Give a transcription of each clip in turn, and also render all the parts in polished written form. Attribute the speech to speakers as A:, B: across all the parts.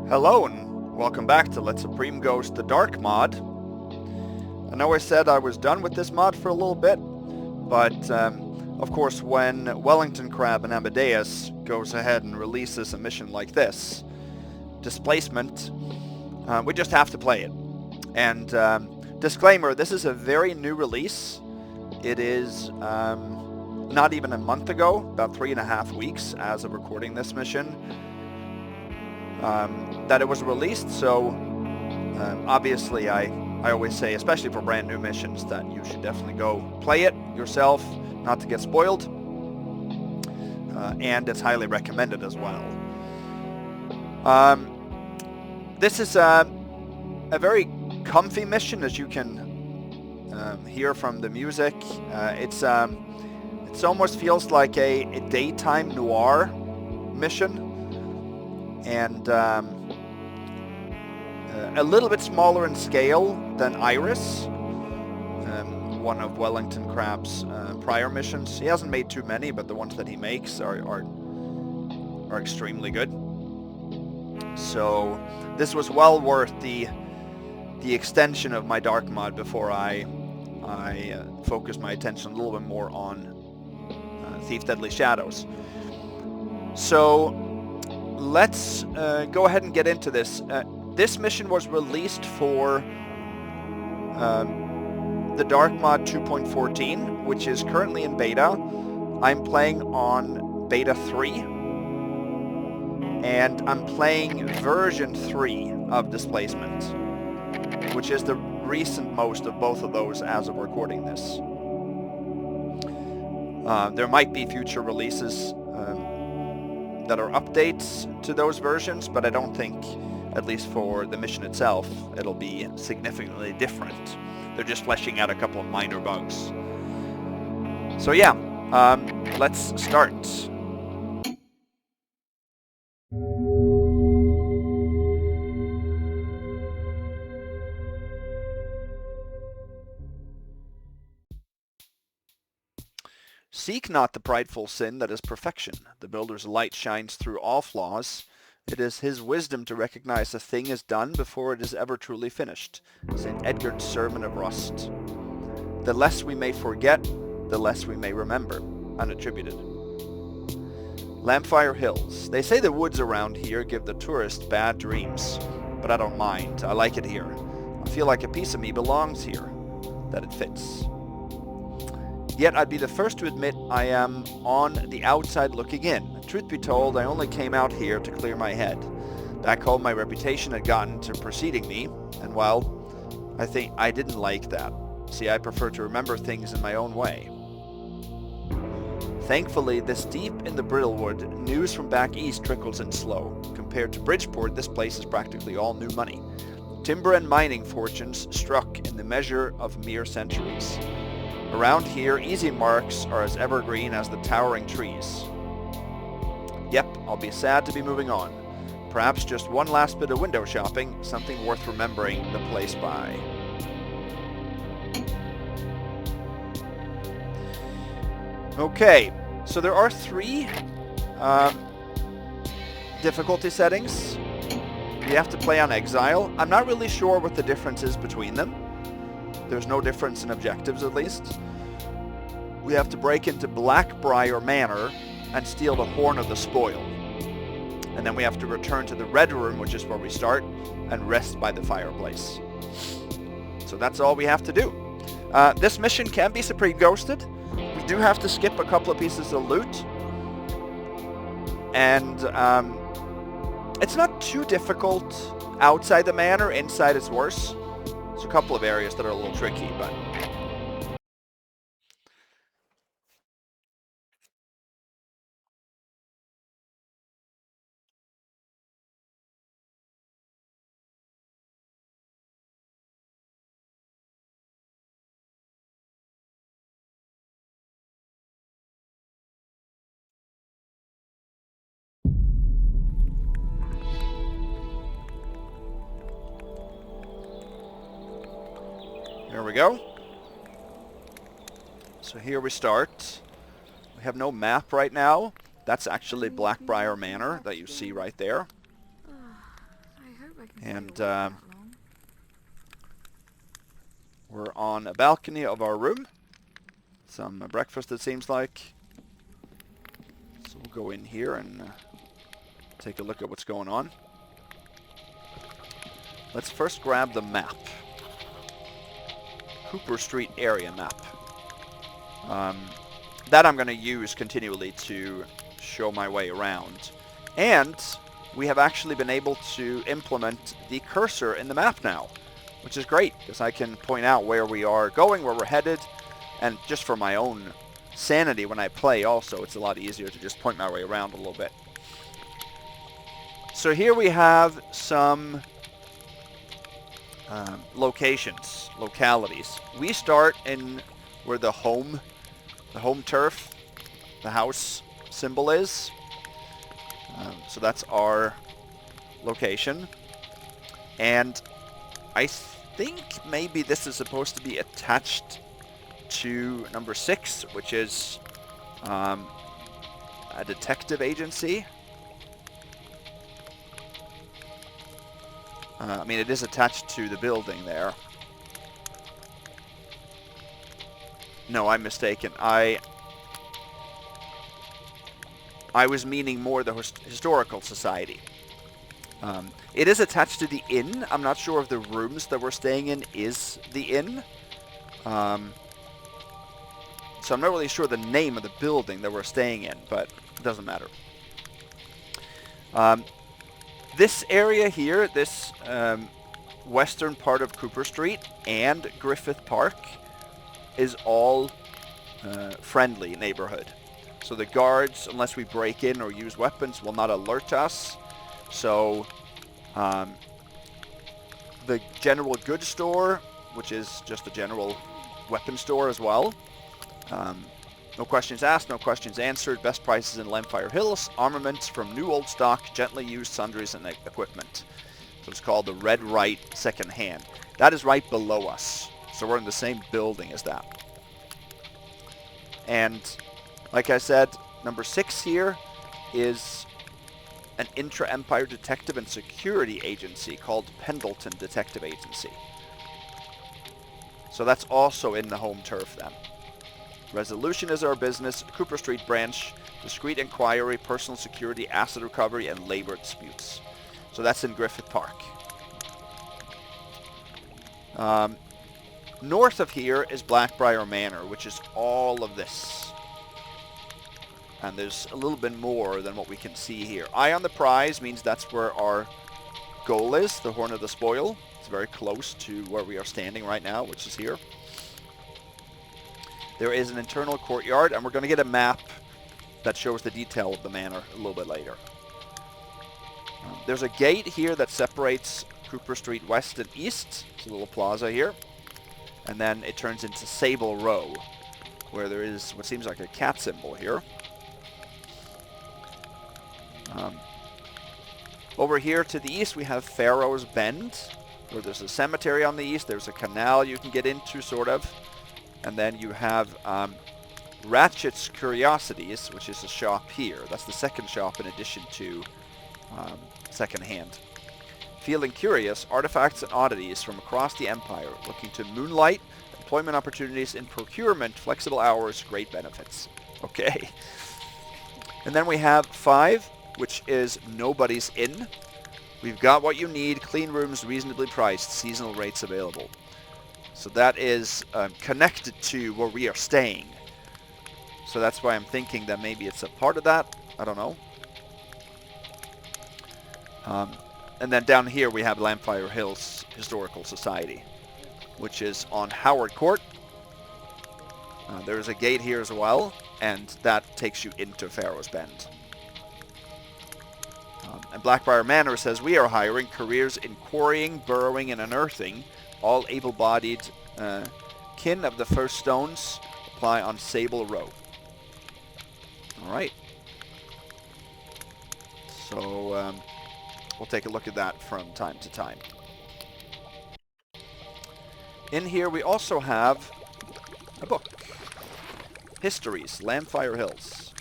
A: Hello and welcome back to Let Supreme Goes the Dark mod. I know I said I was done with this mod for a little bit, but of course when Wellingtoncrab and Amadeus goes ahead and releases a mission like this, Displacement, we just have to play it. And disclaimer, this is a very new release. It is not even a month ago, about 3.5 weeks as of recording this mission, that it was released, so obviously I always say, especially for brand new missions, that you should definitely go play it yourself, not to get spoiled, and it's highly recommended as well. This is a very comfy mission, as you can hear from the music. It almost feels like a daytime noir mission, and a little bit smaller in scale than Iris, one of Wellingtoncrab's prior missions. He hasn't made too many, but the ones that he makes are extremely good. So this was well worth the extension of my dark mod before I focused my attention a little bit more on Thief Deadly Shadows. So let's go ahead and get into this. This mission was released for the Dark Mod 2.14, which is currently in beta. I'm playing on beta 3, and I'm playing version 3 of Displacement, which is the recent most of both of those as of recording this. There might be future releases that are updates to those versions, but I don't think, at least for the mission itself, it'll be significantly different. They're just fleshing out a couple of minor bugs. So yeah, let's start. Seek not the prideful sin that is perfection. The builder's light shines through all flaws. It is his wisdom to recognize a thing is done before it is ever truly finished. St. Edgar's Sermon of Rust. The less we may forget, the less we may remember. Unattributed. Lampfire Hills. They say the woods around here give the tourist bad dreams, but I don't mind. I like it here. I feel like a piece of me belongs here, that it fits. Yet I'd be the first to admit I am on the outside looking in. Truth be told, I only came out here to clear my head. Back home, my reputation had gotten to preceding me, and well, I think I didn't like that. See, I prefer to remember things in my own way. Thankfully, this deep in the Brittlewood, news from back east trickles in slow. Compared to Bridgeport, this place is practically all new money. Timber and mining fortunes struck in the measure of mere centuries. Around here, easy marks are as evergreen as the towering trees. Yep, I'll be sad to be moving on. Perhaps just one last bit of window shopping, something worth remembering the place by. Okay, so there are 3 difficulty settings. You have to play on Exile. I'm not really sure what the difference is between them. There's no difference in objectives, at least. We have to break into Blackbriar Manor and steal the Horn of the Spoil. And then we have to return to the Red Room, which is where we start, and rest by the fireplace. So that's all we have to do. This mission can be supreme ghosted. We do have to skip a couple of pieces of loot. And it's not too difficult outside the manor. Inside it's worse. There's a couple of areas that are a little tricky, but... There we go. So here we start. We have no map right now. That's actually Blackbriar Manor that you see right there. And we're on a balcony of our room. Some breakfast, it seems like. So we'll go in here and take a look at what's going on. Let's first grab the map. Cooper Street area map. That I'm going to use continually to show my way around. And we have actually been able to implement the cursor in the map now, which is great, because I can point out where we are going, where we're headed, and just for my own sanity when I play also, it's a lot easier to just point my way around a little bit. So here we have some localities. We start in where the home turf, the house symbol is. So that's our location. And I think maybe this is supposed to be attached to number 6, which is a detective agency. I mean, it is attached to the building there. No, I'm mistaken. I was meaning more the historical society. It is attached to the inn. I'm not sure if the rooms that we're staying in is the inn. So I'm not really sure the name of the building that we're staying in, but it doesn't matter. This area here, this western part of Cooper Street and Griffith Park, is all friendly neighborhood. So the guards, unless we break in or use weapons, will not alert us. So the general goods store, which is just a general weapon store as well. No questions asked, no questions answered. Best prices in Lampfire Hills. Armaments from new old stock, gently used sundries and equipment. So it's called the Red Right Second Hand. That is right below us. So we're in the same building as that. And like I said, number 6 here is an intra-empire detective and security agency called Pendleton Detective Agency. So that's also in the home turf then. Resolution is our business, Cooper Street branch, discreet inquiry, personal security, asset recovery, and labor disputes. So that's in Griffith Park. North of here is Blackbriar Manor, which is all of this. And there's a little bit more than what we can see here. Eye on the prize means that's where our goal is, the Horn of the Spoil. It's very close to where we are standing right now, which is here. There is an internal courtyard, and we're going to get a map that shows the detail of the manor a little bit later. There's a gate here that separates Cooper Street west and east. It's a little plaza here. And then it turns into Sable Row, where there is what seems like a cat symbol here. Over here to the east, we have Farrow's Bend, where there's a cemetery on the east. There's a canal you can get into, sort of. And then you have Ratchet's Curiosities, which is a shop here. That's the second shop in addition to Second Hand. Feeling curious, artifacts and oddities from across the Empire, looking to moonlight, employment opportunities in procurement, flexible hours, great benefits. Okay. And then we have 5, which is Nobody's Inn. We've got what you need, clean rooms, reasonably priced, seasonal rates available. So that is connected to where we are staying. So that's why I'm thinking that maybe it's a part of that. I don't know. And then down here we have Lampfire Hills Historical Society, which is on Howard Court. There's a gate here as well, and that takes you into Farrow's Bend. And Blackbriar Manor says, we are hiring careers in quarrying, burrowing, and unearthing. All able-bodied kin of the first stones apply on Sable Row. Alright. So, we'll take a look at that from time to time. In here we also have a book. Histories, Lampfire Hills.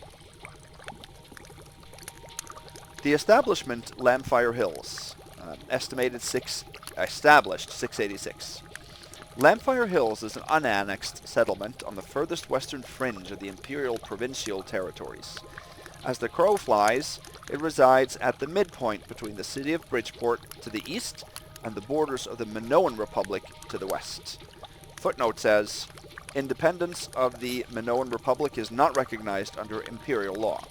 A: The establishment, Lampfire Hills, established 686. Lampfire Hills is an unannexed settlement on the furthest western fringe of the Imperial Provincial Territories. As the crow flies, it resides at the midpoint between the city of Bridgeport to the east and the borders of the Minoan Republic to the west. Footnote says, independence of the Minoan Republic is not recognized under Imperial law.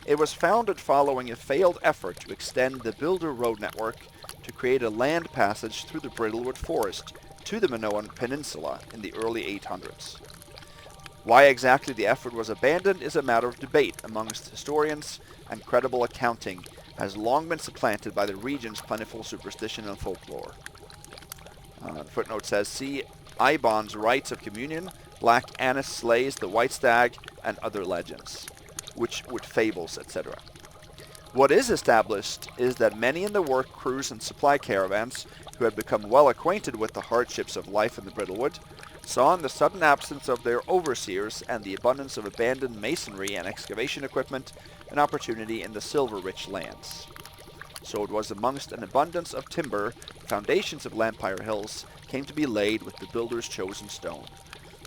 A: It was founded following a failed effort to extend the Builder Road network to create a land passage through the Brittlewood Forest to the Minoan Peninsula in the early 800s. Why exactly the effort was abandoned is a matter of debate amongst historians, and credible accounting has long been supplanted by the region's plentiful superstition and folklore. The footnote says, see Ibon's Rites of Communion, Black Annis Slays the White Stag, and other legends, which with fables, etc. What is established is that many in the work crews and supply caravans who had become well acquainted with the hardships of life in the Brittlewood saw in the sudden absence of their overseers and the abundance of abandoned masonry and excavation equipment an opportunity in the silver-rich lands. So it was amongst an abundance of timber, foundations of Lampfire Hills came to be laid with the builder's chosen stone.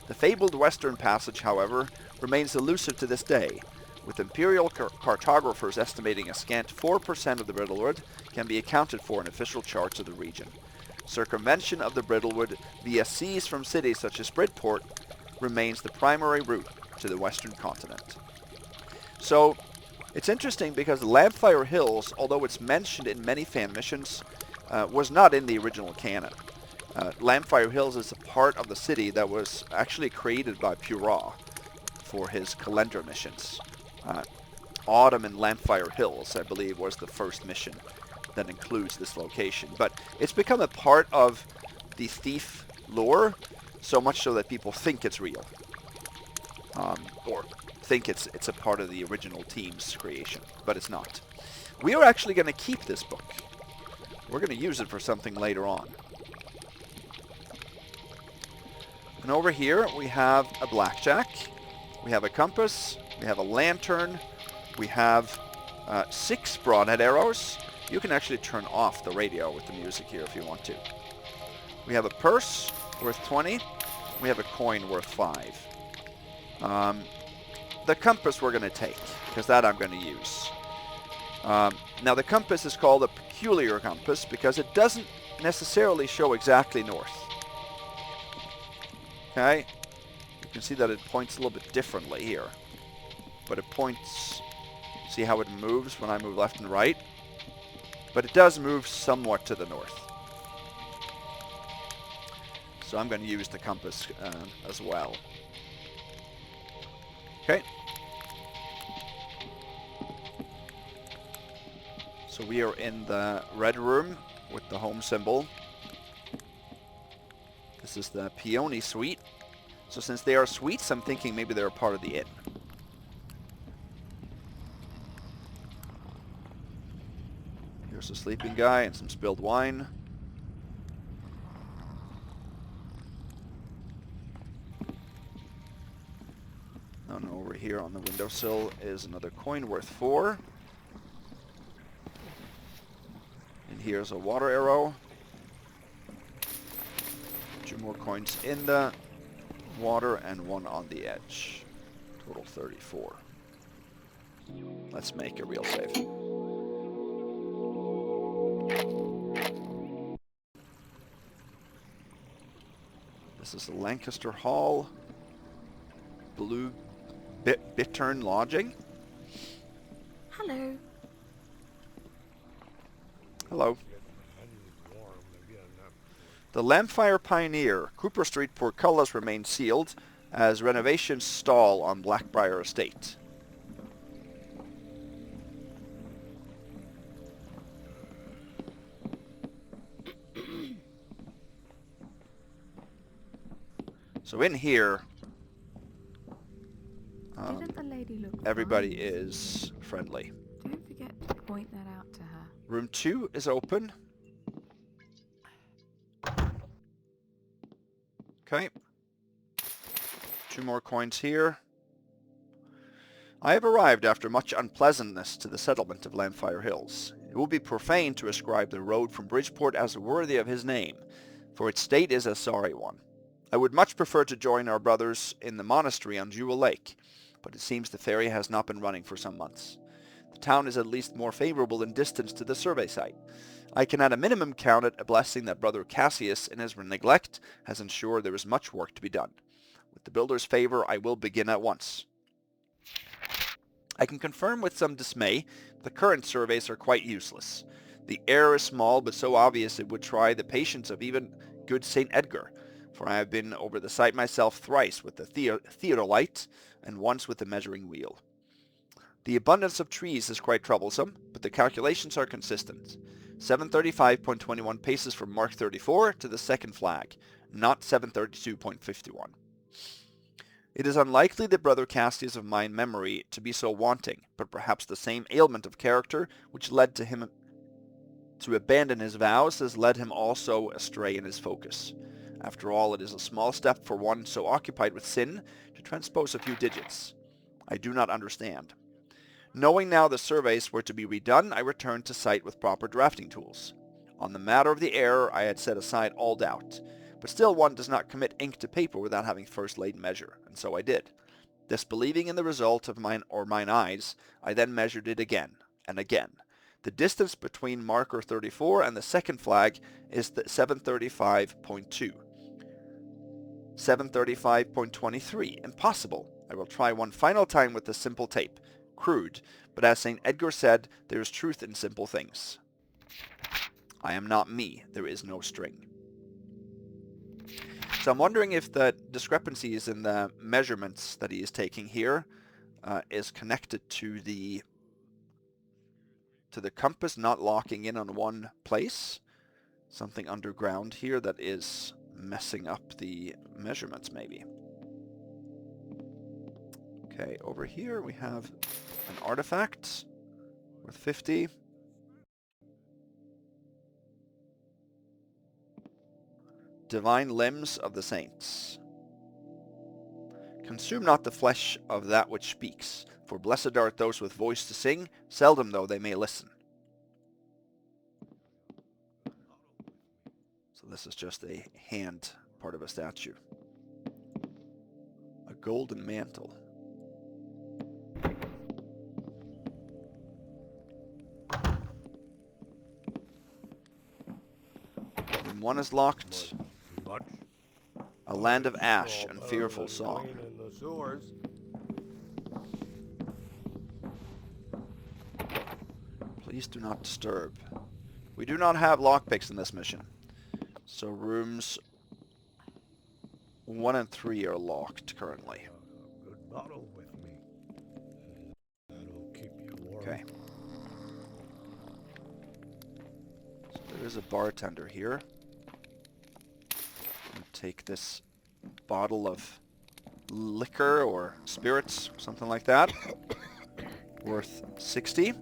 A: The fabled western passage, however, remains elusive to this day, with imperial cartographers estimating a scant 4% of the Brittlewood can be accounted for in official charts of the region. Circumvention of the Brittlewood via seas from cities such as Bridport remains the primary route to the western continent. So, it's interesting because Lampfire Hills, although it's mentioned in many fan missions, was not in the original canon. Lampfire Hills is a part of the city that was actually created by Pura for his calendar missions. Autumn in Lampfire Hills, I believe, was the first mission that includes this location. But it's become a part of the thief lore, so much so that people think it's real. Or think it's a part of the original team's creation, but it's not. We are actually going to keep this book. We're going to use it for something later on. And over here we have a blackjack, we have a compass, we have a lantern, we have 6 broadhead arrows. You can actually turn off the radio with the music here if you want to. We have a purse worth 20. We have a coin worth 5. The compass we're going to take, because that I'm going to use. Now the compass is called a peculiar compass because it doesn't necessarily show exactly north. Okay? You can see that it points a little bit differently here. But it points... See how it moves when I move left and right? But it does move somewhat to the north. So I'm going to use the compass as well. Okay. So we are in the red room with the home symbol. This is the peony suite. So since they are suites, I'm thinking maybe they're a part of the inn. Here's a sleeping guy and some spilled wine. And over here on the windowsill is another coin worth 4. And here's a water arrow. 2 more coins in the water and 1 on the edge. Total 34. Let's make a real save. This is the Lancaster Hall. Blue Bittern Lodging.
B: Hello.
A: Hello. The Lampfire Pioneer, Cooper Street portcullis remain sealed as renovations stall on Blackbriar Estate. So in here,
B: Didn't the lady look
A: everybody
B: fine?
A: is friendly.
B: Don't forget to point that out to her.
A: Room 2 is open. Okay. 2 more coins here. I have arrived after much unpleasantness to the settlement of Lampfire Hills. It would be profane to ascribe the road from Bridgeport as worthy of his name, for its state is a sorry one. I would much prefer to join our brothers in the monastery on Jewel Lake, but it seems the ferry has not been running for some months. The town is at least more favorable in distance to the survey site. I can at a minimum count it a blessing that Brother Cassius, in his neglect, has ensured there is much work to be done. With the builder's favor, I will begin at once. I can confirm with some dismay the current surveys are quite useless. The error is small, but so obvious it would try the patience of even good St. Edgar, for I have been over the site myself thrice with the theodolite, and once with the measuring wheel. The abundance of trees is quite troublesome, but the calculations are consistent. 735.21 paces from Mark 34 to the second flag, not 732.51. It is unlikely that Brother Cassius of mine memory to be so wanting, but perhaps the same ailment of character which led to him to abandon his vows has led him also astray in his focus. After all, it is a small step for one so occupied with sin to transpose a few digits. I do not understand. Knowing now the surveys were to be redone, I returned to site with proper drafting tools. On the matter of the error, I had set aside all doubt. But still one does not commit ink to paper without having first laid measure, and so I did. Disbelieving in the result of mine eyes, I then measured it again, and again. The distance between marker 34 and the second flag is the 735.2. 735.23. Impossible. I will try one final time with the simple tape. Crude, but as St. Edgar said, there is truth in simple things. I am not me. There is no string. So I'm wondering if the discrepancies in the measurements that he is taking here is connected to the compass not locking in on one place. Something underground here that is messing up the measurements maybe. Okay, over here we have an artifact worth 50. Divine limbs of the saints. Consume not the flesh of that which speaks, for blessed art those with voice to sing, seldom though they may listen. So this is just a hand part of a statue. A golden mantle. Room 1 is locked. A land of ash and fearful song. Please do not disturb. We do not have lockpicks in this mission. So rooms 1 and 3 are locked currently. Okay. So there is a bartender here. Take this bottle of liquor or spirits, something like that, worth 60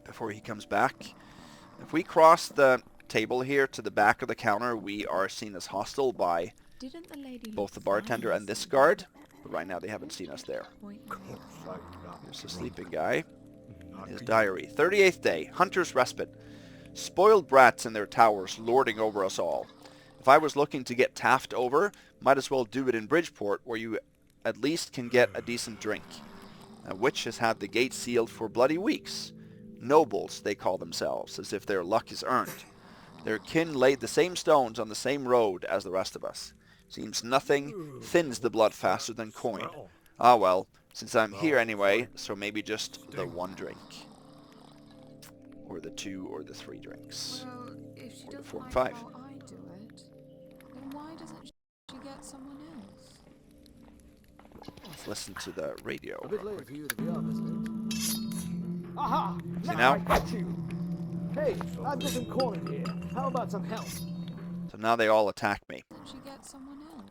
A: before he comes back. If we cross the table here to the back of the counter, we are seen as hostile by both the bartender and this guard, but right now they haven't seen us there. Here's a sleeping guy. His diary. 38th day. Hunter's respite. Spoiled brats in their towers lording over us all. If I was looking to get taffed over, might as well do it in Bridgeport, where you at least can get a decent drink. A witch has had the gate sealed for bloody weeks. Nobles, they call themselves, as if their luck is earned. Their kin laid the same stones on the same road as the rest of us. Seems nothing thins the blood faster than coin. Ah well, since I'm here anyway, so maybe just the one drink. Or the 2 or the 3 drinks.
B: Well, if she
A: Or the
B: doesn't
A: 4 and
B: like
A: 5.
B: how I do it, then why doesn't she get someone else?
A: Let's listen to the radio.
C: A bit late for you to be honest, eh? Aha!
A: See
C: Now
A: now?
C: I got you! Hey, I've got some corn here. How about some help?
A: So now they all attack me.
B: Doesn't she get someone else?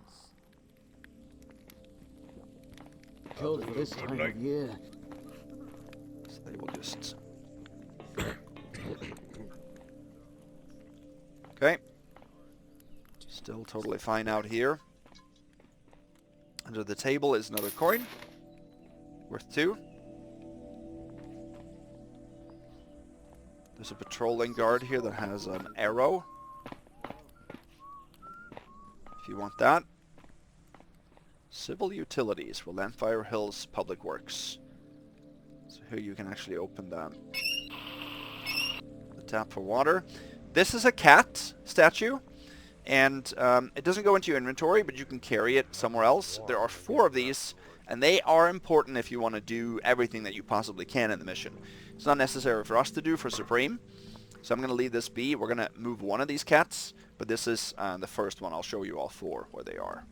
C: Killed for this time of year.
A: So they will just... Okay. Still totally fine out here. Under the table is another coin. Worth 2. There's a patrolling guard here that has an arrow. If you want that. Civil utilities for Lampfire Hills Public Works. So here you can actually open the tap for water. This is a cat statue, and it doesn't go into your inventory, but you can carry it somewhere else. There are 4 of these, and they are important if you want to do everything that you possibly can in the mission. It's not necessary for us to do for Supreme, so I'm going to leave this be. We're going to move one of these cats, but this is the first one. I'll show you all 4 where they are.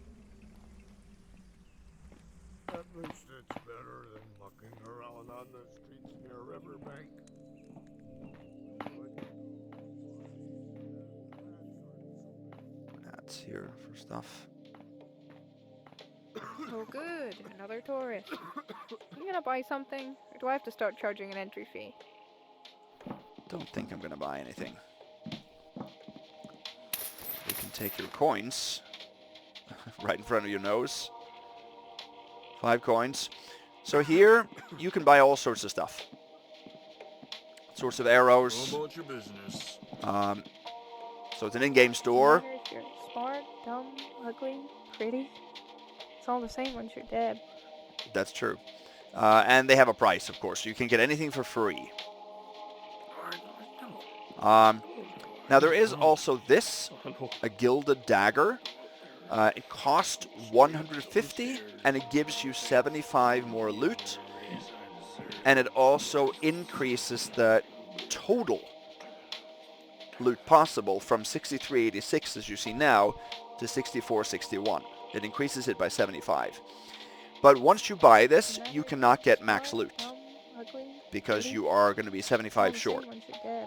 D: At least it's better than mucking around on the streets near Riverbank.
A: That's here for stuff.
E: Oh good, another tourist. You gonna buy something? Or do I have to start charging an entry fee?
A: Don't think I'm going to buy anything. You can take your coins right in front of your nose. 5 coins. So here, you can buy all sorts of stuff. Sorts of arrows.
D: Go about your business.
A: So it's an in-game store.
E: No matter if you're smart, dumb, ugly, pretty. It's all the same once you're dead.
A: That's true. And they have a price, of course. You can get anything for free. Now there is also this, a gilded dagger. It costs 150, and it gives you 75 more loot. And it also increases the total loot possible from 6386, as you see now, to 6461. It increases it by 75. But once you buy this, you cannot get max loot, because you are going to be 75 short.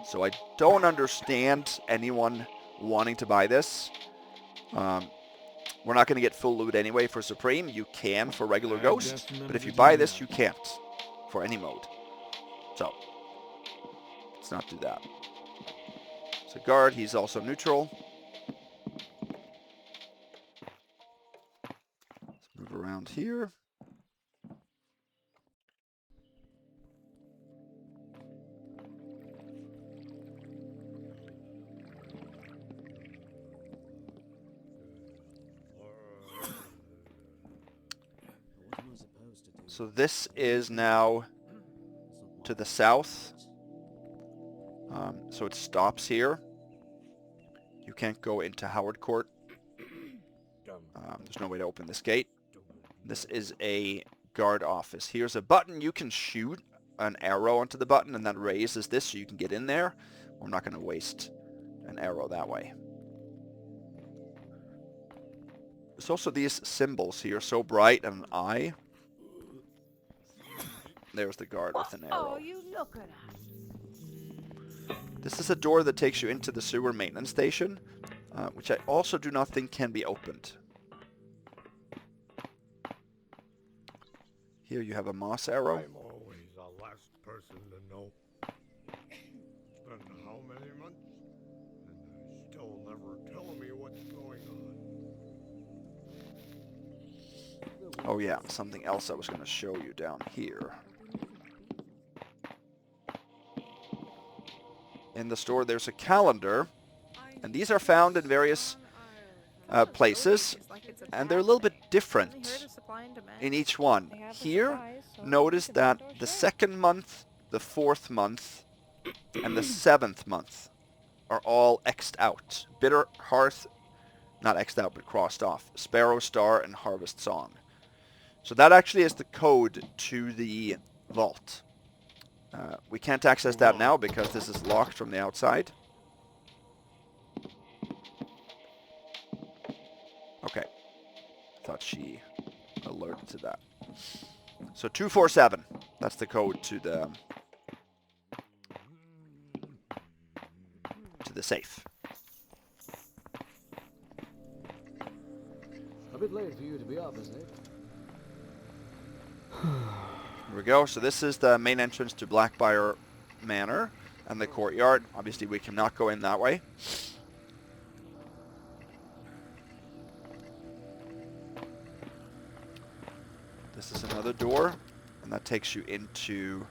A: So I don't understand anyone wanting to buy this. We're not going to get full loot anyway for Supreme. You can for regular Ghost, but if you buy this, you can't for any mode. So, let's not do that. So guard, he's also neutral. Let's move around here. So this is now to the south. So it stops here. You can't go into Howard Court. There's no way to open this gate. This is a guard office. Here's a button. You can shoot an arrow onto the button, and that raises this so you can get in there. I'm not going to waste an arrow that way. There's also these symbols here, so bright, and an eye. There's the guard with an arrow.
E: Oh, you look at us.
A: This is a door that takes you into the sewer maintenance station, which I also do not think can be opened. Here you have a moss arrow.
D: I'm always the last person to know. It's been how many months? And they still never tell me what's going on.
A: Oh yeah, something else I was going to show you down here. In the store there's a calendar, and these are found in various places, and they're a little bit different in each one. Here, notice that the 2nd month, the 4th month, and the 7th month are all X'd out. Bitter Hearth, not X'd out, but crossed off. Sparrow Star and Harvest Song. So that actually is the code to the vault. We can't access that now because this is locked from the outside. Okay. Thought she alerted to that. So 247. That's the code to the safe.
C: A bit late for you to be up, isn't it?
A: Here we go. So this is the main entrance to Blackbriar Manor and the courtyard. Obviously we cannot go in that way. This is another door, and that takes you into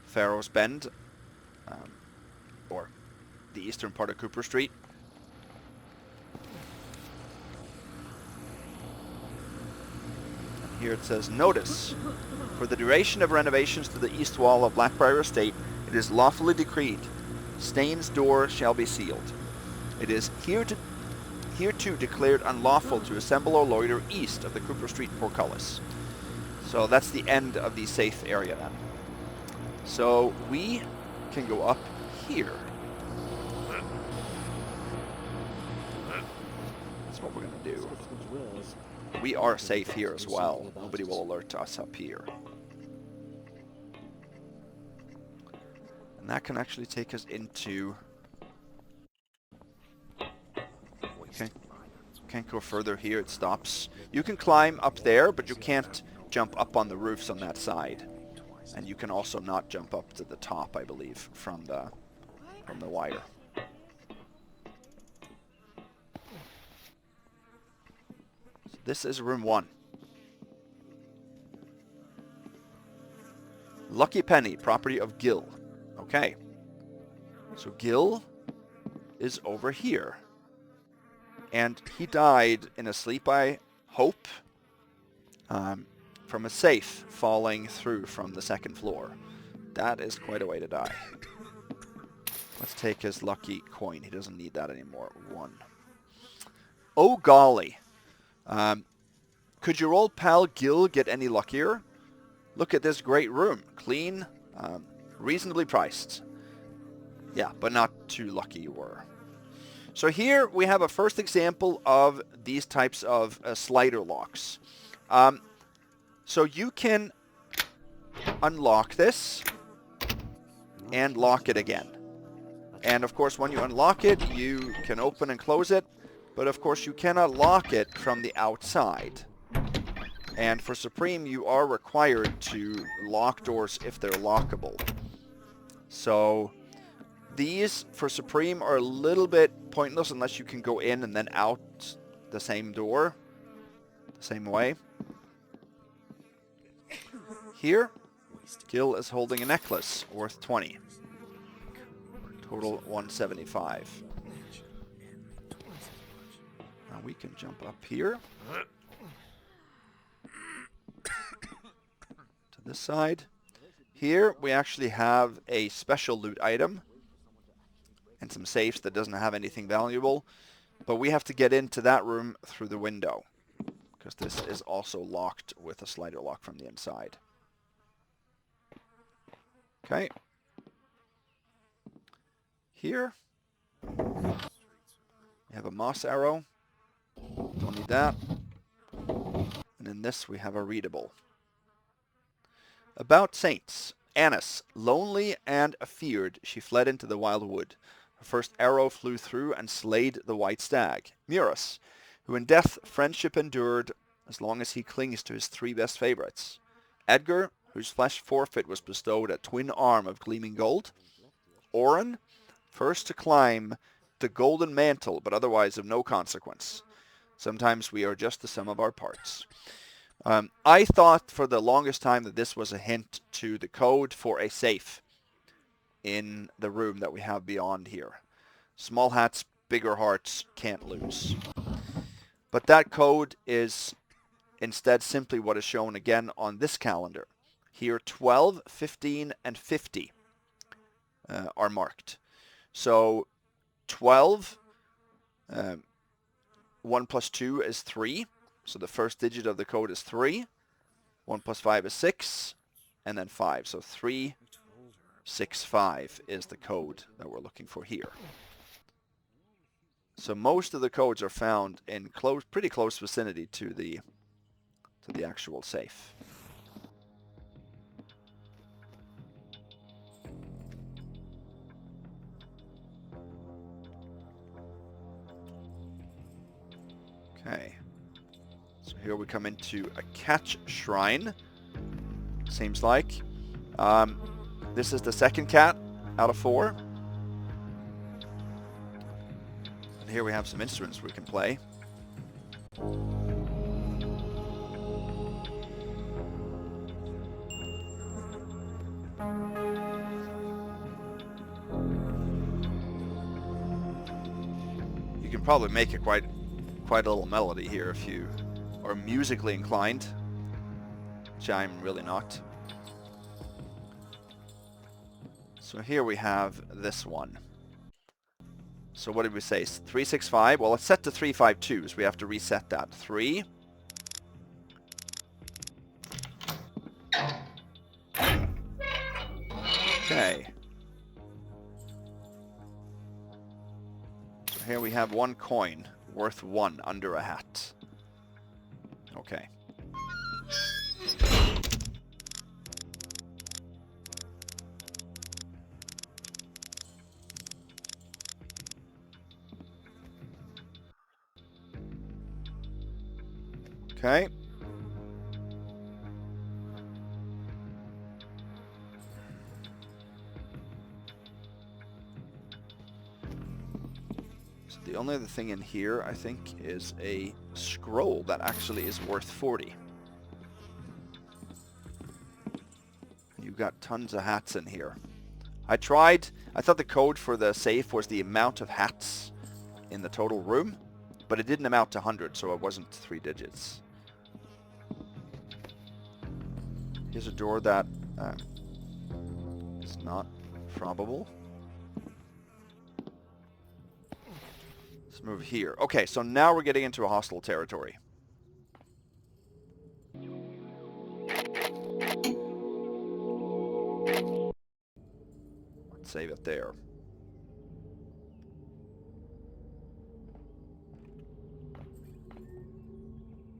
A: Farrow's Bend. or the eastern part of Cooper Street. And here it says, notice, for the duration of renovations to the east wall of Blackbriar Estate, it is lawfully decreed, Staines' door shall be sealed. It is hereto declared unlawful to assemble or loiter east of the Cooper Street portcullis. So that's the end of the safe area then. So we can go up here. That's what we're going to do. We are safe here as well. Nobody will alert us up here. And that can actually take us into... Can't go further here, it stops. You can climb up there, but you can't jump up on the roofs on that side. And you can also not jump up to the top, I believe, from the wire. So this is room 1. Lucky Penny, property of Gil. Okay. So Gil is over here. And he died in a sleep, I hope, from a safe falling through from the second floor. That is quite a way to die. Let's take his lucky coin. He doesn't need that anymore. 1. Oh golly. Could your old pal Gil get any luckier? Look at this great room. Clean, reasonably priced. Yeah, but not too lucky you were. So here we have a first example of these types of slider locks. So you can unlock this and lock it again. And of course when you unlock it, you can open and close it. But of course you cannot lock it from the outside. And for Supreme, you are required to lock doors if they're lockable. So... these, for Supreme, are a little bit pointless unless you can go in and then out the same door, the same way. Here, Gil is holding a necklace worth 20. Total 175. Now we can jump up here. To this side. Here, we actually have a special loot item. And some safes that doesn't have anything valuable. But we have to get into that room through the window. Because this is also locked with a slider lock from the inside. Okay. Here. We have a moss arrow. Don't need that. And in this we have a readable. About Saints. Annis, lonely and afeared, she fled into the wild wood. Her first arrow flew through and slayed the white stag. Murus, who in death friendship endured, as long as he clings to his 3 best favorites. Edgar, whose flesh forfeit was bestowed a twin arm of gleaming gold. Oren, first to climb the golden mantle, but otherwise of no consequence. Sometimes we are just the sum of our parts. I thought for the longest time that this was a hint to the code for a safe in the room that we have beyond here. Small hats, bigger hearts, can't lose. But that code is instead simply what is shown again on this calendar. Here 12, 15, and 50 are marked. So 12, 1 plus 2 is 3. So the first digit of the code is 3. 1 plus 5 is 6. And then 5. So 3, 6, 5 is the code that we're looking for here. So most of the codes are found in pretty close vicinity to the actual safe. Okay. So here we come into a catch shrine. Seems like. This is the second cat out of 4. And here we have some instruments we can play. can probably make it quite a little melody here if you are musically inclined, which I'm really not. So here we have this one. So what did we say? 365? Well, it's set to 352, so we have to reset that. 3. Okay. So here we have 1 coin, worth 1 under a hat. Okay. Okay. So the only other thing in here, I think, is a scroll that actually is worth 40. You've got tons of hats in here. I thought the code for the safe was the amount of hats in the total room, but it didn't amount to 100, so it wasn't 3 digits. Here's a door that is not probable. Let's move here. Okay, so now we're getting into a hostile territory. Let's save it there.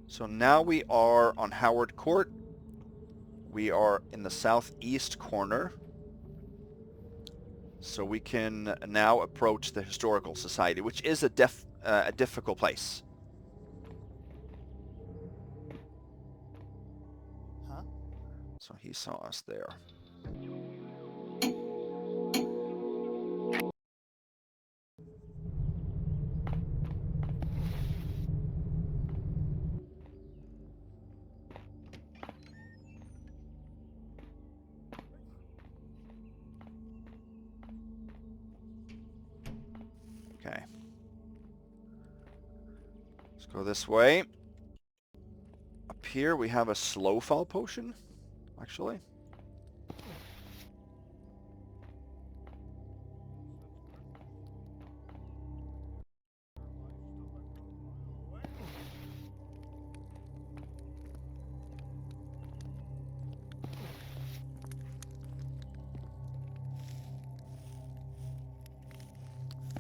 A: So now we are on Howard Court. We are in the southeast corner. So we can now approach the Historical Society, which is a difficult place.
F: Huh?
A: So he saw us there. Okay. Let's go this way. Up here we have a slow fall potion, actually.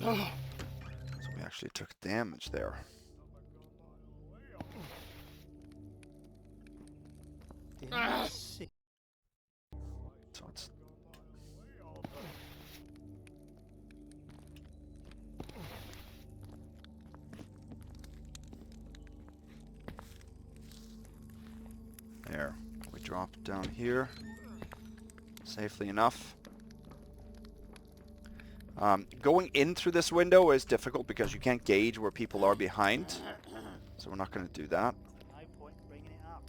A: So we actually took damage there.
F: See.
A: So it's... There. We dropped down here. Safely enough. Going in through this window is difficult because you can't gauge where people are behind. So we're not going to do that.
F: No point bringing it up.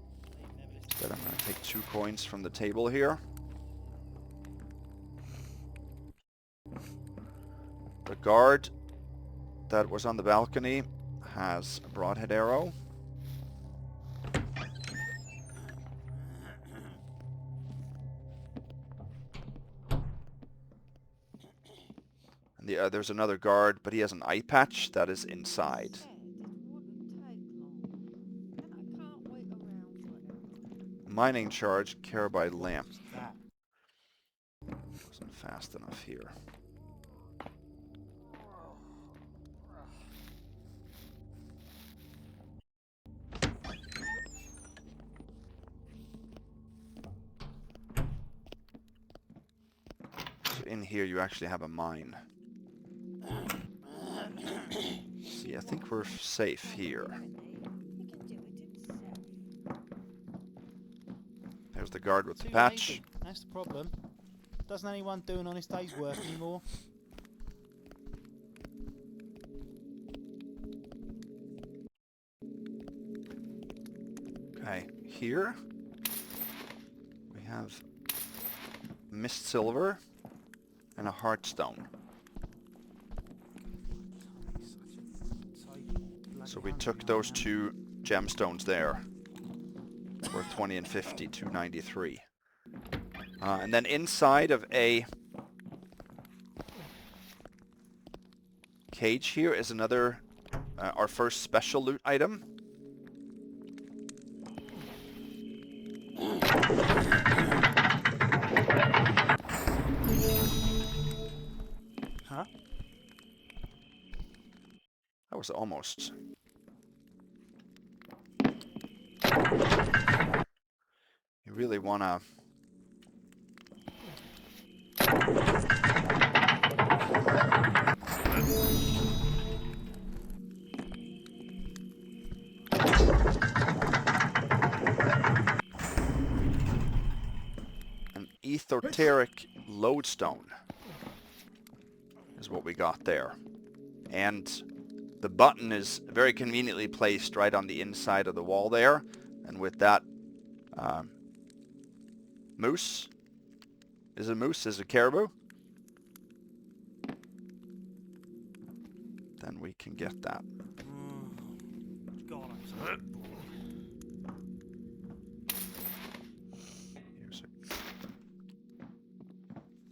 A: Instead I'm going to take 2 coins from the table here. The guard that was on the balcony has a broadhead arrow. And there's another guard, but he has an eye patch that is inside. Mining charge, carbide lamp. Wasn't fast enough here. So in here you actually have a mine. See, I think we're safe here. There's the guard with the patch.
F: Lazy. That's the problem. Doesn't anyone do an honest day's work anymore?
A: Okay, here we have mist silver and a heartstone. So we took those 2 gemstones there. Worth 20 and 50, 293. And then inside of a cage here is another, our first special loot item.
F: Huh?
A: That was almost. You really wanna. An esoteric lodestone is what we got there. And the button is very conveniently placed right on the inside of the wall there. And with that moose, is a moose, is a caribou, then we can get that.
F: God, I'm so bored.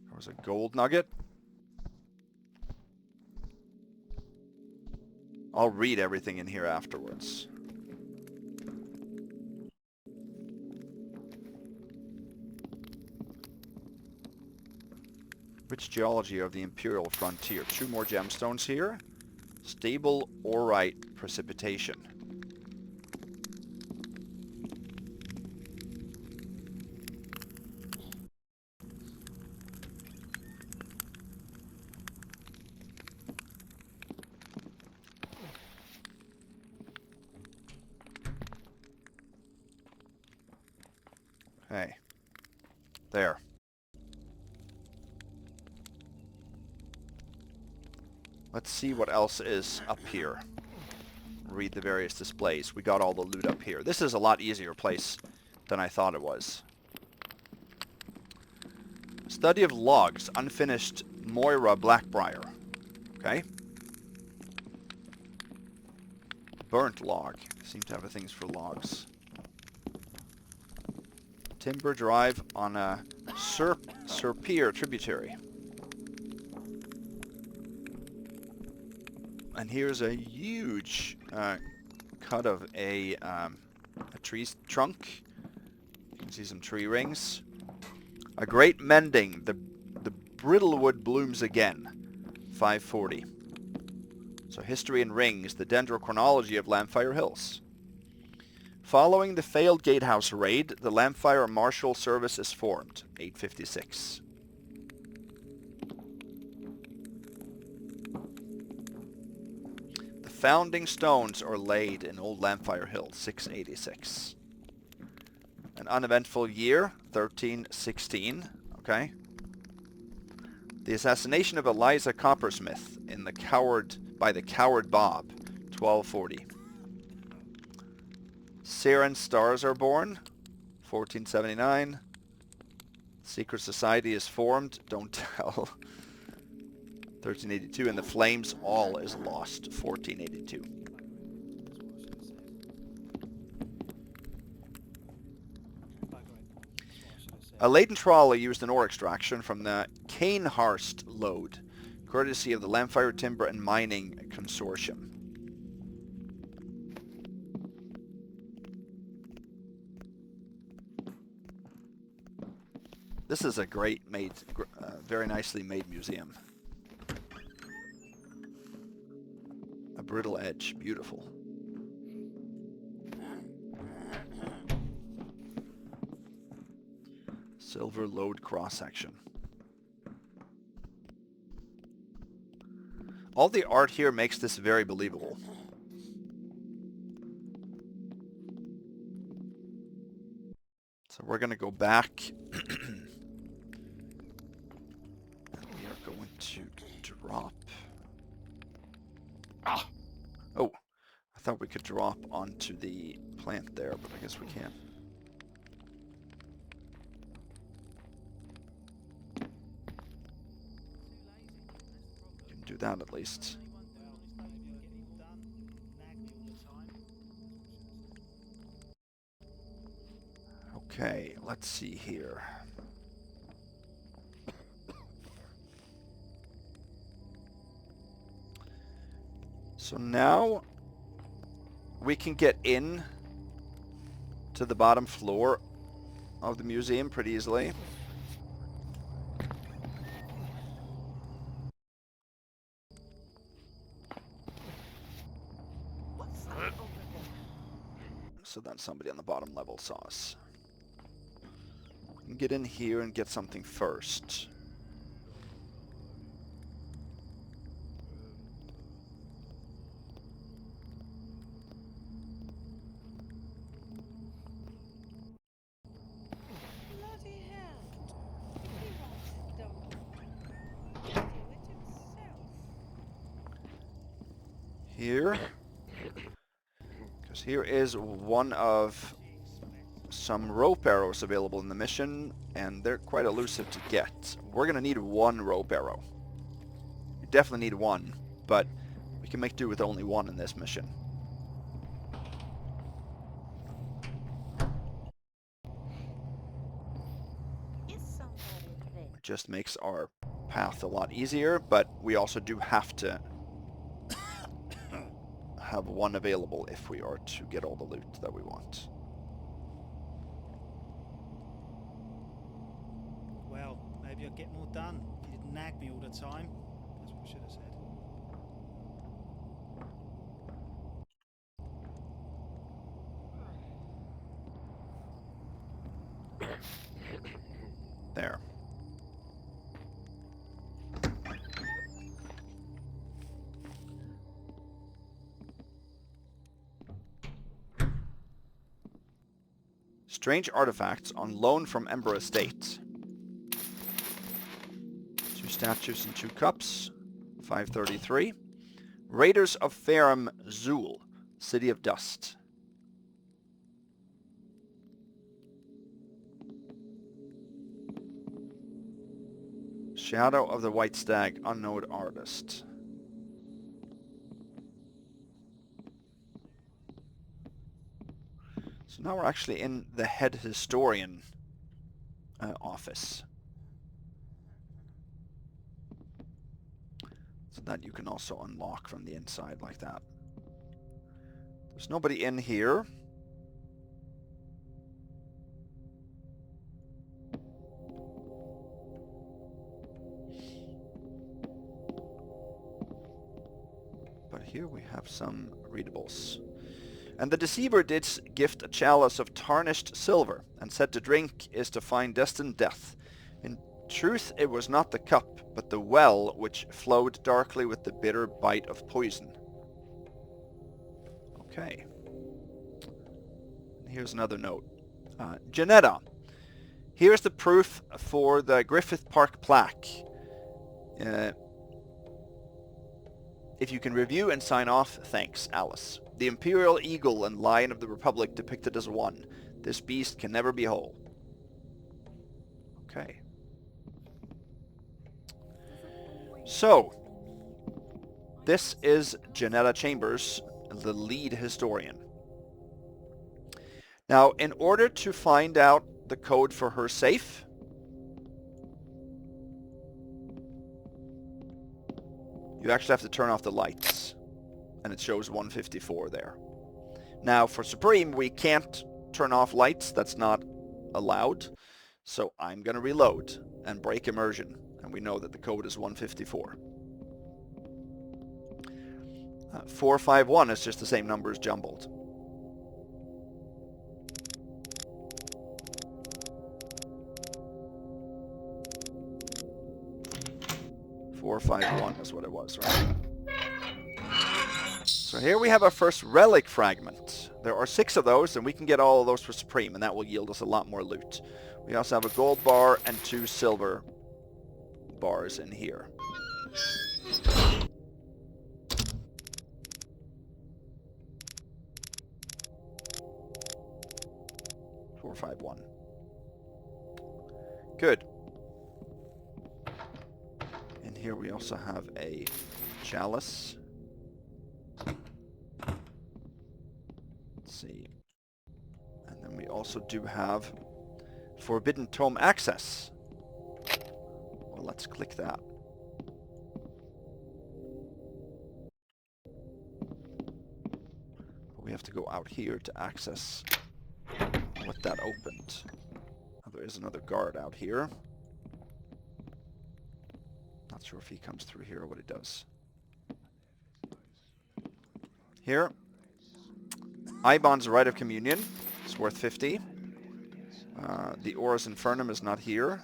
A: There was a gold nugget. I'll read everything in here afterwards. Rich geology of the Imperial frontier. 2 more gemstones here. Stable orite precipitation. Hey. There. Let's see what else is up here. Read the various displays. We got all the loot up here. This is a lot easier place than I thought it was. Study of logs. Unfinished Moira Blackbriar. Okay. Burnt log. Seem to have things for logs. Timber drive on a Serpier tributary. And here's a huge cut of a tree trunk. You can see some tree rings. A great mending. The brittle wood blooms again. 540. So history and rings. The dendrochronology of Lampfire Hills. Following the failed gatehouse raid, the Lampfire Marshal service is formed. 856. The founding stones are laid in Old Lampfire Hill. 686. An uneventful year. 1316. Okay. The assassination of Eliza Coppersmith in by the coward Bob. 1240. Saren stars are born. 1479. Secret society is formed. Don't tell. 1382. And the flames all is lost. 1482. A laden trolley used in ore extraction from the Cainhurst lode, courtesy of the Lampfire Timber and Mining Consortium. This is a great made, very nicely made museum. A brittle edge, beautiful. Silver lode cross-section. All the art here makes this very believable. So we're going to go back. We are going to drop. Oh, I thought we could drop onto the plant there, but I guess we can't. Do that at least. Okay, let's see here. So now we can get in to the bottom floor of the museum pretty easily. So then somebody on the bottom level saw us. We can get in here and get something first.
G: Bloody hell. If he wants it done, do it himself.
A: Here. Because here is one of some rope arrows available in the mission, and they're quite elusive to get. We're going to need one rope arrow. You definitely need one, but we can make do with only one in this mission.
G: Is somebody there?
A: It just makes our path a lot easier, but we also do have to have one available if we are to get all the loot that we want.
F: Well, maybe I'd get more done if you didn't nag me all the time. That's what I should have said.
A: There. Strange artifacts on loan from Ember Estate. 2 statues and 2 cups. 533. Raiders of Farum Zul, City of Dust. Shadow of the White Stag, unknown artist. So now we're actually in the head historian office. So that you can also unlock from the inside like that. There's nobody in here. But here we have some readables. And the deceiver did gift a chalice of tarnished silver, and said to drink is to find destined death. In truth it was not the cup, but the well which flowed darkly with the bitter bite of poison. Okay. Here's another note. Janetta, here's the proof for the Griffith Park plaque. If you can review and sign off, thanks, Alice. The Imperial Eagle and Lion of the Republic depicted as one. This beast can never be whole. Okay. So, this is Janetta Chambers, the lead historian. Now, in order to find out the code for her safe, you actually have to turn off the lights, and it shows 154 there. Now, for Supreme, we can't turn off lights. That's not allowed. So I'm going to reload and break immersion, and we know that the code is 154. 451 is just the same numbers jumbled. Four, 5, 1 is what it was, right? So here we have our first relic fragment. There are 6 of those, and we can get all of those for Supreme, and that will yield us a lot more loot. We also have a gold bar and 2 silver bars in here. Four, 5, 1. Good. And here we also have a chalice. Let's see. And then we also do have Forbidden Tome access. Well, let's click that. We have to go out here to access what that opened. Oh, there is another guard out here. Not sure if he comes through here or what he does. Here. Ibon's Rite of Communion. It's worth 50. The Aurus Infernum is not here.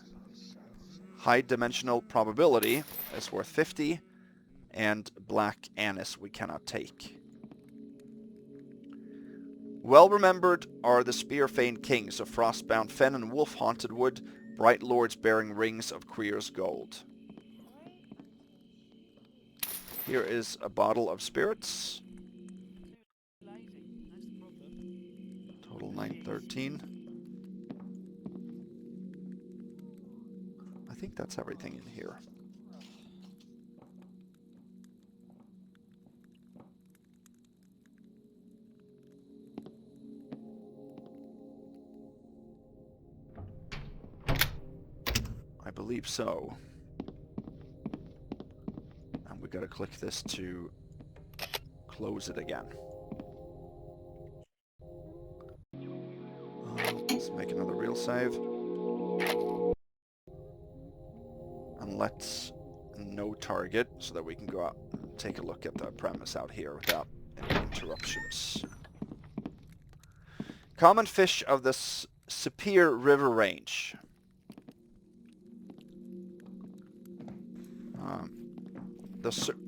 A: High Dimensional Probability is worth 50. And Black Anise we cannot take. Well remembered are the spear-famed kings of Frostbound Fen and Wolf-haunted wood, bright lords bearing rings of Crier's gold. Here is a bottle of spirits. Total 913. I think that's everything in here. I believe so. And we gotta click this to close it again. Let's make another real save. And let's no target so that we can go out and take a look at the premise out here without any interruptions. Common fish of the Sapir River Range.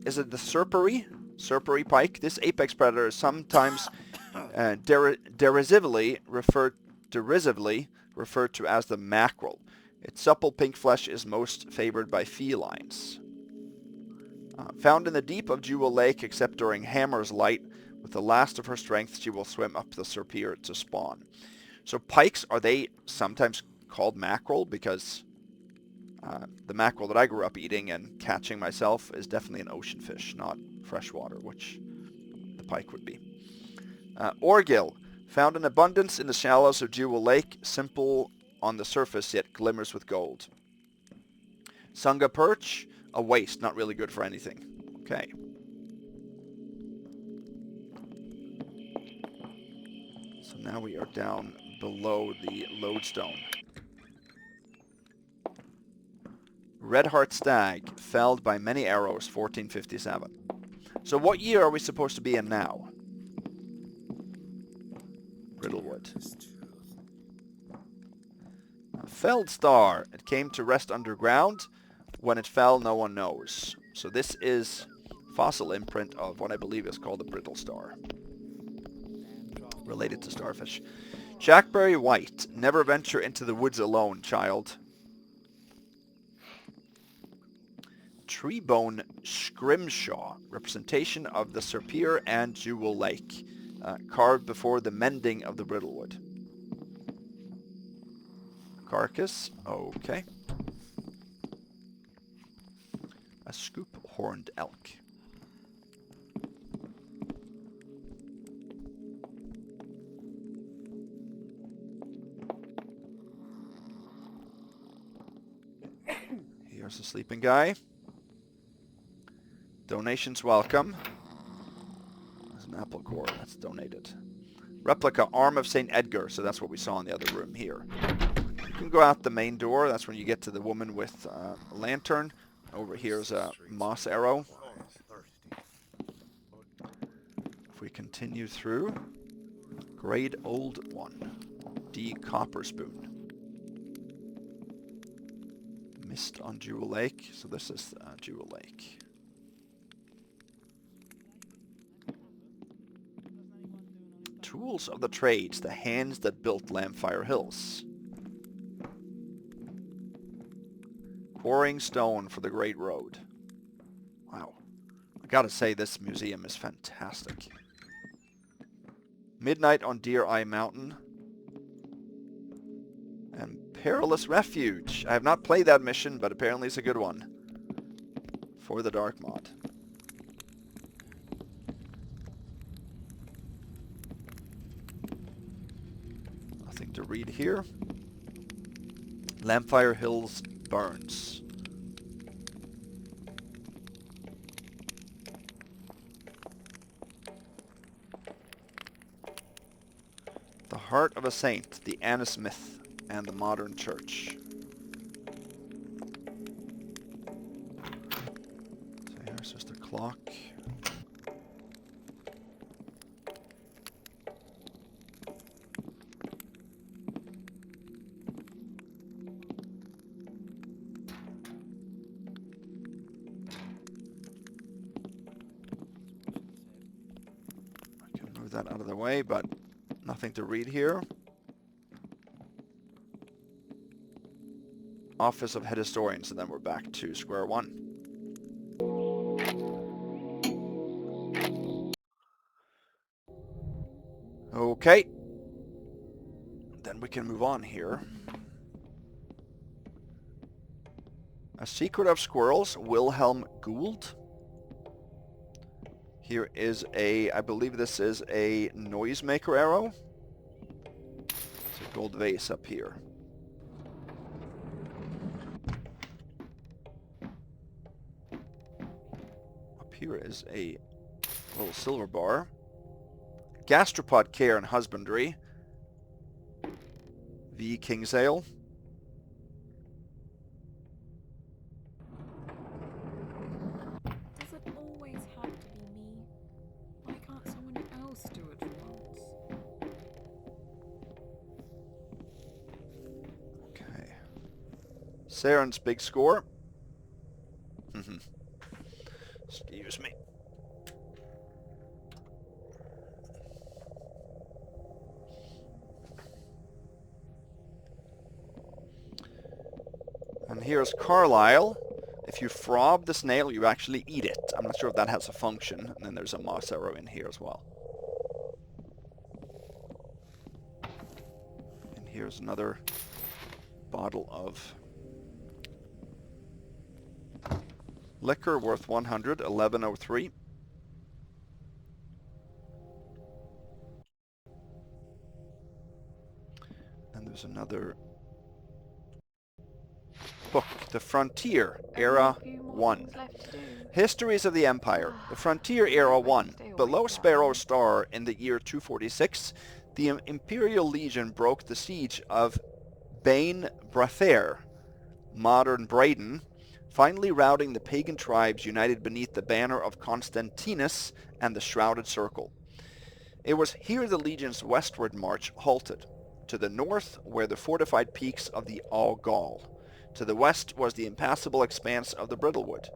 A: Is it the Serpery pike? This apex predator is sometimes derisively referred to as the mackerel. Its supple pink flesh is most favored by felines. Found in the deep of Jewel Lake, except during Hammer's light, with the last of her strength, she will swim up the Serpir to spawn. So pikes, are they sometimes called mackerel? Because the mackerel that I grew up eating and catching myself is definitely an ocean fish, not freshwater, which the pike would be. Orgil, found in abundance in the shallows of Jewel Lake, simple on the surface yet glimmers with gold. Sunga perch, a waste, not really good for anything. Okay. So now we are down below the lodestone. Redheart stag, felled by many arrows, 1457. So what year are we supposed to be in now? Riddlewood. Felled star. It came to rest underground. When it fell, no one knows. So this is fossil imprint of what I believe is called a brittle star. Related to starfish. Jackberry white. Never venture into the woods alone, child. Treebone scrimshaw. Representation of the Serpir and Jewel Lake. Carved before the mending of the brittlewood. Carcass. Okay. A scoop-horned elk. Here's a sleeping guy. Donations welcome. There's an apple core that's donated. Replica arm of St. Edgar, so that's what we saw in the other room here. You can go out the main door, that's when you get to the woman with a lantern. Over here's a moss arrow. If we continue through, grade old one, D. Copper Spoon. Mist on Jewel Lake, so this is Jewel Lake. Tools of the trades, the hands that built Lampfire Hills. Quarrying stone for the Great Road. Wow. I gotta say, this museum is fantastic. Midnight on Deer Eye Mountain. And Perilous Refuge. I have not played that mission, but apparently it's a good one. For the Dark Mod. Nothing to read here. Lampfire Hills Burns. The Heart of a Saint, the Annis Myth, and the Modern Church. So here's just a clock. I can move that out of the way, but nothing to read here. Office of Head Historians, and then we're back to square one. Okay. Then we can move on here. A Secret of Squirrels, Wilhelm Gould. Here is a, I believe this is a noisemaker arrow. It's a gold vase up here. Up here is a little silver bar. Gastropod Care and Husbandry. V. Kingsale.
B: Does it always have to be me? Why can't someone else do it for once?
A: Okay. Saren's Big Score. Excuse me. And here's Carlisle. If you frob the snail, you actually eat it. I'm not sure if that has a function. And then there's a moss arrow in here as well. And here's another bottle of liquor worth 100, 1103. And there's another book, The Frontier, Era 1. Histories of the Empire. The Frontier Era 1. Below Sparrow Star in the year 246, the Imperial Legion broke the siege of Bain Brathair, modern Braden, finally routing the pagan tribes united beneath the banner of Constantinus and the Shrouded Circle. It was here the Legion's westward march halted. To the north were the fortified peaks of the All-Gaul. To the west was the impassable expanse of the Brittlewood.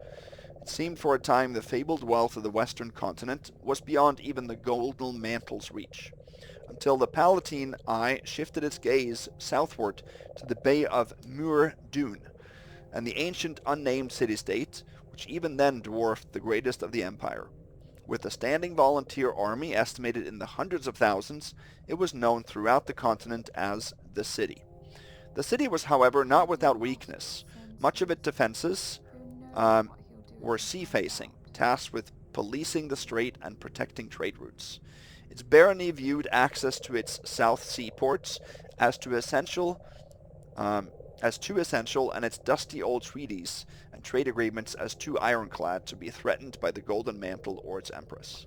A: It seemed for a time the fabled wealth of the western continent was beyond even the Golden Mantle's reach, until the Palatine eye shifted its gaze southward to the Bay of Muir Dune, and the ancient unnamed city-state, which even then dwarfed the greatest of the empire. With a standing volunteer army estimated in the hundreds of thousands, it was known throughout the continent as the City. The city was, however, not without weakness. Much of its defenses were sea-facing, tasked with policing the strait and protecting trade routes. Its barony viewed access to its South Sea ports as too essential, and its dusty old treaties and trade agreements as too ironclad to be threatened by the Golden Mantle or its Empress.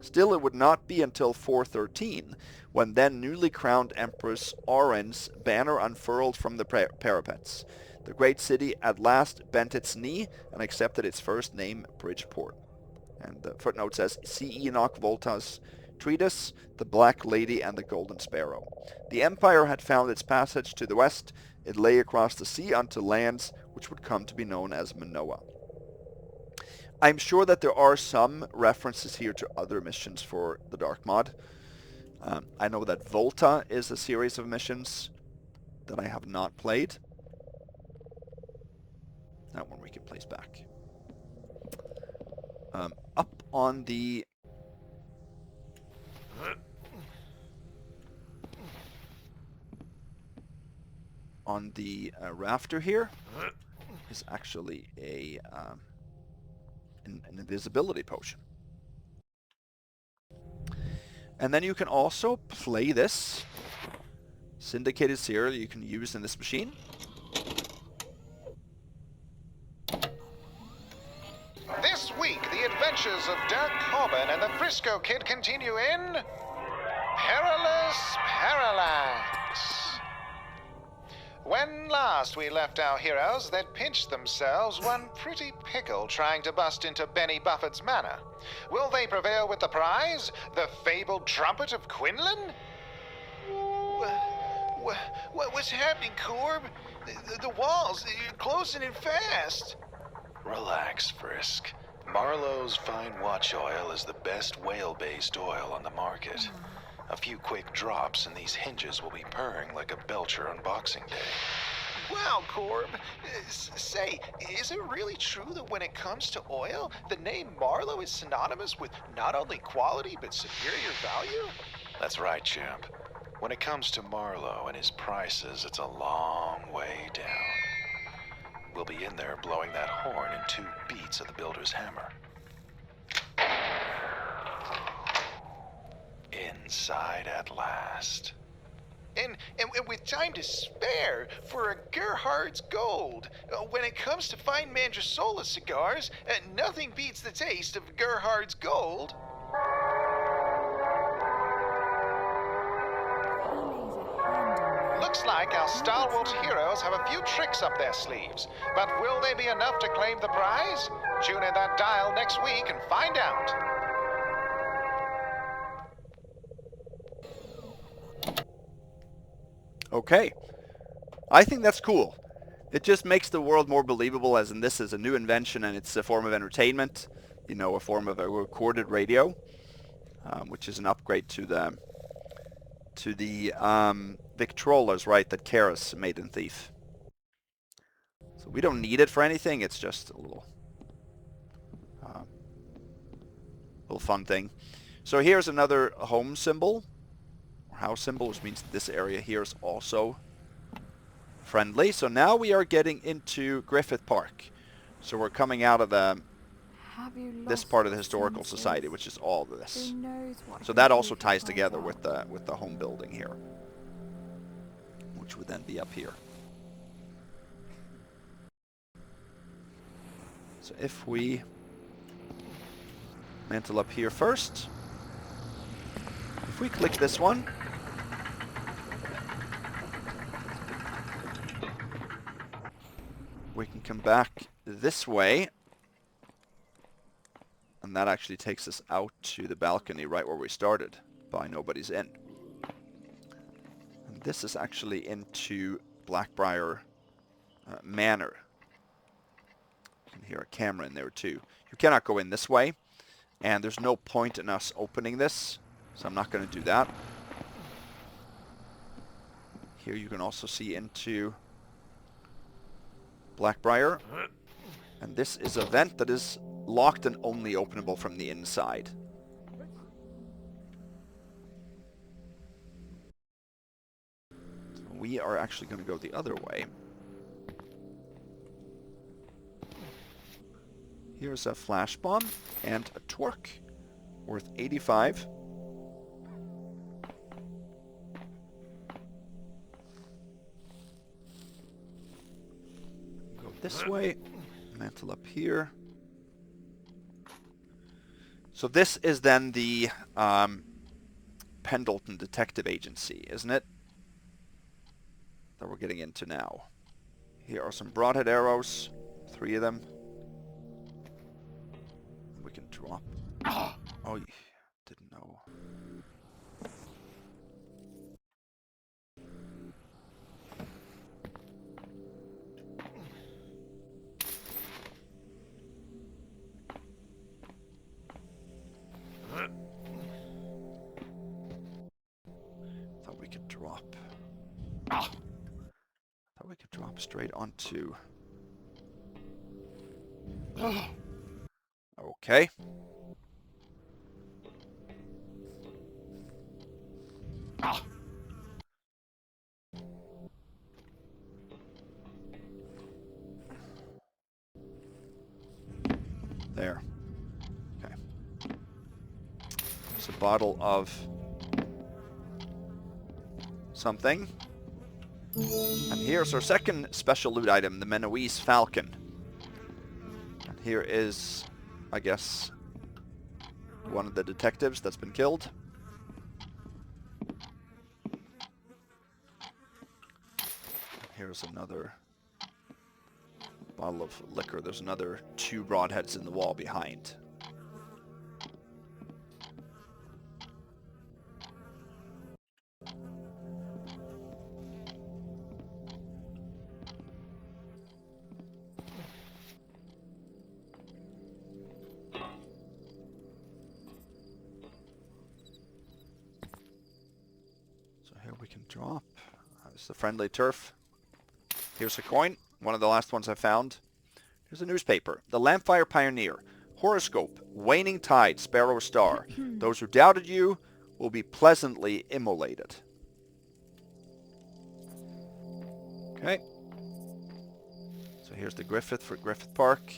A: Still, it would not be until 413, when then newly crowned Empress Auren's banner unfurled from the parapets. The great city at last bent its knee and accepted its first name, Bridgeport. And the footnote says, see Enoch Volta's treatise, The Black Lady and the Golden Sparrow. The empire had found its passage to the west. It lay across the sea unto lands which would come to be known as Manoa. I'm sure that there are some references here to other missions for the Dark Mod. I know that Volta is a series of missions that I have not played. That one we can place back. Up on the rafter here is actually an invisibility potion. And then you can also play this syndicated serial you can use in this machine.
H: adventures of Dirk Corbin and the Frisco Kid continue in Perilous Parallax. When last we left our heroes, they'd pinched themselves one pretty pickle trying to bust into Benny Buffett's manor. Will they prevail with the prize? The fabled trumpet of Quinlan? What's happening, Corb? The walls, you're closing in fast.
I: Relax, Frisk. Marlowe's Fine Watch Oil is the best whale-based oil on the market. A few quick drops and these hinges will be purring like a belcher on Boxing Day.
H: Wow, Corb. Say, is it really true that when it comes to oil, the name Marlowe is synonymous with not only quality but superior value?
I: That's right, champ. When it comes to Marlowe and his prices, it's a long way down. We'll be in there blowing that horn in 2 beats of the builder's hammer. Inside at last.
H: And with time to spare for a Gerhard's Gold. When it comes to fine Mandrasola cigars, nothing beats the taste of Gerhard's Gold. Looks like our stalwart heroes have a few tricks up their sleeves, but will they be enough to claim the prize? Tune in that dial next week and find out.
A: Okay. I think that's cool. It just makes the world more believable, as in this is a new invention and it's a form of entertainment, you know, a form of a recorded radio, which is an upgrade to the Victrolas, right, that Karis made in Thief. So we don't need it for anything, it's just a little fun thing. So here's another home symbol, or house symbol, which means this area here is also friendly. So now we are getting into Griffith Park. So we're coming out of this part of the Historical Society, which is all of this. So that also ties together with the home building here, which would then be up here. So if we mantle up here first, if we click this one, we can come back this way, and that actually takes us out to the balcony right where we started, by Nobody's Inn. And this is actually into Blackbriar Manor. You can hear a camera in there too. You cannot go in this way, and there's no point in us opening this, so I'm not going to do that. Here you can also see into Blackbriar, and this is a vent that is locked and only openable from the inside. So we are actually going to go the other way. Here's a flash bomb and a torque worth 85. Go this way, mantle up here. So this is then the Pendleton Detective Agency, isn't it? That we're getting into now. Here are some broadhead arrows, 3 of them. We can drop. Oh, you didn't know. Thought we could drop. Thought we could drop straight onto. Okay. There. Okay. There's a bottle of something. And here's our second special loot item, the Menoese Falcon. And here is, I guess, one of the detectives that's been killed. Here's another bottle of liquor. There's another 2 broadheads in the wall behind. So here we can drop. There's the friendly turf. Here's a coin, one of the last ones I found. Here's a newspaper. The Lampfire Pioneer. Horoscope. Waning tide, Sparrow Star. Those who doubted you will be pleasantly immolated. Okay. So here's the Griffith for Griffith Park.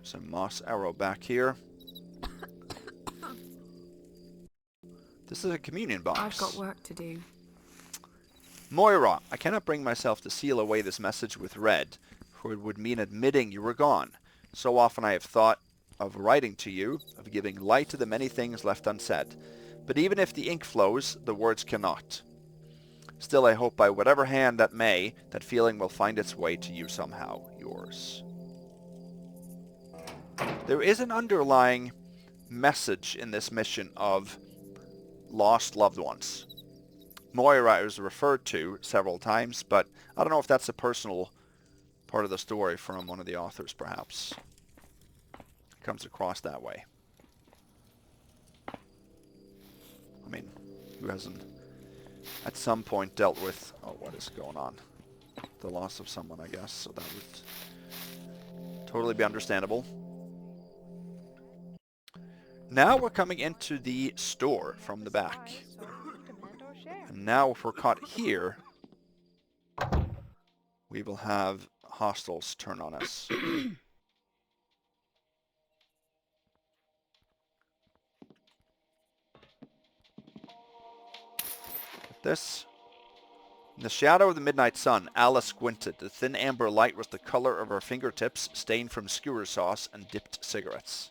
A: Some moss arrow back here. This is a communion box.
B: I've got work to do.
A: Moira, I cannot bring myself to seal away this message with red, for it would mean admitting you were gone. So often I have thought of writing to you, of giving light to the many things left unsaid. But even if the ink flows, the words cannot. Still, I hope by whatever hand that may, that feeling will find its way to you somehow. Yours. There is an underlying message in this mission of lost loved ones. Moira is referred to several times, but I don't know if that's a personal part of the story from one of the authors, perhaps. It comes across that way. I mean, who hasn't at some point dealt with, oh, what is going on? The loss of someone, I guess, so that would totally be understandable. Now we're coming into the store from the back. And now if we're caught here, we will have hostiles turn on us. This. In the shadow of the midnight sun, Alice squinted. The thin amber light was the color of her fingertips, stained from skewer sauce and dipped cigarettes.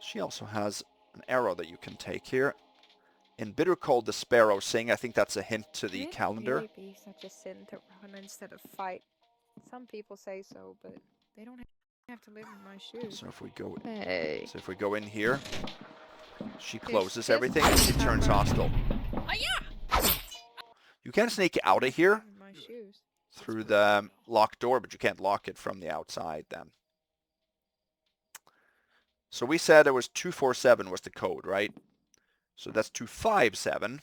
A: She also has an arrow that you can take here. In bitter cold, the sparrows sing. I think that's a hint to the calendar.
E: Would it really be such a sin to run instead of fight? Some people say so, but they don't have to live in my shoes.
A: So if we go,
E: Hey.
A: so if we go in here, she closes everything and she turns hostile. You can sneak out of here
E: My shoes.
A: through the locked door, but you can't lock it from the outside then. So we said it was 247 was the code, right? So that's 257.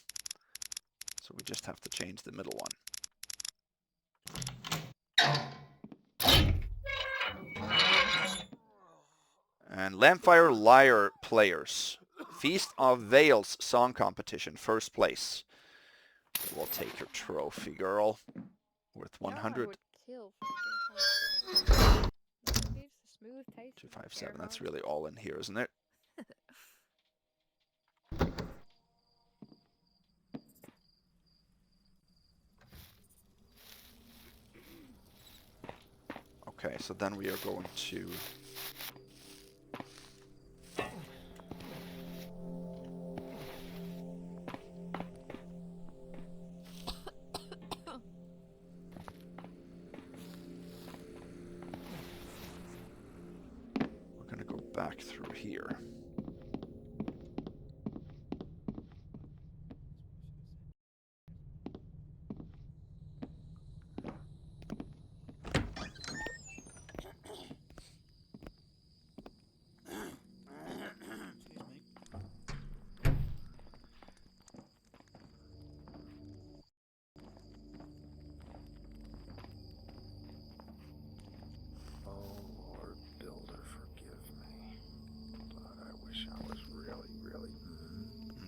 A: So we just have to change the middle one. And Lampfire Lyre Players. Feast of Veils Song Competition. First place. We'll take your trophy, girl. Worth 100. 257. That's really all in here, isn't it? Okay, so then we are going to... We're going to go back through here.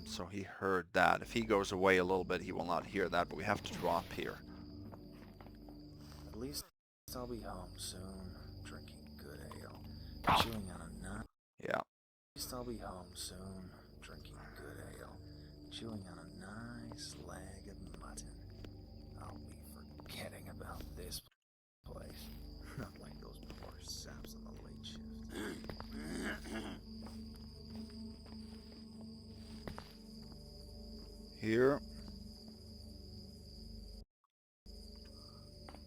A: So he heard that. If he goes away a little bit, he will not hear that, but we have to drop here.
J: At least I'll be home soon, drinking good ale, chewing on a nut.
A: Yeah.
J: At least I'll be home soon, drinking good ale, chewing on a nice leg of mutton. I'll be forgetting about this place. Not like those poor saps on the late shift.
A: here.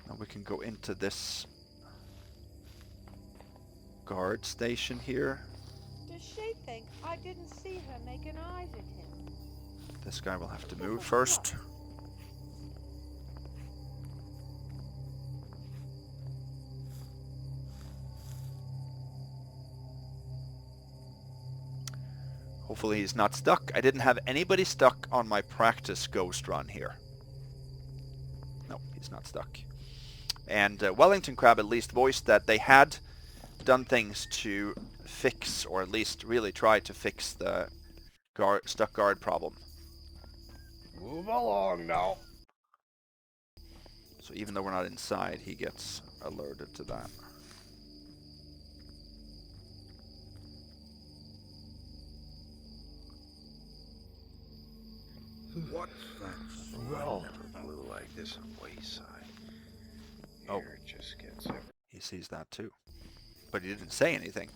A: Now we can go into this guard station here.
G: Does she think I didn't see her making eyes at him?
A: This guy will have to move first. Hopefully he's not stuck. I didn't have anybody stuck on my practice ghost run here. No, he's not stuck. And Wellingtoncrab at least voiced that they had done things to fix, or at least really try to fix the stuck guard problem.
D: Move along now.
A: So even though we're not inside, he gets alerted to that.
D: What's that smell?
J: Never blew like this in Wayside.
A: Oh.
J: Here it just gets every...
A: He sees that too. But he didn't say anything.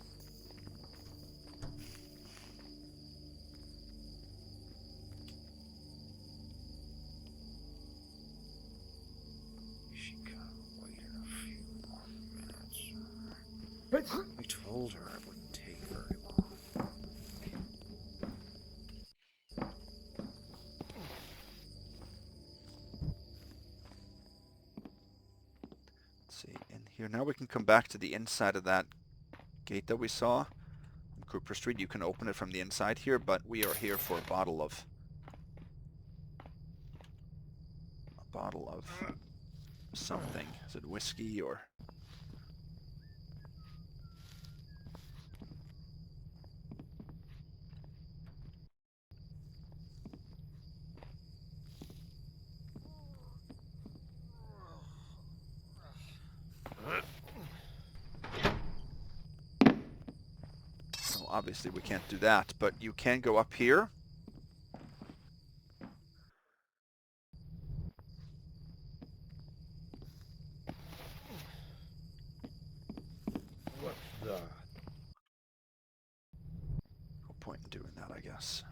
J: She could have waited a few more minutes. We told her it wouldn't take very long.
A: Let's see, in here now we can come back to the inside of that gate that we saw on Cooper Street. You can open it from the inside here, but we are here for a bottle of something. Is it whiskey or... So obviously we can't do that, but you can go up here.
D: What's that?
A: No point in doing that, I guess.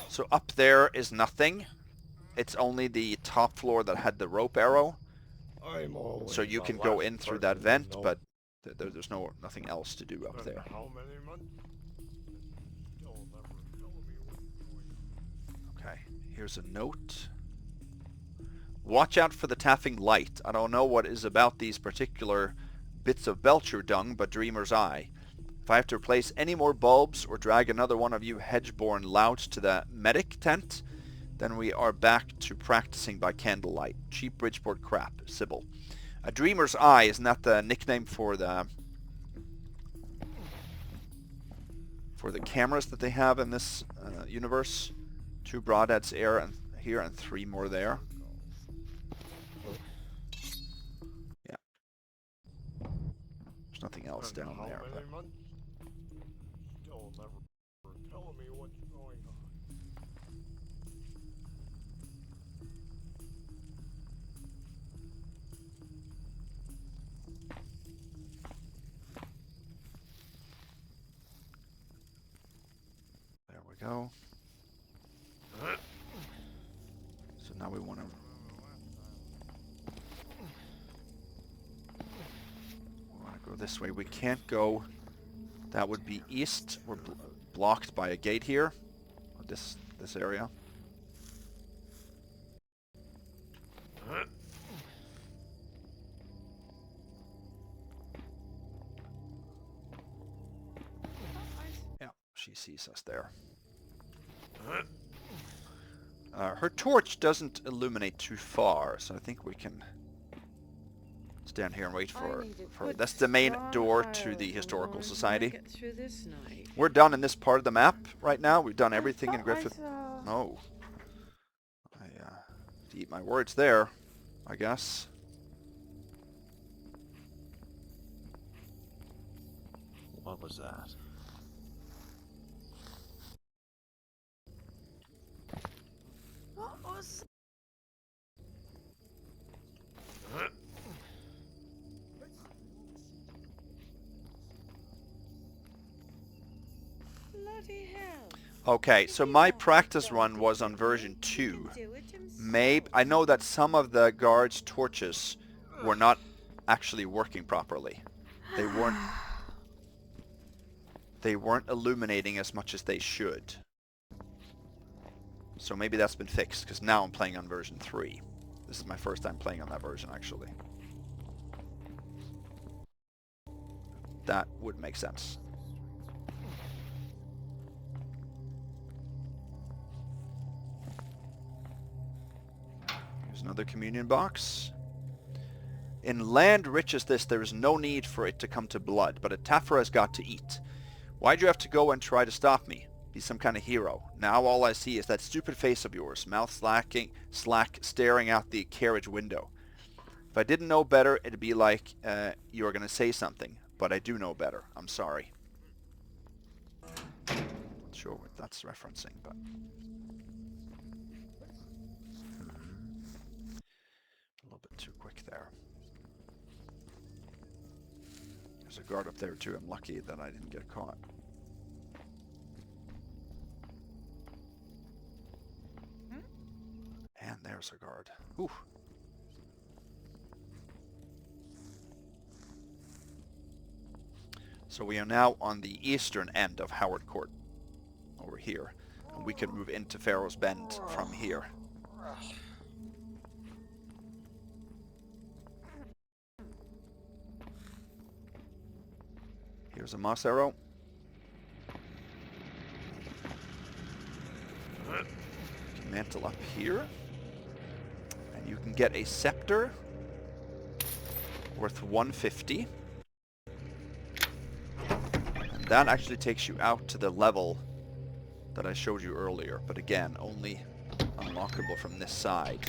A: So up there is nothing. It's only the top floor that had the rope arrow.
D: I'm always
A: So you
D: the
A: can go
D: last
A: in through
D: person
A: that
D: to
A: vent,
D: know.
A: but there's nothing else to do up
D: And
A: there.
D: how many months? Still never tell me what's going on.
A: Okay, here's a note. Watch out for the taffing light. I don't know what is about these particular bits of Belcher dung, but Dreamer's Eye. If I have to replace any more bulbs or drag another one of you hedge-born louts to the medic tent, then we are back to practicing by candlelight. Cheap Bridgeport crap, Sybil. A Dreamer's Eye, isn't that the nickname for the cameras that they have in this universe? 2 broadheads here and 3 more there. Yeah. There's nothing else
D: And
A: down
D: how
A: there.
D: many
A: But
D: months? Still never tell me what's going on.
A: there we go. So now we want to go this way. We can't go. That would be east. We're blocked by a gate here. This area. Yeah, she sees us there. Her torch doesn't illuminate too far, so I think we can stand here and wait for her. That's the main door to the Historical Society. We're done in this part of the map right now. We've done everything in Griffith. No. I have to eat my words there, I guess.
J: What was that?
G: What was... Bloody hell.
A: Okay, so my practice run was on version 2. Maybe I know that some of the guards' torches were not actually working properly. They weren't illuminating as much as they should. So maybe that's been fixed, because now I'm playing on version 3. This is my first time playing on that version, actually. That would make sense. Here's another communion box. In land rich as this, there is no need for it to come to blood, but a Taffer has got to eat. Why'd you have to go and try to stop me? Be some kind of hero. Now all I see is that stupid face of yours, mouth slack, staring out the carriage window. If I didn't know better, it'd be like you were going to say something, but I do know better. I'm sorry. Not sure what that's referencing, but... A little bit too quick there. There's a guard up there too. I'm lucky that I didn't get caught. And there's a guard. Ooh. So we are now on the eastern end of Howard Court. Over here. And we can move into Farrow's Bend from here. Here's a moss arrow. Mantle up here. And you can get a scepter worth 150. And that actually takes you out to the level that I showed you earlier, but again, only unlockable from this side.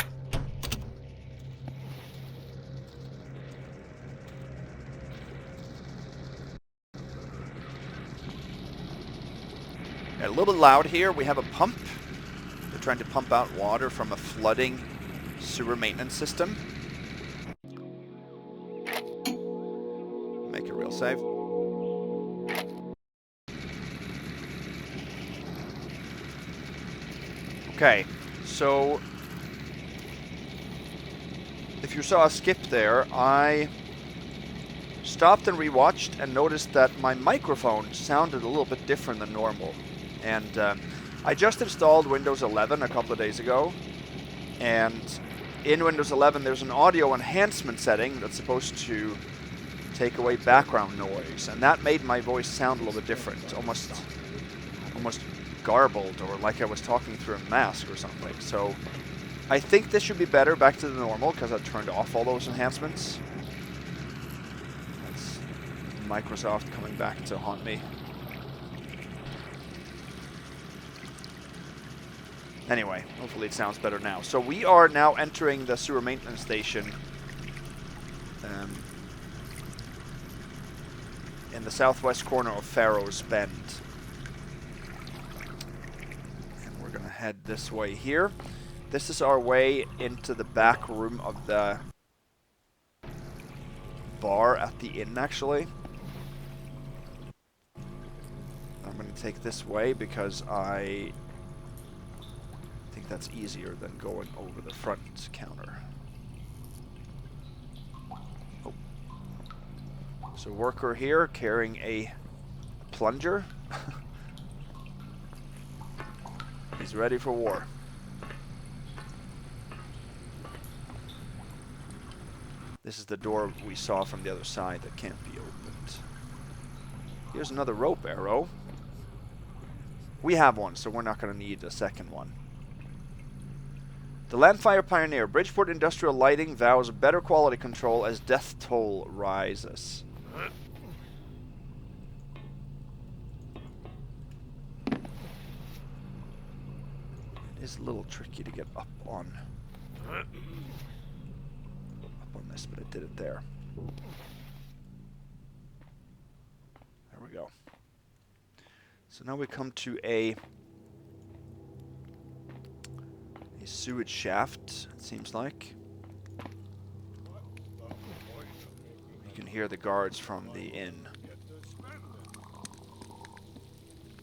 A: A little bit loud here. We have a pump. They're trying to pump out water from a flooding sewer maintenance system. Make a real save. Okay, so if you saw a skip there, I stopped and rewatched and noticed that my microphone sounded a little bit different than normal. And I just installed Windows 11 a couple of days ago, and in Windows 11 there's an audio enhancement setting that's supposed to take away background noise, and that made my voice sound a little bit different, almost garbled, or like I was talking through a mask or something. So I think this should be better back to the normal, because I turned off all those enhancements. That's Microsoft coming back to haunt me. Anyway, hopefully it sounds better now. So we are now entering the sewer maintenance station in the southwest corner of Farrow's Bend. And we're going to head this way here. This is our way into the back room of the bar at the inn, actually. I'm going to take this way because I think that's easier than going over the front counter. Oh. So worker here carrying a plunger. He's ready for war. This is the door we saw from the other side that can't be opened. Here's another rope arrow. We have one, so we're not going to need a second one. The Lampfire Pioneer. Bridgeport Industrial Lighting vows better quality control as death toll rises. It is a little tricky to get up on this, but it did it there. There we go. So now we come to a sewage shaft, it seems like. You can hear the guards from the inn.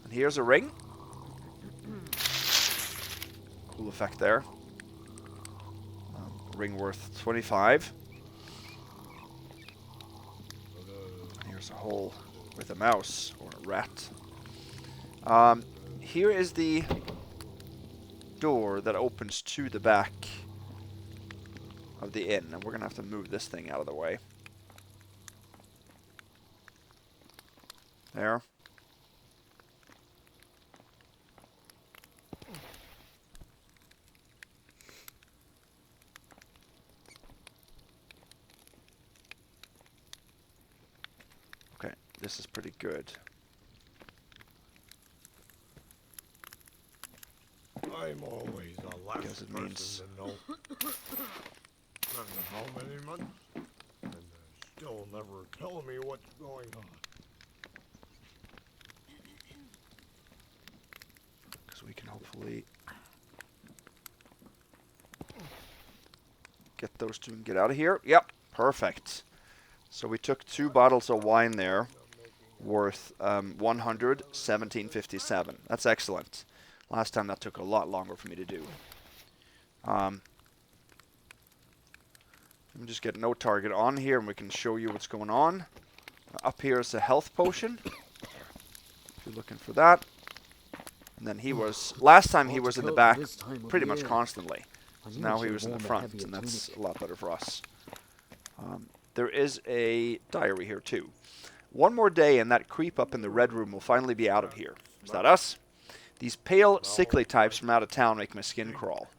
A: And here's a ring. Cool effect there. Ring worth 25. Here's a hole with a mouse or a rat. Here is the door that opens to the back of the inn, and we're gonna have to move this thing out of the way. There. Okay, this is pretty good.
D: I'm always the last
A: Guess it
D: person
A: means-
D: to know. Don't know how many months, and they're still never telling me what's going on.
A: Because we can hopefully get those two and get out of here. Yep, perfect. So we took 2 bottles of wine there, worth 117.57. That's excellent. Last time that took a lot longer for me to do. Let me just get no target on here and we can show you what's going on. Up here is a health potion, if you're looking for that. And then he was, last time he was in the back pretty much constantly. So now he was in the front, and that's a lot better for us. There is a diary here too. One more day and that creep up in the red room will finally be out of here. Is that us? These pale, sickly types from out of town make my skin crawl.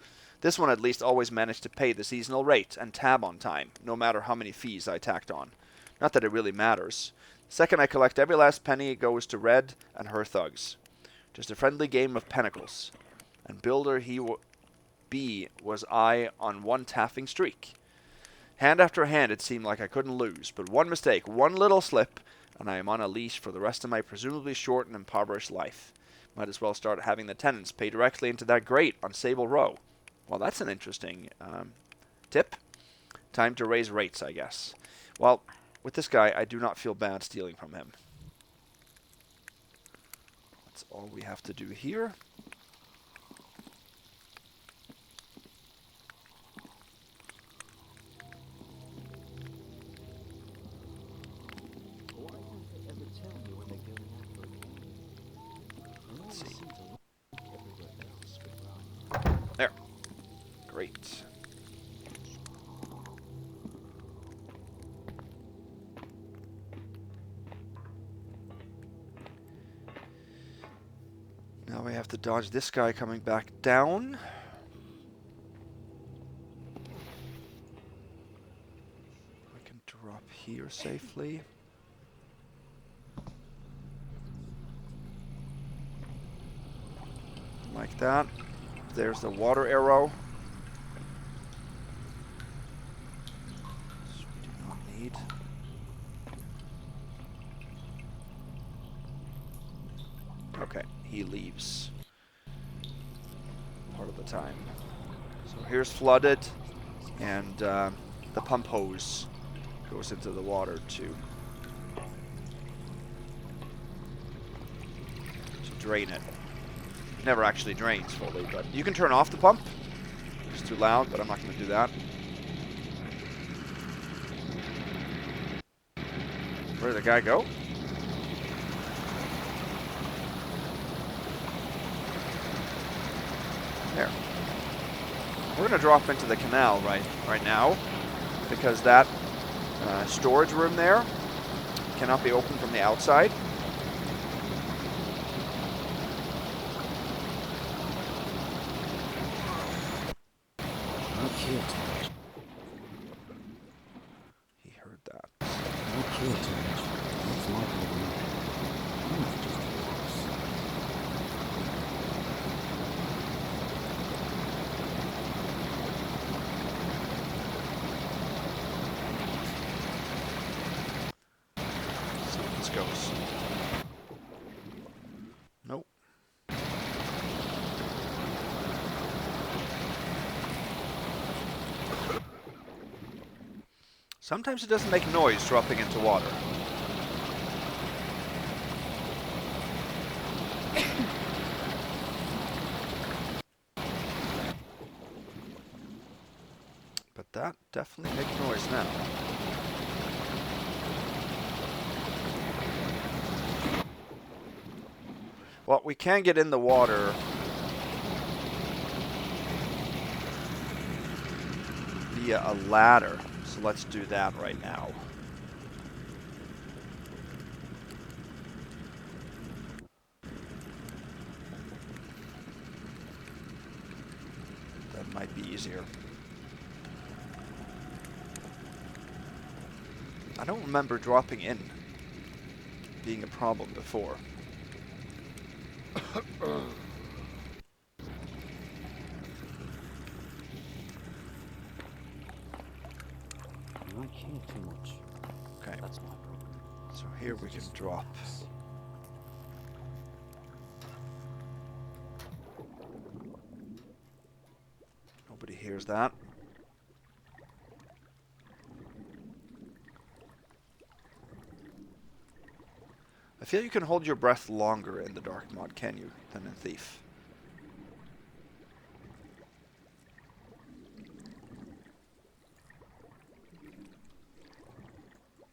A: This one at least always managed to pay the seasonal rate and tab on time, no matter how many fees I tacked on. Not that it really matters. The second I collect every last penny, it goes to Red and her thugs. Just a friendly game of Pentacles. And builder was I on one taffing streak. Hand after hand, it seemed like I couldn't lose, but one mistake, one little slip, and I am on a leash for the rest of my presumably short and impoverished life. Might as well start having the tenants pay directly into that grate on Sable Row. Well, that's an interesting tip. Time to raise rates, I guess. Well, with this guy, I do not feel bad stealing from him. That's all we have to do here. Let's see. There. Great. Now we have to dodge this guy coming back down. I can drop here safely. Like that. There's the water arrow. Which we do not need. Okay, he leaves part of the time. So here's flooded, and the pump hose goes into the water to drain it. Never actually drains fully, but you can turn off the pump. It's too loud, but I'm not going to do that. Where did the guy go? There. We're going to drop into the canal right now, because that storage room there cannot be opened from the outside. He heard that. Let's see how this goes. Nope. Sometimes it doesn't make noise dropping into water. that definitely makes noise now. Well, we can get in the water via a ladder, so let's do that right now. That might be easier. I don't remember dropping in being a problem before.
K: You like king too much.
A: Okay.
K: That's my problem.
A: So here we can drop. Nobody hears that. I feel you can hold your breath longer in the dark mod, can you, than in Thief?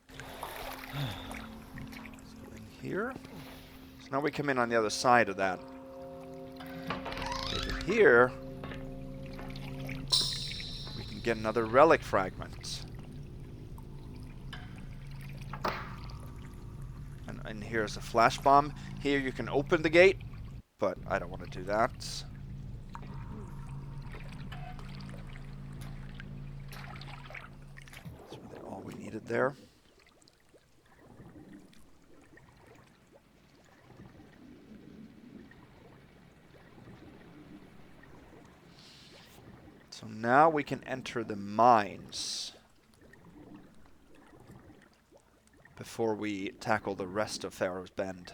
A: So in here. So now we come in on the other side of that. Over here, we can get another relic fragment. And here's a flash bomb. Here you can open the gate, but I don't want to do that. That's really all we needed there. So now we can enter the mines before we tackle the rest of Farrow's Bend.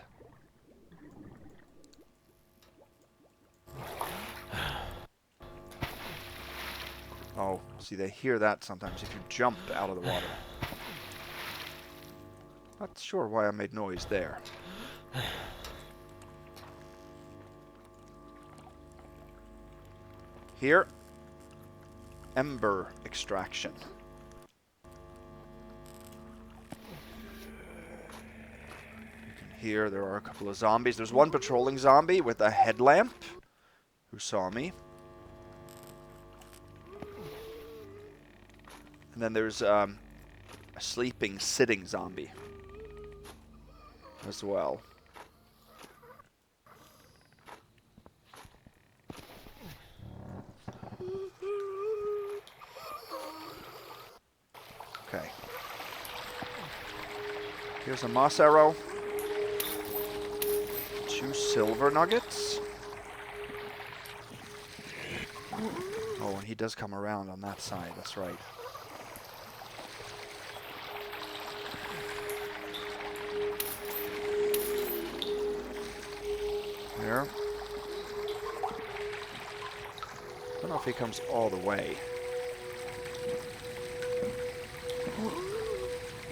A: Oh, see, they hear that sometimes if you jump out of the water. Not sure why I made noise there. Here, ember extraction. Here there are a couple of zombies. There's one patrolling zombie with a headlamp who saw me. And then there's a sleeping, sitting zombie as well. Okay. Here's a moss arrow. 2 silver nuggets. Oh, and he does come around on that side, that's right. There. I don't know if he comes all the way.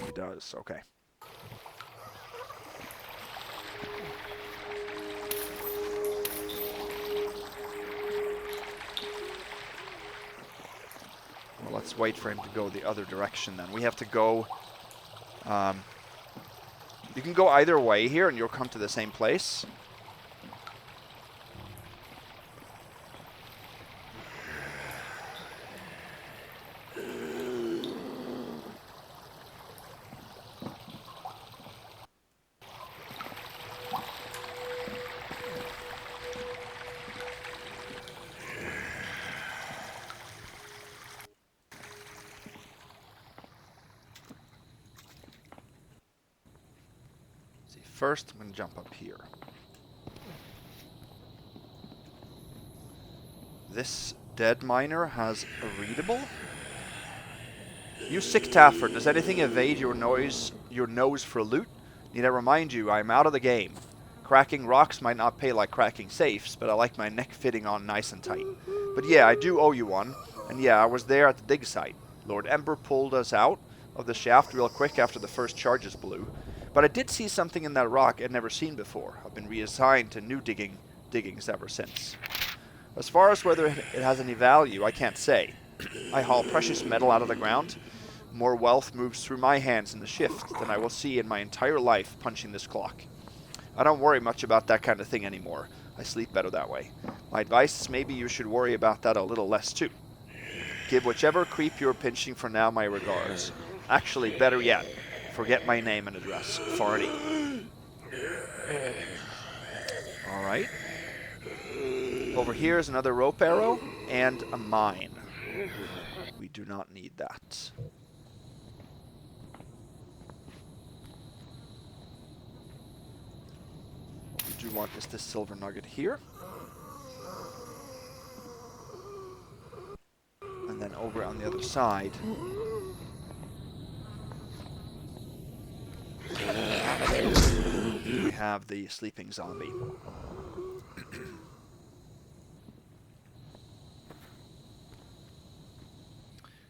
A: He does, okay. Well, let's wait for him to go the other direction then. We have to go... you can go either way here and you'll come to the same place. First, I'm going to jump up here. This dead miner has a readable. You sick Tafford, does anything evade your nose for loot? Need I remind you, I'm out of the game. Cracking rocks might not pay like cracking safes, but I like my neck fitting on nice and tight. But yeah, I do owe you one. And yeah, I was there at the dig site. Lord Ember pulled us out of the shaft real quick after the first charges blew. But I did see something in that rock I'd never seen before. I've been reassigned to new diggings ever since. As far as whether it has any value, I can't say. I haul precious metal out of the ground, more wealth moves through my hands in the shift than I will see in my entire life punching this clock. I don't worry much about that kind of thing anymore. I sleep better that way. My advice is maybe you should worry about that a little less too. Give whichever creep you're pinching for now my regards. Actually, better yet, forget my name and address. Farty. Alright. Over here is another rope arrow and a mine. We do not need that. What we do want is this silver nugget here. And then over on the other side, we have the sleeping zombie.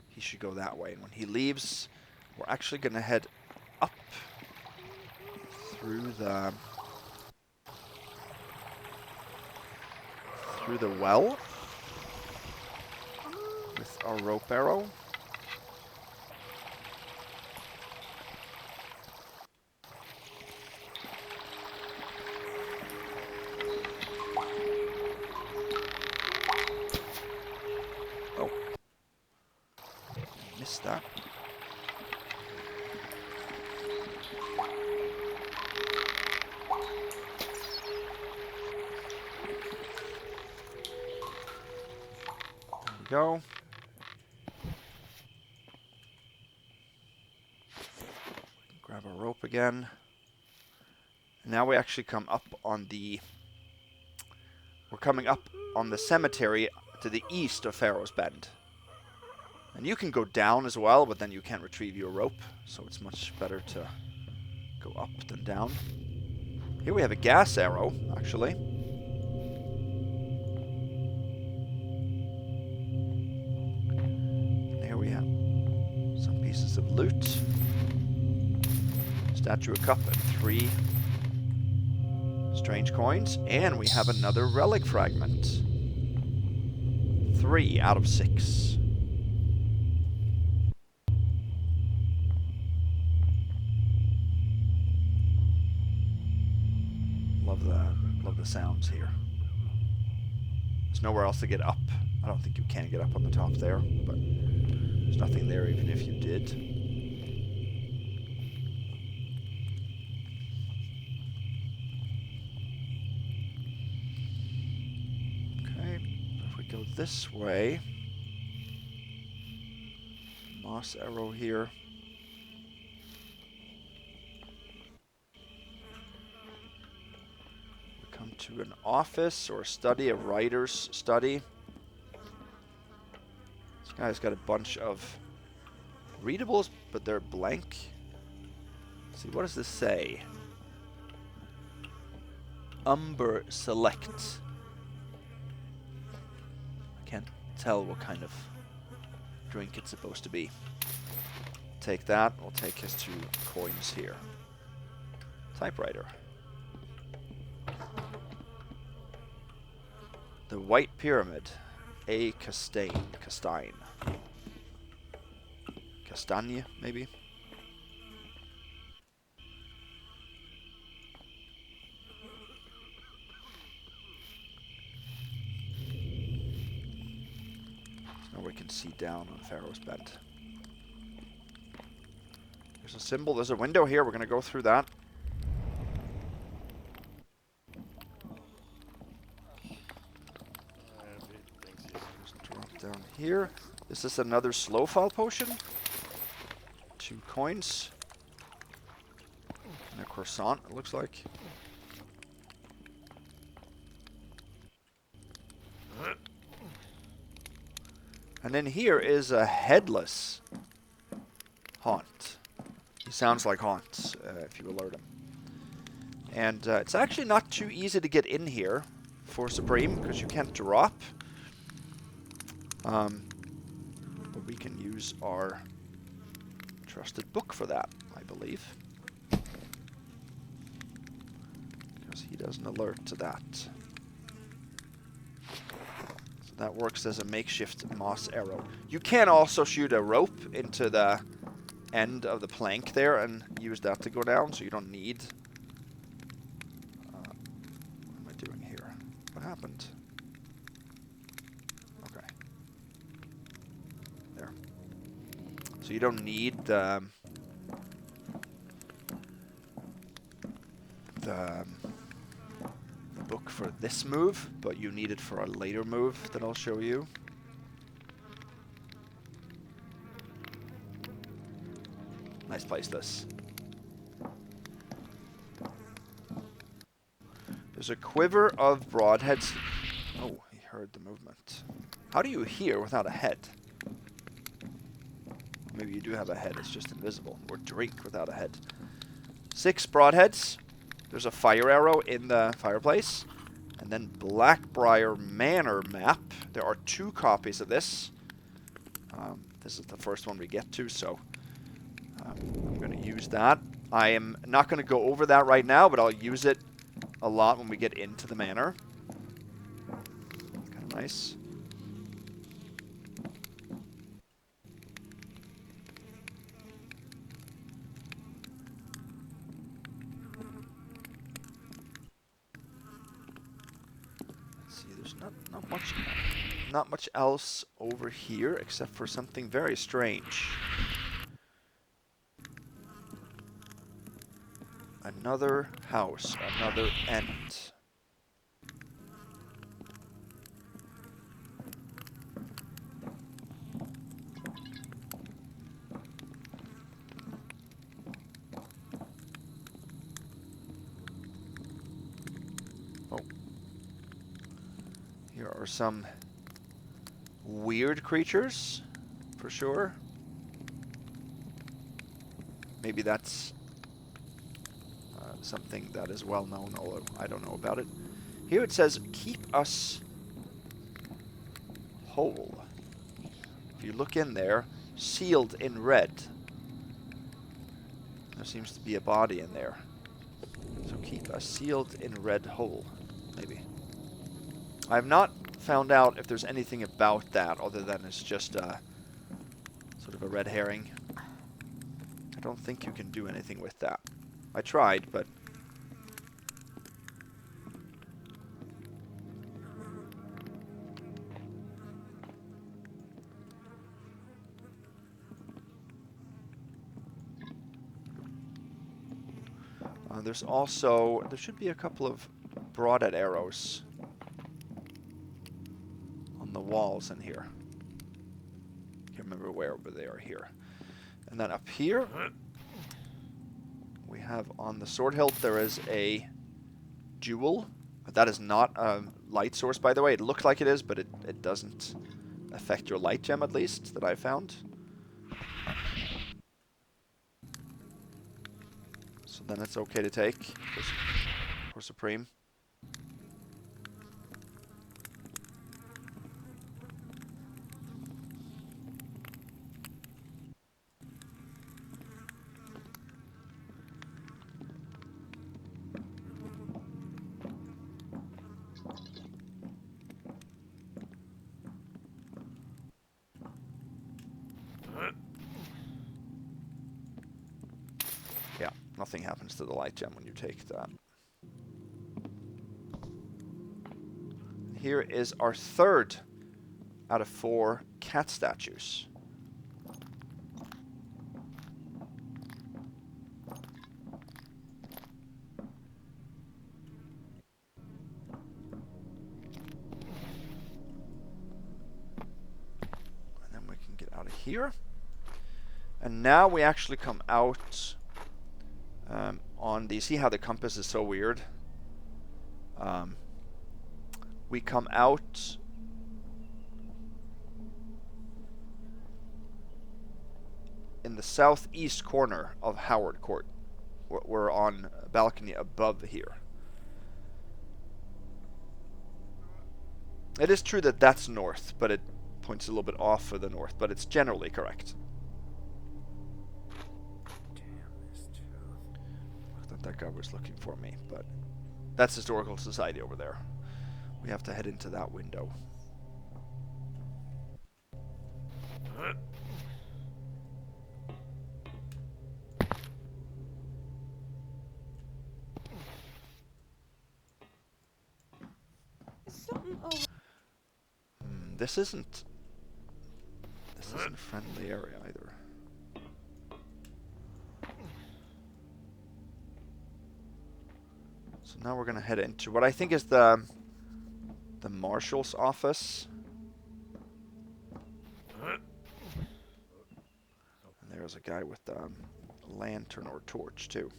A: He should go that way, and when he leaves, we're actually going to head up through the well with our rope arrow. Oh. Missed that. There we go. Grab our rope again. And now we actually come up on the... We're coming up on the cemetery to the east of Farrow's Bend. And you can go down as well, but then you can't retrieve your rope. So it's much better to go up than down. Here we have a gas arrow, actually. There we have some pieces of loot. Statue of Cup and 3 strange coins. And we have another relic fragment. 3 out of 6. Love the sounds here. There's nowhere else to get up. I don't think you can get up on the top there, but there's nothing there even if you did. Okay, if we go this way, moss arrow here. Come to an office or study, a writer's study. This guy's got a bunch of readables, but they're blank. Let's see, what does this say? Umber Select. I can't tell what kind of drink it's supposed to be. Take that. We'll take his 2 coins here. Typewriter. The White Pyramid. A Castaigne. Castagne, maybe? Now we can see down on Farrow's Bend. There's a symbol. There's a window here. We're going to go through that. Down here. Is this another slow fall potion? 2 coins. And a croissant, it looks like. And then here is a headless haunt. He sounds like haunts, if you alert him. And it's actually not too easy to get in here for Supreme, because you can't drop. But we can use our trusted book for that, I believe. Because he doesn't alert to that. So That works as a makeshift moss arrow. You can also shoot a rope into the end of the plank there and use that to go down, so you don't need... what am I doing here? What happened? Okay. There. So you don't need the book for this move, but you need it for a later move that I'll show you. Nice place, this. There's a quiver of broadheads. Oh, he heard the movement. How do you hear without a head? Maybe you do have a head, it's just invisible. Or drink without a head. 6 broadheads. There's a fire arrow in the fireplace. And then Blackbriar Manor map. There are 2 copies of this. This is the first one we get to, so I'm going to use that. I am not going to go over that right now, but I'll use it a lot when we get into the manor. Kind of nice. Not much else over here except for something very strange. Another house, another end. Oh. Here are some weird creatures, for sure. Maybe that's something that is well known, although I don't know about it. Here it says, keep us whole. If you look in there, sealed in red. There seems to be a body in there. So keep us sealed in red whole, maybe. I have not found out if there's anything about that other than it's just sort of a red herring. I don't think you can do anything with that. I tried, but... there's also... There should be a couple of broadhead arrows on the walls in here. Can't remember where, but they are here. And then up here... we have on the sword hilt, there is a jewel. That is not a light source, by the way. It looks like it is, but it doesn't affect your light gem, at least, that I found. So then it's okay to take for Supreme. Yeah, nothing happens to the light gem when you take that. Here is our 3rd out of 4 cat statues. And then we can get out of here. And now we actually come out on the... See how the compass is so weird? We come out in the southeast corner of Howard Court. We're on a balcony above here. It is true that that's north, but it points a little bit off for the north, but it's generally correct. That guy was looking for me, but that's Historical Society over there. We have to head into that window.
G: Something over.
A: This isn't a friendly area either. So now we're gonna head into what I think is the Marshal's office. And there's a guy with a lantern or torch too.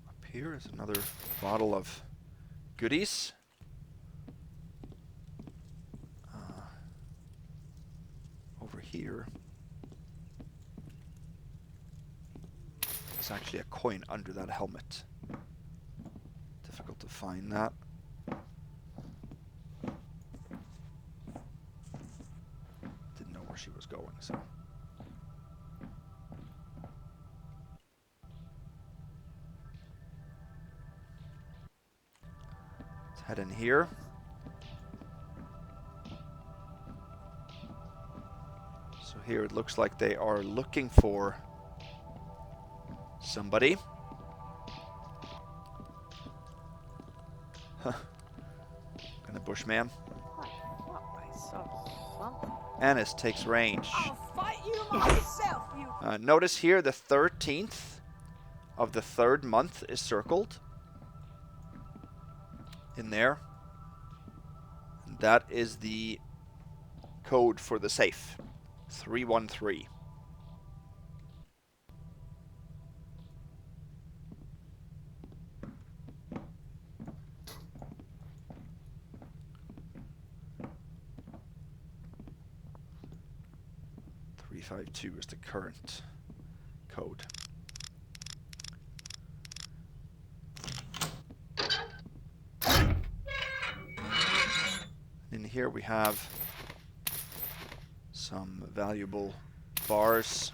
A: Up here is another bottle of goodies. Over here is actually a coin under that helmet. Difficult to find that. Didn't know where she was going, so. Let's head in here. So here it looks like they are looking for somebody. Huh. Gonna bushman.
E: I saw something.
A: Annis takes range.
G: I'll fight you myself, you.
A: Notice here the 13th of the 3rd month is circled in there. And that is the code for the safe. 313. .352 is the current code. In here we have some valuable bars,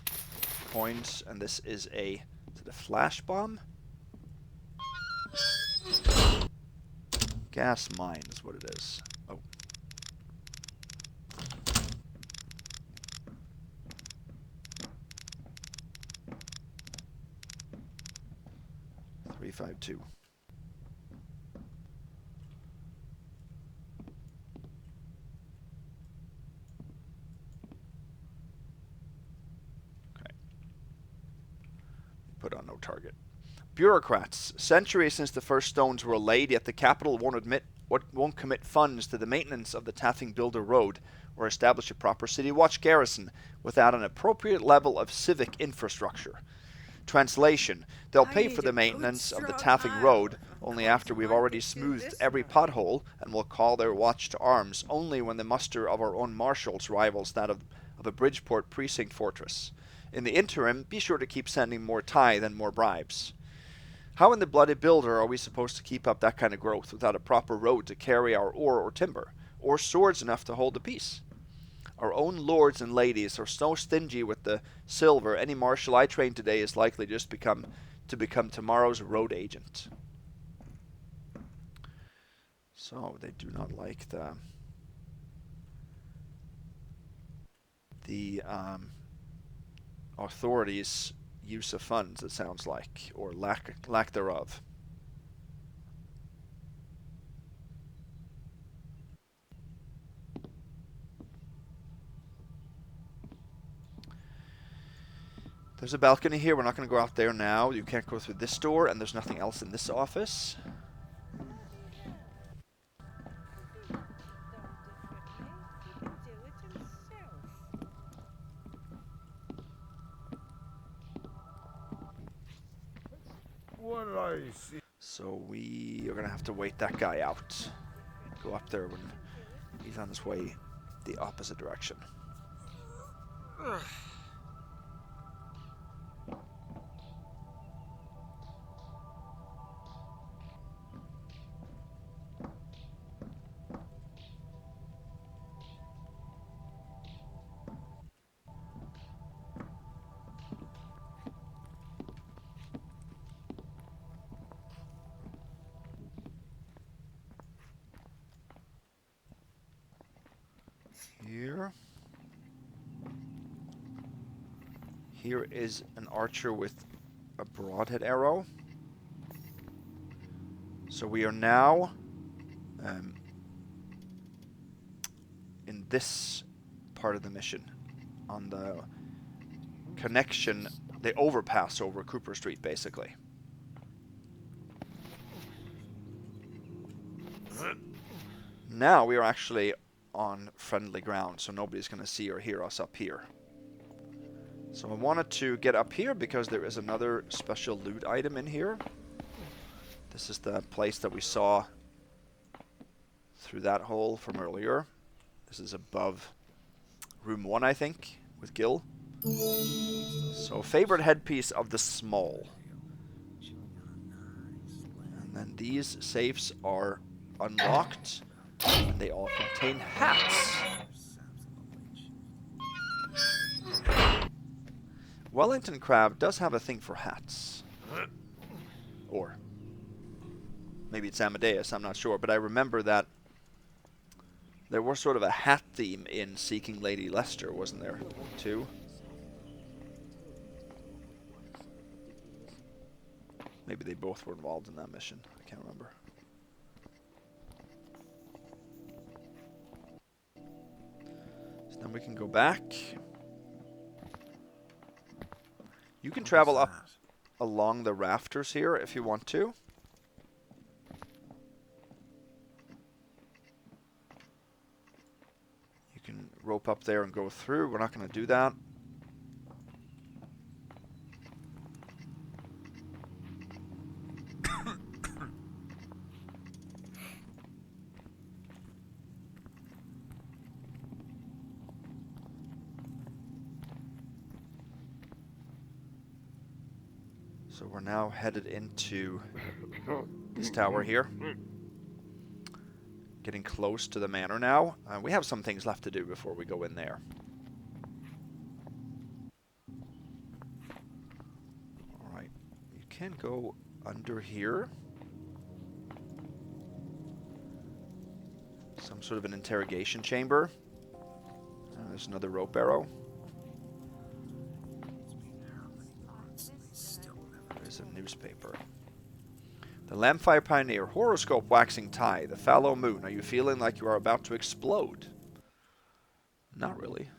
A: coins, and this is a flash bomb? Gas mine is what it is. Oh. .352. Put on no target. Bureaucrats. Centuries since the first stones were laid, yet the capital won't commit funds to the maintenance of the Taffing Builder Road or establish a proper city watch garrison without an appropriate level of civic infrastructure. Translation. They'll pay for the maintenance of the Taffing Road only after we've already smoothed every pothole, and will call their watch to arms only when the muster of our own marshals rivals that of a Bridgeport precinct fortress. In the interim, be sure to keep sending more tithe and more bribes. How in the bloody builder are we supposed to keep up that kind of growth without a proper road to carry our ore or timber, or swords enough to hold the peace? Our own lords and ladies are so stingy with the silver, any marshal I train today is likely just to become tomorrow's road agent. So they do not like the authorities' use of funds, it sounds like, or lack thereof. There's a balcony here. We're not going to go out there now. You can't go through this door, and there's nothing else in this office.
D: What did I see?
A: So we are going to have to wait that guy out. Go up there when he's on his way the opposite direction. here. Here is an archer with a broadhead arrow. So we are now in this part of the mission, on the connection, the overpass over Cooper Street, basically. Now we are actually on friendly ground, so nobody's going to see or hear us up here. So I wanted to get up here because there is another special loot item in here. This is the place that we saw through that hole from earlier. This is above room 1, I think, with Gil. So, favorite headpiece of the small. And then these safes are unlocked, and they all contain hats. Wellingtoncrab does have a thing for hats. Or maybe it's Amadeus, I'm not sure, but I remember that there was sort of a hat theme in Seeking Lady Lester, wasn't there, too? Maybe they both were involved in that mission. I can't remember. So then we can go back. You can travel up along the rafters here if you want to. You can rope up there and go through. We're not going to do that. So we're now headed into this tower here. Getting close to the manor now. We have some things left to do before we go in there. Alright, you can go under here. Some sort of an interrogation chamber. There's another rope arrow. There's a newspaper. The Lampfire Pioneer, horoscope waxing tie, the fallow moon. Are you feeling like you are about to explode? Not really.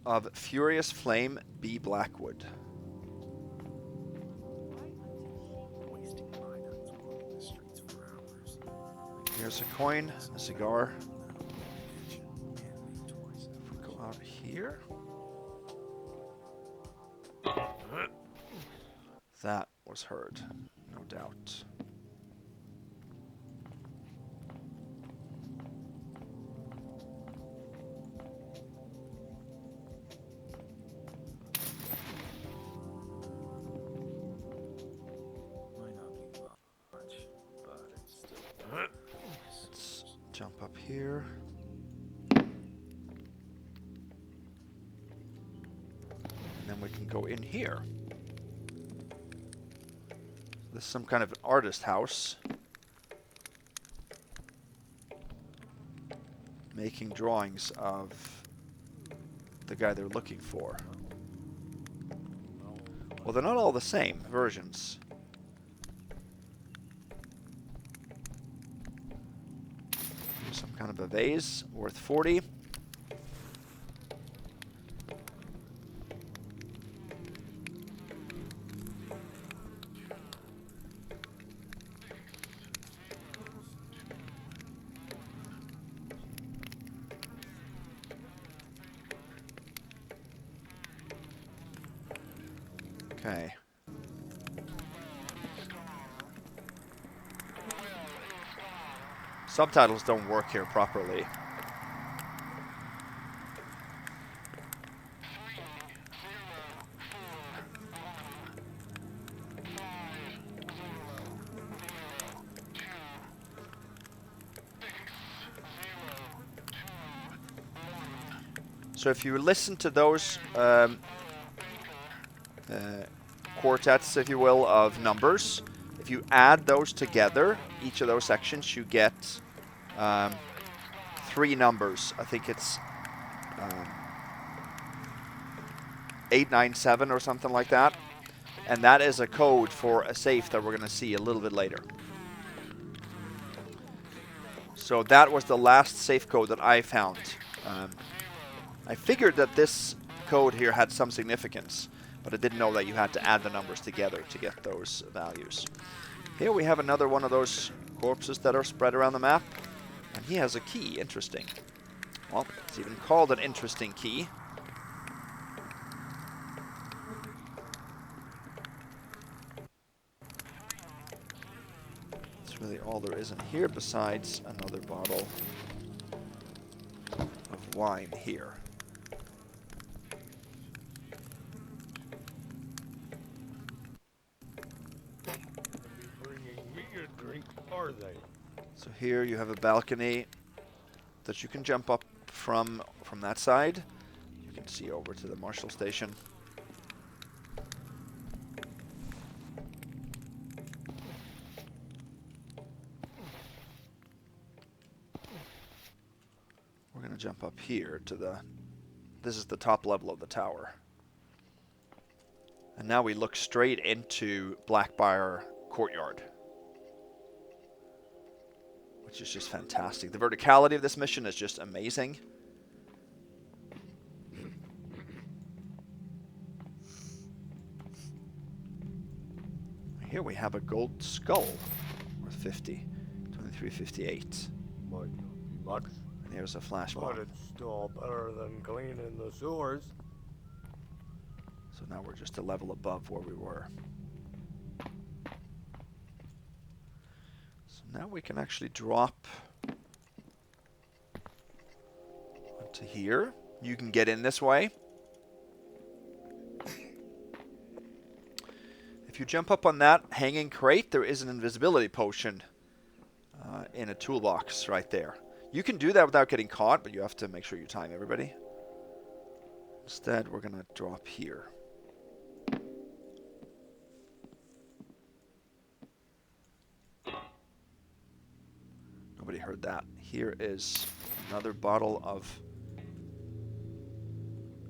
A: Of Furious Flame, B. Blackwood. Here's a coin, a cigar. If we go out here. That was heard, no doubt. Let's jump up here. And then we can go in here. This is some kind of an artist house. Making drawings of the guy they're looking for. Well, they're not all the same versions. Here's some kind of a vase worth 40. Okay. Subtitles don't work here properly. So if you listen to those quartets, if you will, of numbers. If you add those together, each of those sections, you get 3 numbers. I think it's 897 or something like that. And that is a code for a safe that we're going to see a little bit later. So that was the last safe code that I found. I figured that this code here had some significance, but I didn't know that you had to add the numbers together to get those values. Here we have another one of those corpses that are spread around the map, and he has a key. Interesting. Well, it's even called an interesting key. That's really all there is in here besides another bottle of wine here.
D: Bringing me a drink, are they?
A: So here you have a balcony that you can jump up from that side. You can see over to the Marshal station. We're going to jump up here to the... This is the top level of the tower. And now we look straight into Blackbriar Courtyard, which is just fantastic. The verticality of this mission is just amazing. Here we have a gold skull worth 50, 2358.
D: Might not be much,
A: And here's a flashbang.
D: but it's still better than cleaning the sewers.
A: So now we're just a level above where we were. So now we can actually drop onto here. You can get in this way. If you jump up on that hanging crate, there is an invisibility potion in a toolbox right there. You can do that without getting caught, but you have to make sure you time everybody. Instead, we're going to drop here. Nobody heard that. Here is another bottle of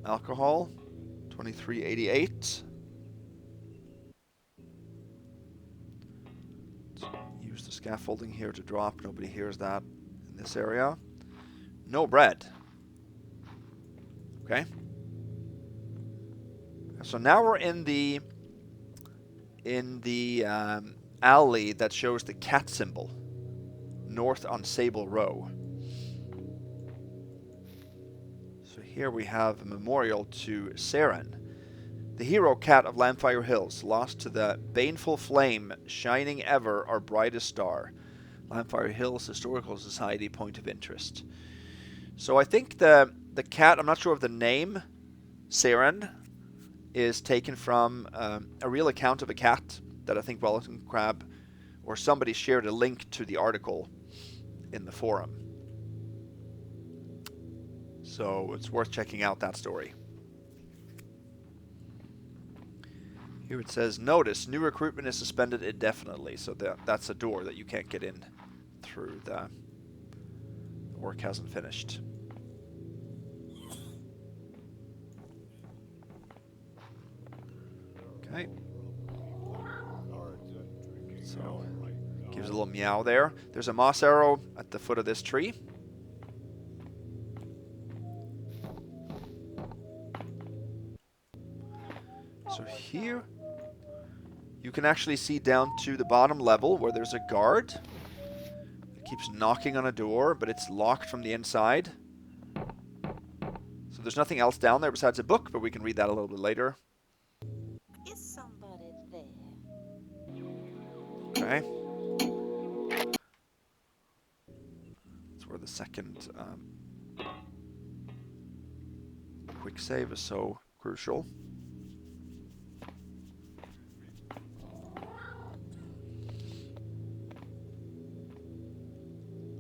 A: alcohol, 2388. Use the scaffolding here to drop. Nobody hears that in this area. No bread. Okay. So now we're in the alley that shows the cat symbol north on Sable Row. So here we have a memorial to Saren, the hero cat of Lampfire Hills, lost to the baneful flame, shining ever our brightest star. Lampfire Hills Historical Society point of interest. So I think the cat, I'm not sure of the name, Saren, is taken from a real account of a cat that I think Wellingtoncrab or somebody shared a link to the article in the forum. So it's worth checking out that story. Here it says, notice, new recruitment is suspended indefinitely. So that's a door that you can't get in through. The work hasn't finished. Okay. So, gives a little meow there. There's a moss arrow at the foot of this tree. So here, you can actually see down to the bottom level where there's a guard. It keeps knocking on a door, but it's locked from the inside. So there's nothing else down there besides a book, but we can read that a little bit later.
G: Is somebody there?
A: Okay. That's where the second quick save is so crucial.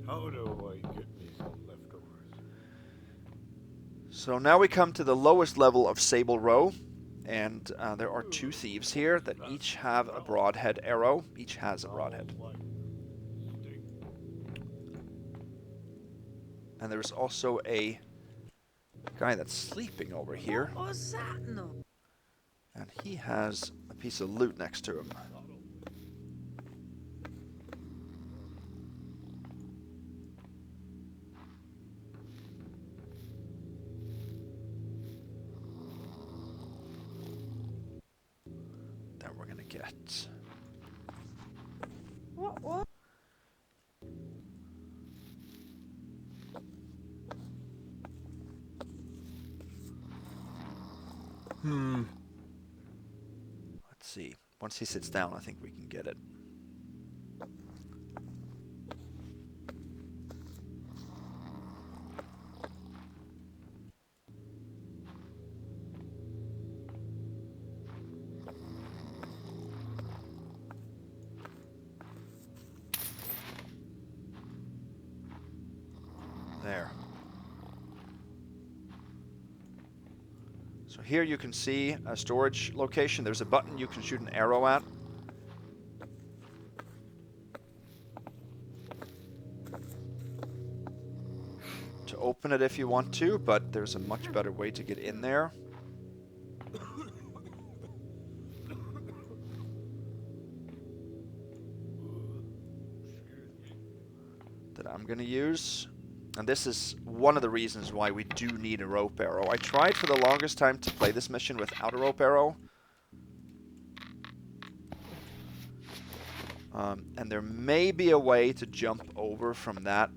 D: How do I get me some leftovers?
A: So now we come to the lowest level of Sable Row. And there are 2 thieves here that each have a broadhead arrow. Each has a broadhead. And there's also a guy that's sleeping over here.
G: What was that no?
A: And he has a piece of loot next to him. Then we're gonna get...
G: What?
A: Let's see. Once he sits down, I think we can get it. There. So here you can see a storage location. There's a button you can shoot an arrow at. To open it if you want to, but there's a much better way to get in there. That I'm going to use. And this is one of the reasons why we do need a rope arrow. I tried for the longest time to play this mission without a rope arrow. And there may be a way to jump over from that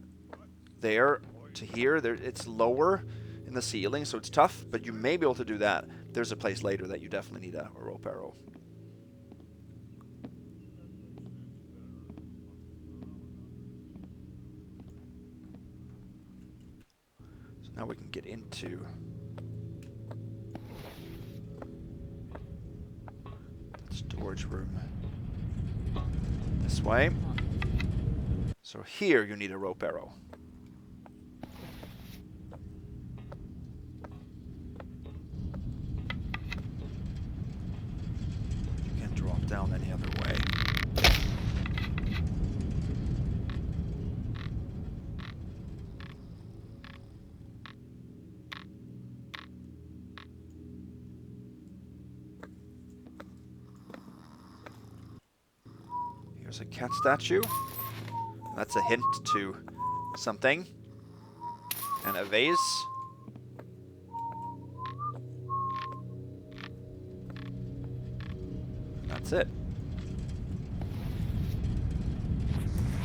A: there to here. It's lower in the ceiling, so it's tough, but you may be able to do that. There's a place later that you definitely need a rope arrow. Now we can get into the storage room this way. So here you need a rope arrow. You can't drop down any other way. There's a cat statue. That's a hint to something. And a vase. That's it.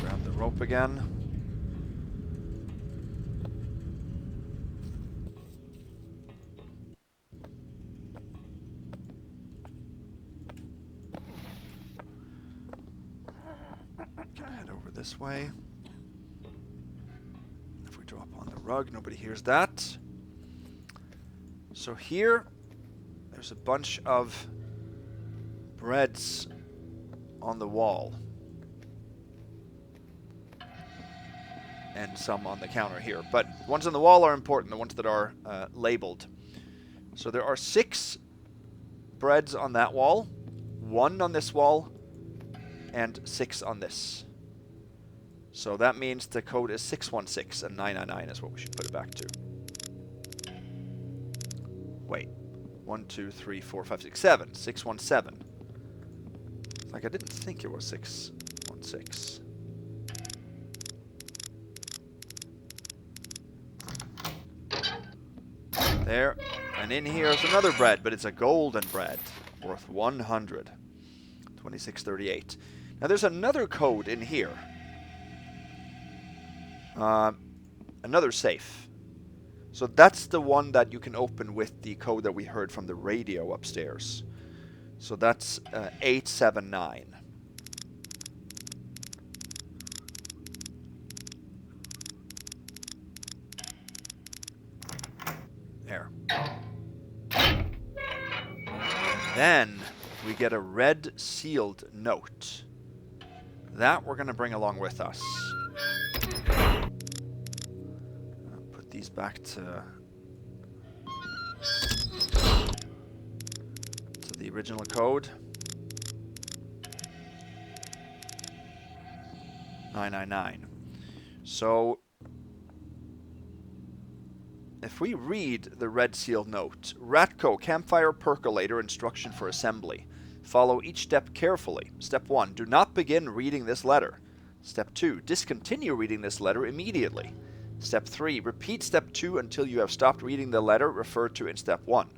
A: Grab the rope again. This way. If we drop on the rug, nobody hears that. So here, there's a bunch of breads on the wall. And some on the counter here. But the ones on the wall are important, the ones that are labeled. So there are 6 breads on that wall, 1 on this wall, and 6 on this. So that means the code is 616 and 999 is what we should put it back to. Wait. 1, 2, 3, 4, 5, 6, 7. 617. It's like I didn't think it was 616. There. And in here is another bread, but it's a golden bread. Worth 100. 2638. Now there's another code in here. Another safe. So that's the one that you can open with the code that we heard from the radio upstairs. So that's 879. There. Then we get a red sealed note. That we're going to bring along with us. These back to the original code. 999. So if we read the red sealed note, Ratco campfire percolator instruction for assembly. Follow each step carefully. Step 1, do not begin reading this letter. Step 2, discontinue reading this letter immediately. Step 3, repeat step 2 until you have stopped reading the letter referred to in step 1.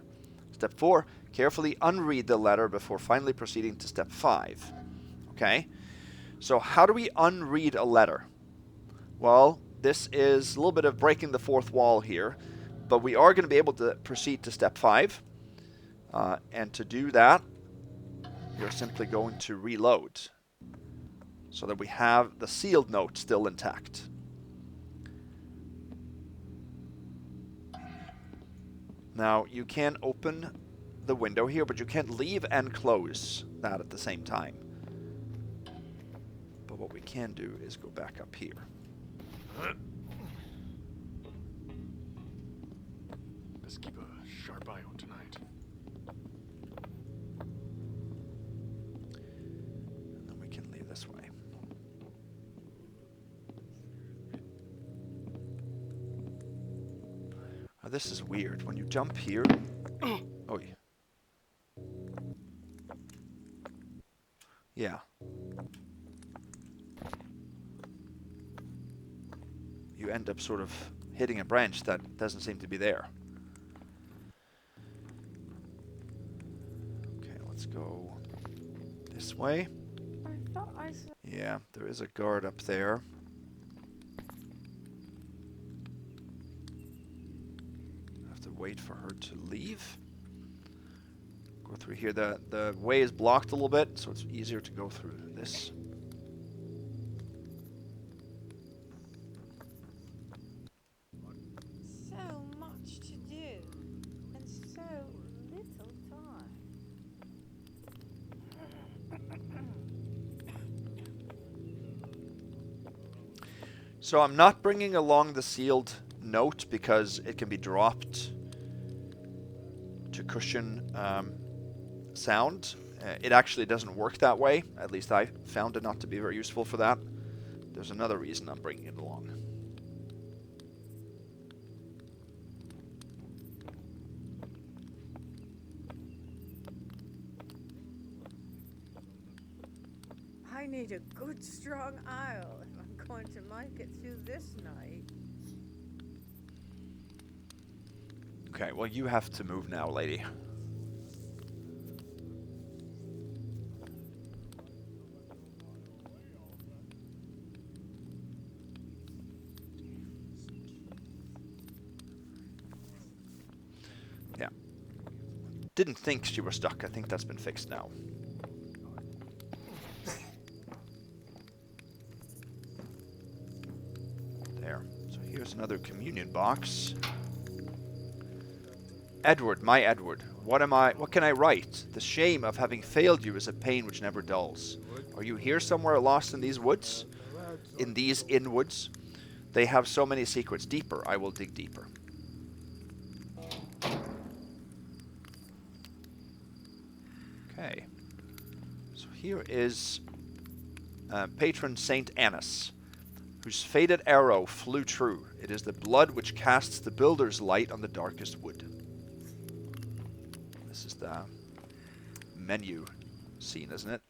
A: Step 4, carefully unread the letter before finally proceeding to step 5. Okay? So how do we unread a letter? Well, this is a little bit of breaking the fourth wall here, but we are going to be able to proceed to step 5. And to do that, you're simply going to reload so that we have the sealed note still intact. Now, you can open the window here, but you can't leave and close that at the same time. But what we can do is go back up here.
L: Best keep a sharp eye on tonight.
A: And then we can leave this way. Now, this is weird. When you jump here... Oh, yeah. Yeah. You end up sort of hitting a branch that doesn't seem to be there. Okay, let's go this way.
E: I thought I saw...
A: Yeah, there is a guard up there. I have to wait for her to leave. Go through here. The way is blocked a little bit, so it's easier to go through this.
G: So much to do, and so little time.
A: So I'm not bringing along the sealed note because it can be dropped to cushion sound. It actually doesn't work that way. At least I found it not to be very useful for that. There's another reason I'm bringing it along.
G: I need a good strong ale if I'm going to make it through this night.
A: Okay, well, you have to move now, lady. Yeah. Didn't think she was stuck. I think that's been fixed now. There. So here's another communion box. Edward, my Edward, what can I write? The shame of having failed you is a pain which never dulls. Are you here somewhere lost in these woods? In these woods? They have so many secrets. Deeper, I will dig deeper. Okay. So here is patron Saint Annas, whose faded arrow flew true. It is the blood which casts the builder's light on the darkest wood. This is the menu scene, isn't it?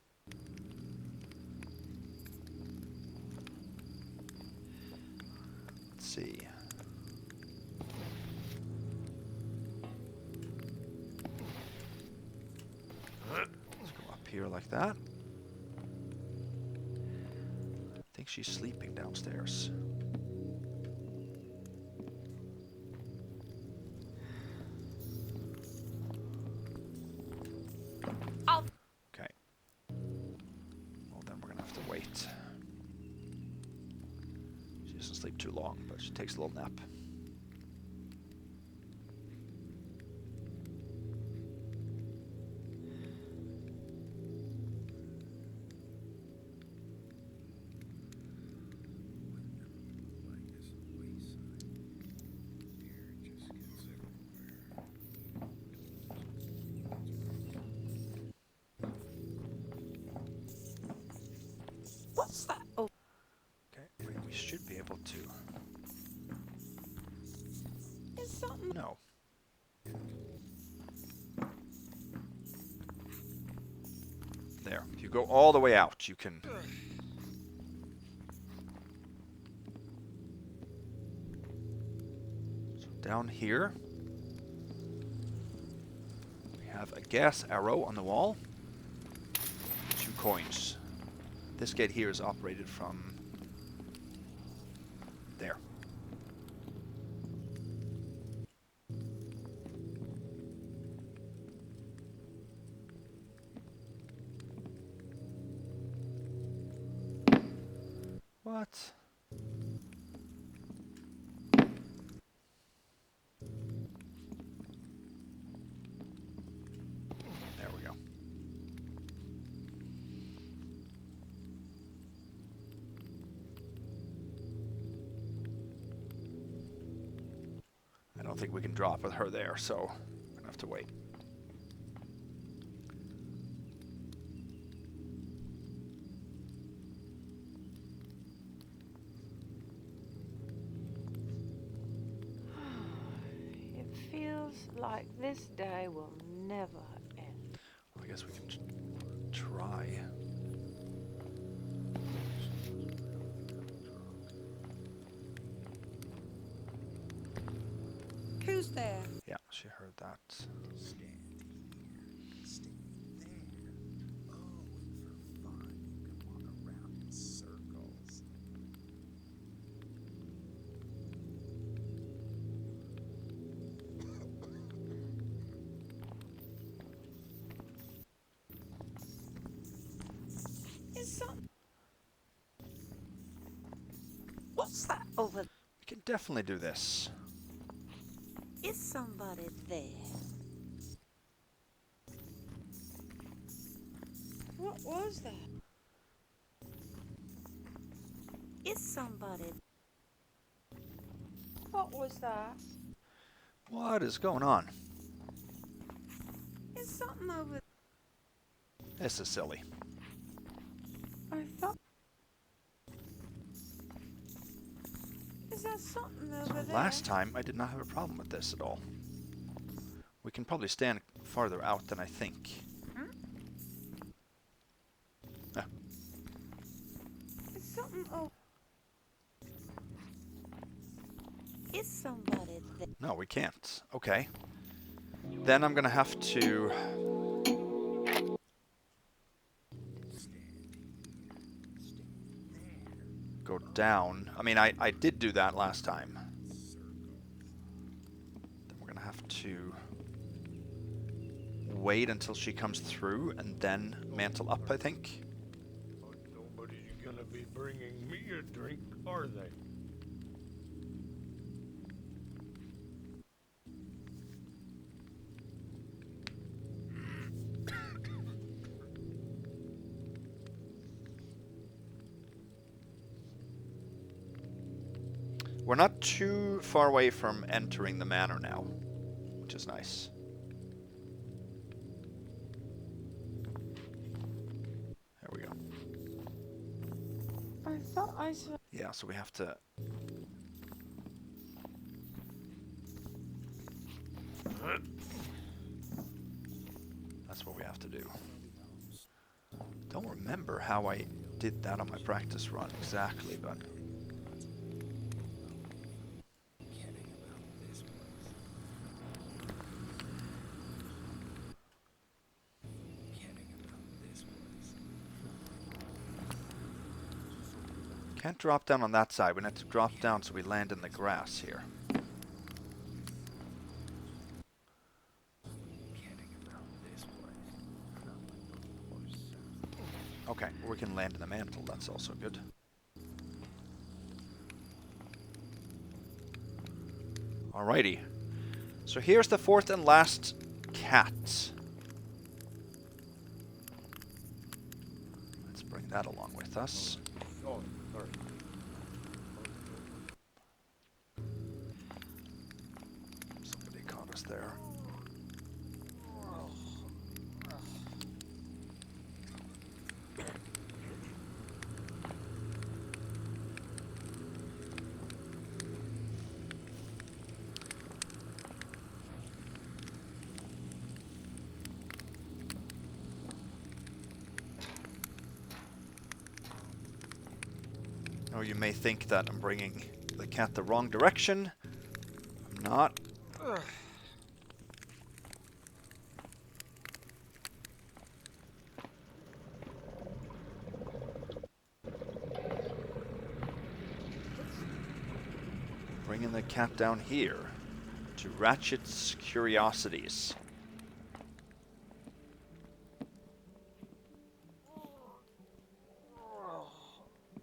A: Let's see. Let's go up here like that. I think she's sleeping downstairs. Okay. Well, then we're gonna have to wait. She doesn't sleep too long, but she takes a little nap.
G: What's that? Oh.
A: Okay, we should be able to.
G: Is something?
A: No. There. If you go all the way out, you can. So down here, we have a gas arrow on the wall. 2 coins. This gate here is operated from there. What? There we go. I don't think we can drop with her there, so we're gonna have to wait.
G: It feels like this day will never end.
A: Well, I guess we can try.
G: Who's there?
A: Yeah, she heard that.
J: Stand here. Stand there. Oh, and for fun, you can walk around in circles.
G: Is something? What's that over?
A: We can definitely do this.
G: Is somebody there? What was that? Is somebody? What was that?
A: What is going on?
G: Is something over?
A: This is silly.
G: I thought. Is that something over there?
A: Last time I did not have a problem with this at all. We can probably stand farther out than I think. Ah.
G: Is something over? Is somebody there?
A: No, we can't. Okay. Then I'm gonna have to go down. I mean, I did do that last time. Then we're gonna have to wait until she comes through and then mantle up, I think.
D: But nobody's gonna be bringing me a drink, are they?
A: We're not too far away from entering the manor now, which is nice. There we go.
G: I thought I saw.
A: Yeah, so we have to... That's what we have to do. Don't remember how I did that on my practice run exactly, but... Can't drop down on that side. We need to drop down so we land in the grass here. Okay, or we can land in the mantle. That's also good. Alrighty. So here's the fourth and last cat. Let's bring that along with us.
D: Oh, sorry.
A: Somebody caught us there. know you may think that I'm bringing the cat the wrong direction. I'm not. Ugh. Bringing the cat down here to Ratchet's Curiosities.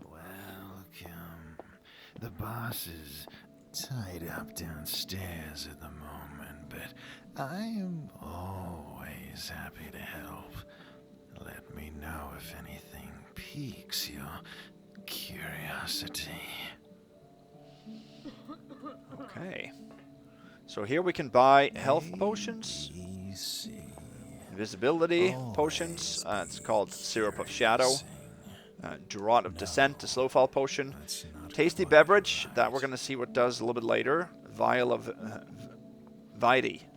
J: Welcome. The boss is tied up downstairs at the moment, but I am always happy to help. Let me know if anything piques your curiosity.
A: Okay. So here we can buy health potions, invisibility potions, it's called Syrup of Shadow, Draught of Descent, a slow fall potion, tasty beverage, that we're going to see what does a little bit later, Vial of Vitality.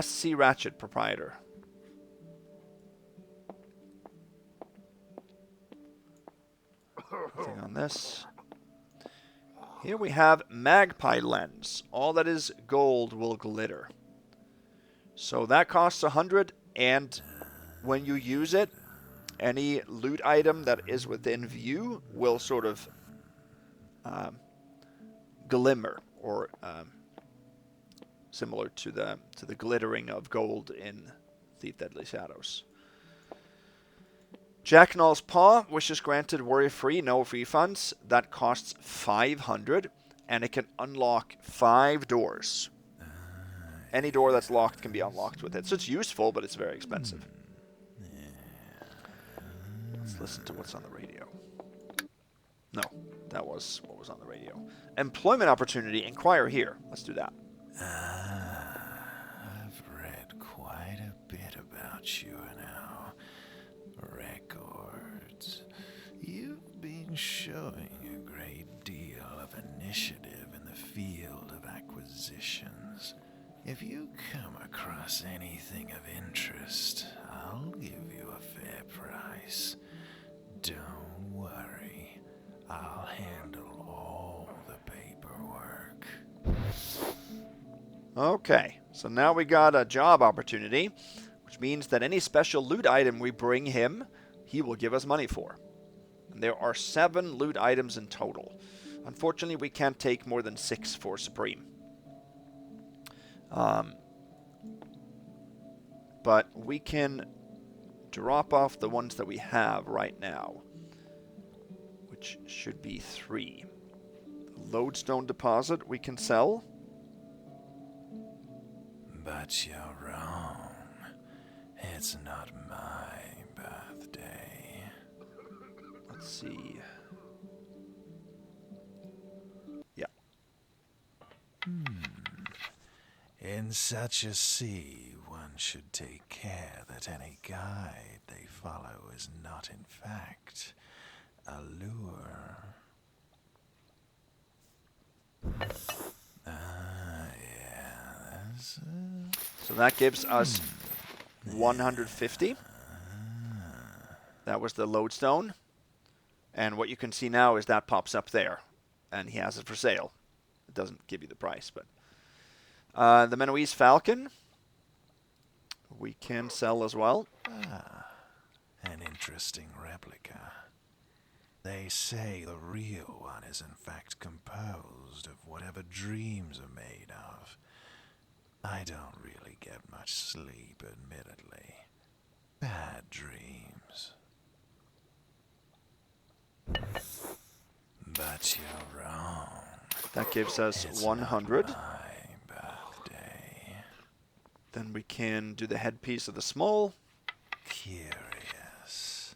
A: SC Ratchet, proprietor. Nothing on this. Here we have Magpie Lens. All that is gold will glitter. So that costs 100, and when you use it, any loot item that is within view will sort of glimmer, or similar to the glittering of gold in Thief Deadly Shadows. Jacknall's Paw, wishes granted, worry free, no refunds. That costs 500, and it can unlock 5 doors. Any door that's locked can be unlocked with it. So it's useful, but it's very expensive. Let's listen to what's on the radio. No, that was what was on the radio. Employment opportunity, inquire here. Let's do that.
J: I've read quite a bit about you now. Records. You've been showing a great deal of initiative in the field of acquisitions. If you come across anything of interest, I'll give you a fair price. Don't worry, I'll handle all the paperwork.
A: Okay, so now we got a job opportunity, which means that any special loot item we bring him, he will give us money for. And there are 7 loot items in total. Unfortunately, we can't take more than 6 for Supreme. But we can drop off the ones that we have right now, which should be 3. The lodestone deposit we can sell.
J: But you're wrong. It's not my birthday.
A: Let's see. Yeah.
J: In such a sea, one should take care that any guide they follow is not in fact a lure. Yes.
A: So that gives us 150. That was the lodestone. And what you can see now is that pops up there. And he has it for sale. It doesn't give you the price, but... the Menoese Falcon, we can sell as well.
J: An interesting replica. They say the real one is in fact composed of whatever dreams are made of. I don't really get much sleep, admittedly. Bad dreams. But you're wrong.
A: That gives us
J: It's
A: 100.
J: not my birthday.
A: Then we can do the headpiece of the small.
J: Curious.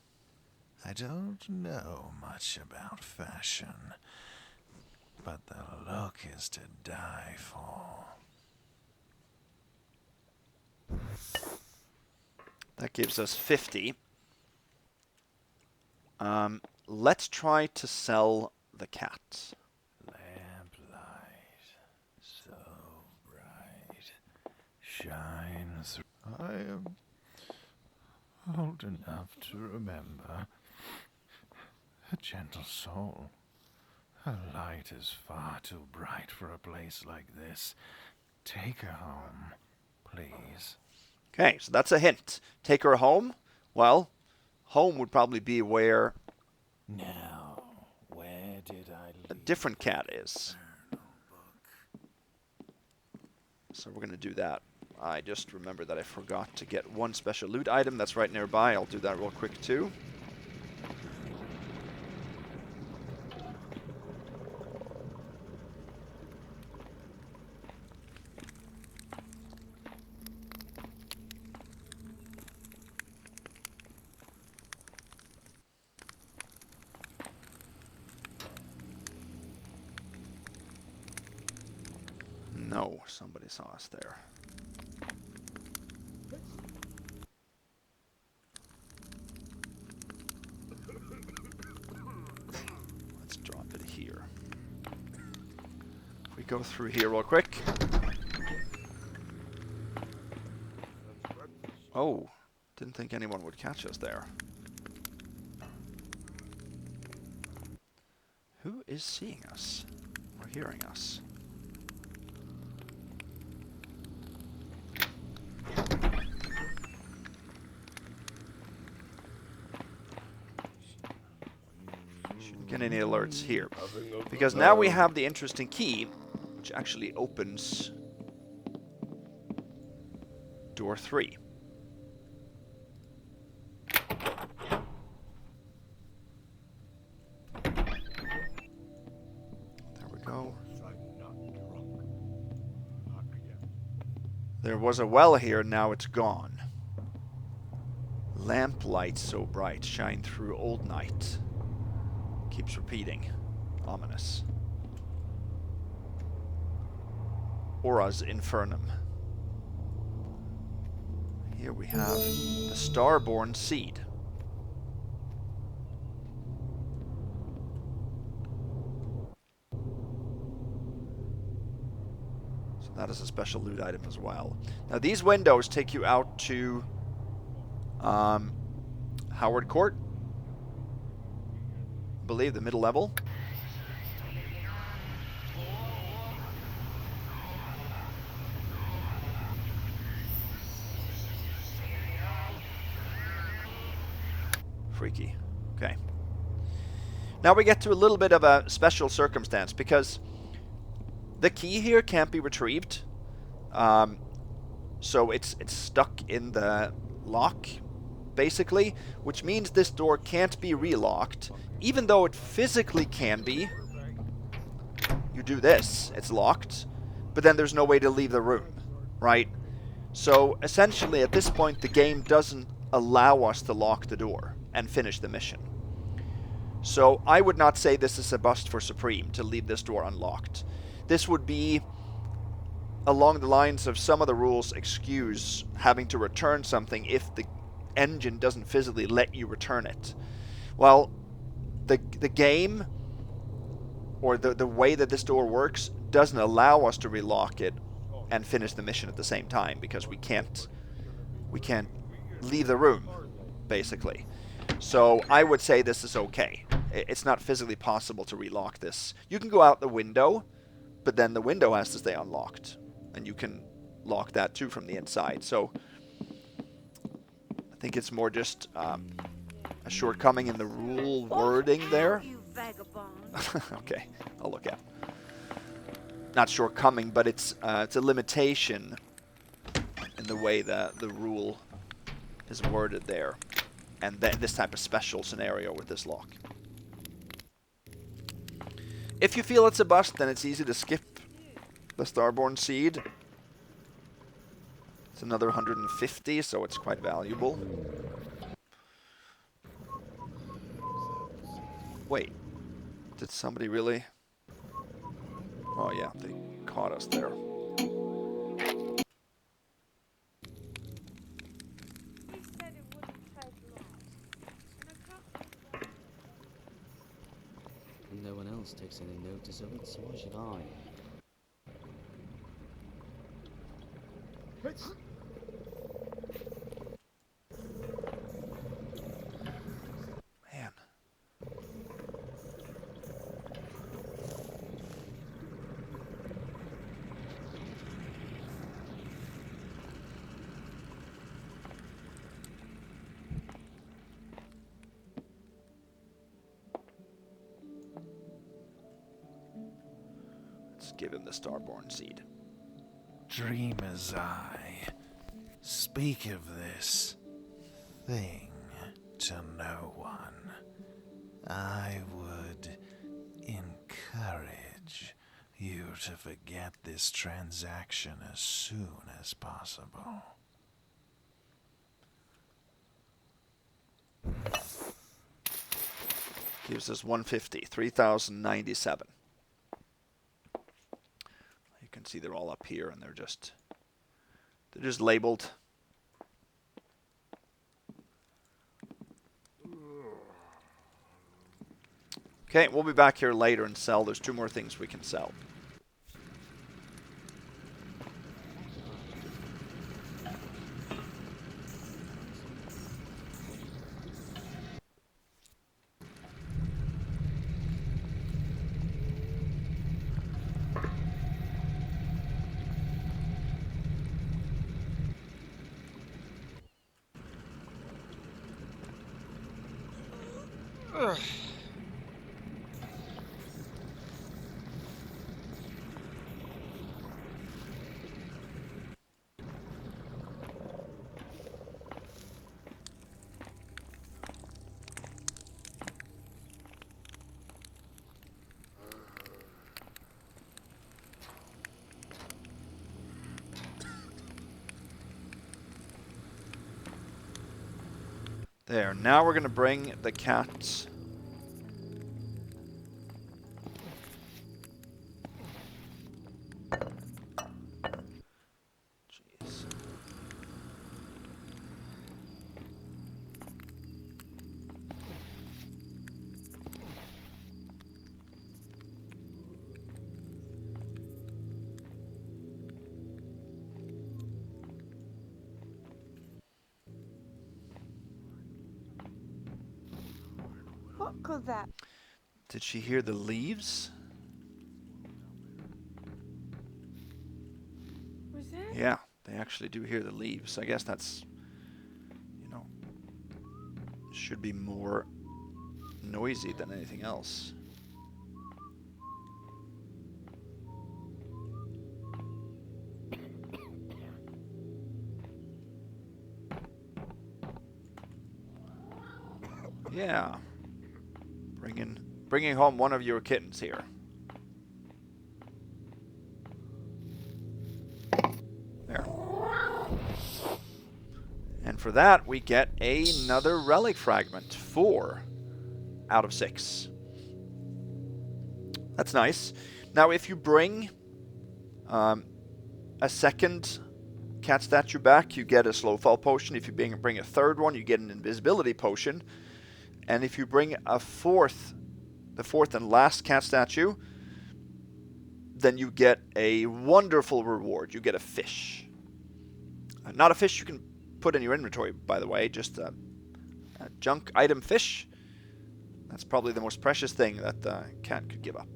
J: I don't know much about fashion, but the look is to die for.
A: That gives us 50. Let's try to sell the cat.
J: Lamplight, so bright, shine through. I am Old enough to remember. A gentle soul. Her light is far too bright for a place like this. Take her home, please.
A: Okay, so that's a hint. Take her home? Well, home would probably be where...
J: Now, where did I leave
A: a different cat is. So we're going to do that. I just remember that I forgot to get one special loot item that's right nearby. I'll do that real quick too. No, somebody saw us there. Let's drop it here. If we go through here real quick. Oh, didn't think anyone would catch us there. Who is seeing us or hearing us? Shouldn't get any alerts here. Because now we have the interesting key, which actually opens door 3. There we go. There was a well here, now it's gone. Lamplight so bright, shine through old night. Keeps repeating. Ominous. Aura's Infernum. Here we have the Starborn Seed. So that is a special loot item as well. Now these windows take you out to Howard Court. I believe the middle level. Freaky. Okay. Now we get to a little bit of a special circumstance because the key here can't be retrieved. So it's stuck in the lock, basically, which means this door can't be relocked, even though it physically can be. You do this, it's locked, but then there's no way to leave the room, right? So essentially at this point the game doesn't allow us to lock the door and finish the mission. So I would not say this is a bust for Supreme to leave this door unlocked. This would be along the lines of some of the rules excuse having to return something if the engine doesn't physically let you return it. Well, the game, or the way that this door works, doesn't allow us to relock it and finish the mission at the same time because we can't leave the room, basically. So I would say this is okay. It's not physically possible to relock this. You can go out the window, but then the window has to stay unlocked, and you can lock that too from the inside. So I think it's more just a shortcoming in the rule wording there. Okay, I'll look at. Not shortcoming, but it's a limitation in the way that the rule is worded there, and this type of special scenario with this lock. If you feel it's a bust, then it's easy to skip the Starborn Seed. It's another 150, so it's quite valuable. Wait, did somebody really? Oh yeah, they caught us there.
K: No one else takes any notice of it, so why should I?
A: give him the Starborn seed.
J: Dreamer's eye, speak of this thing to no one. I would encourage you to forget this transaction as soon as possible.
A: Gives us 150, 3,097. You can see they're all up here, and they're just labeled. Okay, we'll be back here later and sell. There's 2 more things we can sell.
E: Ugh.
A: There, now we're going to bring the cats. Jeez.
E: What could that?
A: Did she hear the leaves?
E: Was that?
A: Yeah, they actually do hear the leaves. I guess that's, you know, should be more noisy than anything else. Yeah. Bringing home one of your kittens here. There. And for that, we get another relic fragment. 4 out of 6. That's nice. Now, if you bring a second cat statue back, you get a slow fall potion. If you bring a third one, you get an invisibility potion. And if you bring the fourth and last cat statue, then you get a wonderful reward. You get a fish. Not a fish you can put in your inventory, by the way, just a junk item fish. That's probably the most precious thing that the cat could give up.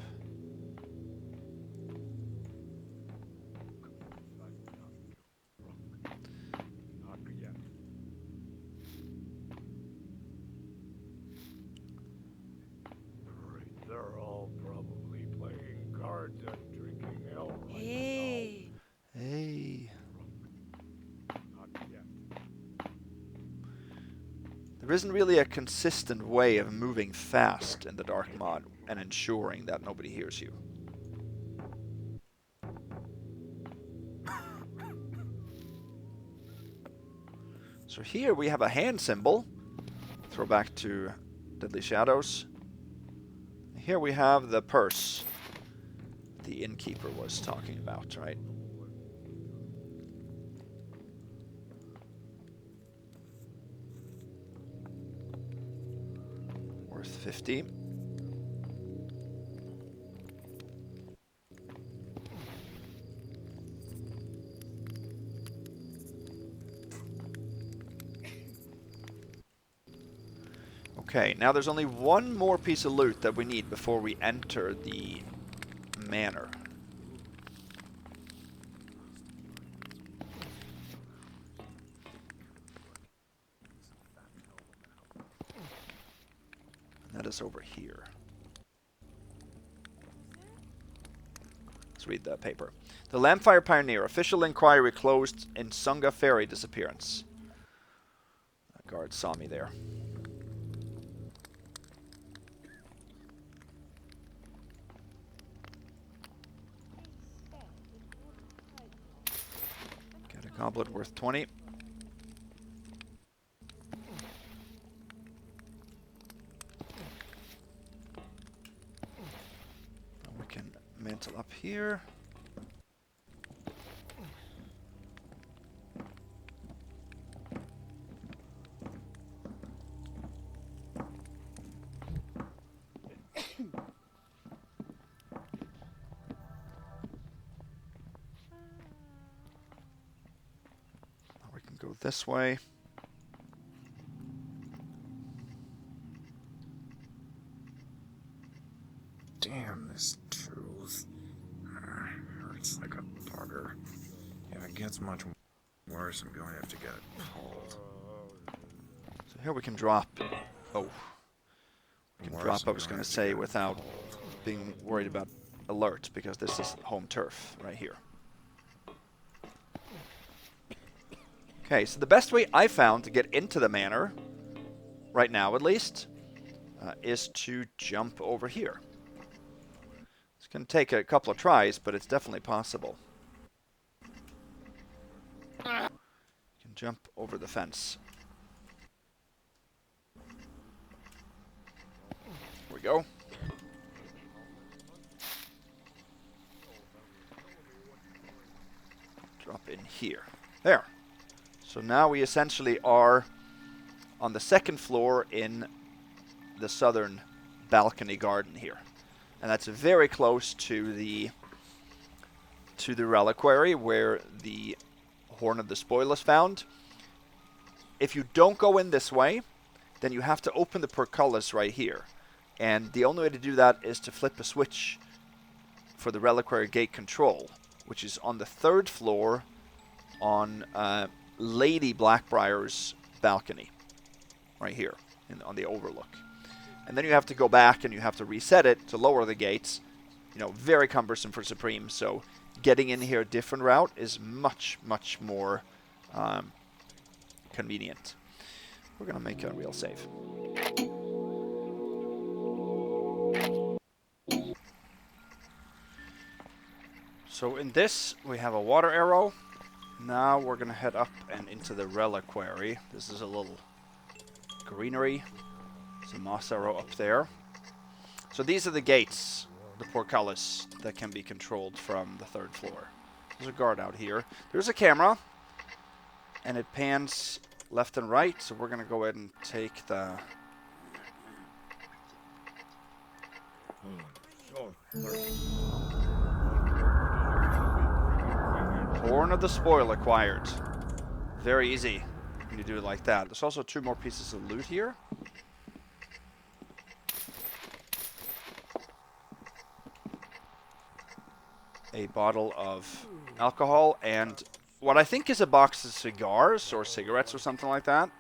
D: They're all probably playing cards and drinking ale.
E: Hey.
A: Hey.
D: Not yet.
A: There isn't really a consistent way of moving fast in the dark mod and ensuring that nobody hears you. So here we have a hand symbol. Throw back to Deadly Shadows. Here we have the purse the innkeeper was talking about, right? Worth 50. Okay, now there's only one more piece of loot that we need before we enter the manor. And that is over here. So read the paper. The Lampfire Pioneer. Official inquiry closed in Sunga Ferry disappearance. A guard saw me there. Get a goblet worth 20. We can mantle up here. Go this way.
J: Damn this tooth. Hurts like a bugger. If it gets much worse, I'm going to have to get it pulled.
A: So here we can drop. Oh. We can drop, I was going to say, without being worried about alerts, because this is home turf right here. Okay, so the best way I found to get into the manor, right now at least, is to jump over here. It's going to take a couple of tries, but it's definitely possible. You can jump over the fence. Here we go. Drop in here. There. So now we essentially are on the second floor in the southern balcony garden here. And that's very close to the reliquary where the Horn of the Spoil is found. If you don't go in this way, then you have to open the portcullis right here. And the only way to do that is to flip a switch for the reliquary gate control, which is on the third floor on Lady Blackbriar's balcony, right here on the overlook. And then you have to go back and you have to reset it to lower the gates. You know, very cumbersome for Supreme, so getting in here a different route is much, much more convenient. We're going to make a real save. So in this, we have a water arrow. Now we're going to head up and into the reliquary. This is a little greenery. There's a moss arrow up there. So these are the gates, the portcullis, that can be controlled from the third floor. There's a guard out here. There's a camera, and it pans left and right, so we're going to go ahead and take the... Horn of the Spoil acquired. Very easy when you do it like that. There's also 2 more pieces of loot here. A bottle of alcohol and what I think is a box of cigars or cigarettes or something like that.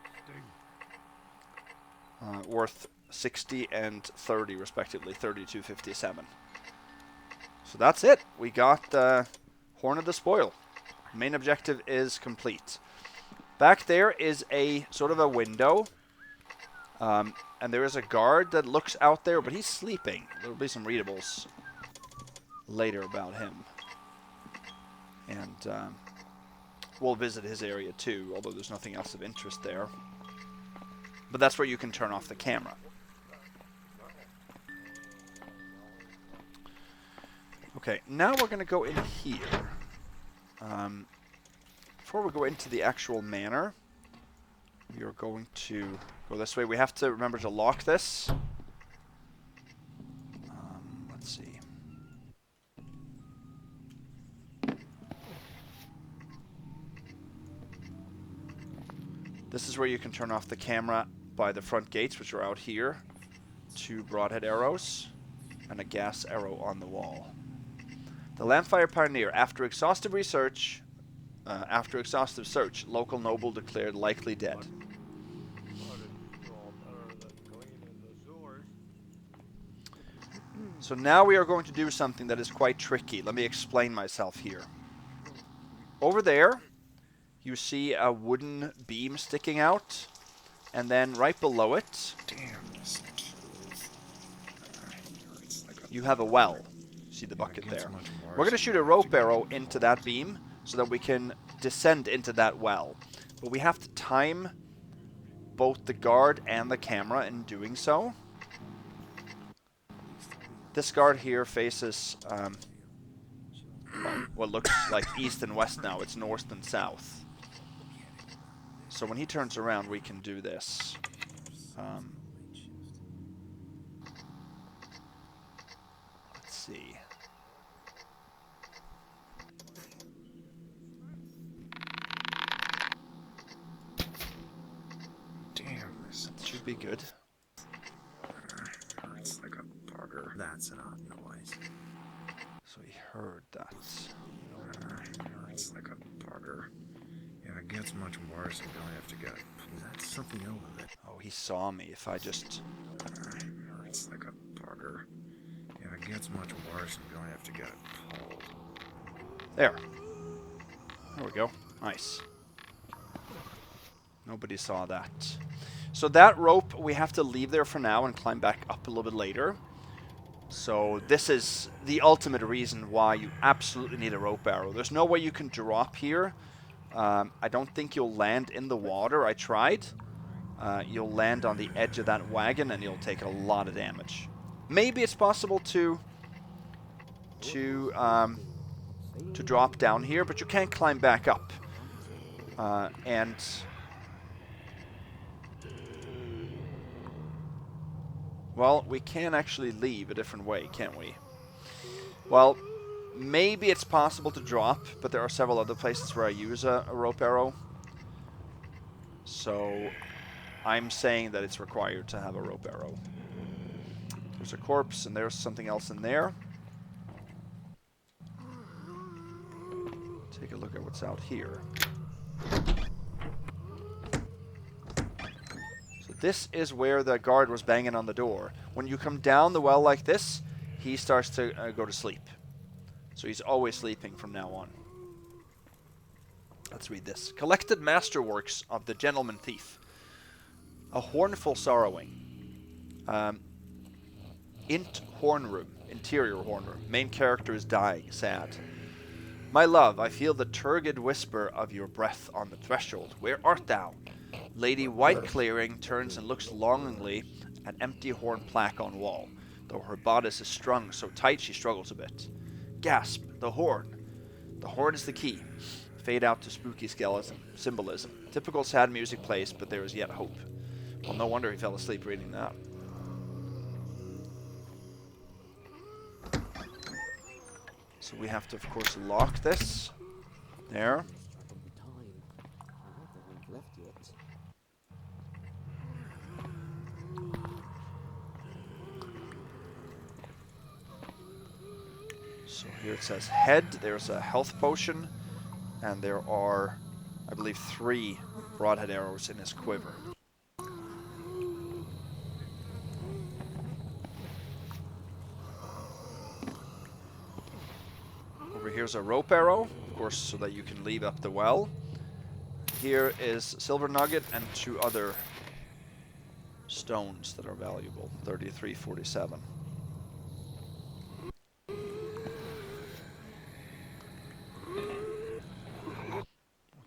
A: Worth 60 and 30 respectively, 32.57. So that's it. We got Horn of the Spoil. Main objective is complete. Back there is a sort of a window. And there is a guard that looks out there, but he's sleeping. There will be some readables later about him. And we'll visit his area too, although there's nothing else of interest there. But that's where you can turn off the camera. Okay, now we're going to go in here. Before we go into the actual manor, we are going to go this way. We have to remember to lock this. Let's see. This is where you can turn off the camera by the front gates, which are out here. 2 broadhead arrows and a gas arrow on the wall. The Lampfire Pioneer. After exhaustive search, local noble declared likely dead. So now we are going to do something that is quite tricky. Let me explain myself here. Over there, you see a wooden beam sticking out, and then right below it, you have a well. See the bucket there. We're going to shoot a rope arrow into that beam so that we can descend into that well. But we have to time both the guard and the camera in doing so. This guard here faces what looks like east and west now. It's north and south. So when he turns around, we can do this. Let's see.
J: Damn, this
A: should be good.
J: Hurts like a bugger. That's an odd noise.
A: So he heard that.
J: Hurts like a bugger. If it gets much worse, I'm gonna have to get that's something over there.
A: Oh, he saw me. If I just...
J: Hurts like a bugger. If it gets much worse, I'm gonna have to get it pulled.
A: There. There we go. Nice. Nobody saw that. So that rope we have to leave there for now and climb back up a little bit later. So this is the ultimate reason why you absolutely need a rope arrow. There's no way you can drop here. I don't think you'll land in the water. I tried. You'll land on the edge of that wagon and you'll take a lot of damage. Maybe it's possible to drop down here, but you can't climb back up. And well, we can actually leave a different way, can't we? Well, maybe it's possible to drop, but there are several other places where I use a rope arrow. So I'm saying that it's required to have a rope arrow. There's a corpse and there's something else in there. Take a look at what's out here. So this is where the guard was banging on the door. When you come down the well like this, he starts to go to sleep. So he's always sleeping from now on. Let's read this. Collected masterworks of the gentleman thief. A hornful sorrowing. Int horn room. Interior horn room. Main character is dying. Sad. My love, I feel the turgid whisper of your breath on the threshold. Where art thou? Lady White Clearing turns and looks longingly at empty horn plaque on wall, though her bodice is strung so tight she struggles a bit. Gasp, the horn. The horn is the key. Fade out to spooky skeleton. Symbolism. Typical sad music plays, but there is yet hope. Well, no wonder he fell asleep reading that. So we have to, of course, lock this. There. So here it says head. There's a health potion. And there are, I believe, 3 broadhead arrows in his quiver. Here's a rope arrow, of course, so that you can leave up the well. Here is silver nugget and 2 other stones that are valuable. 3347. We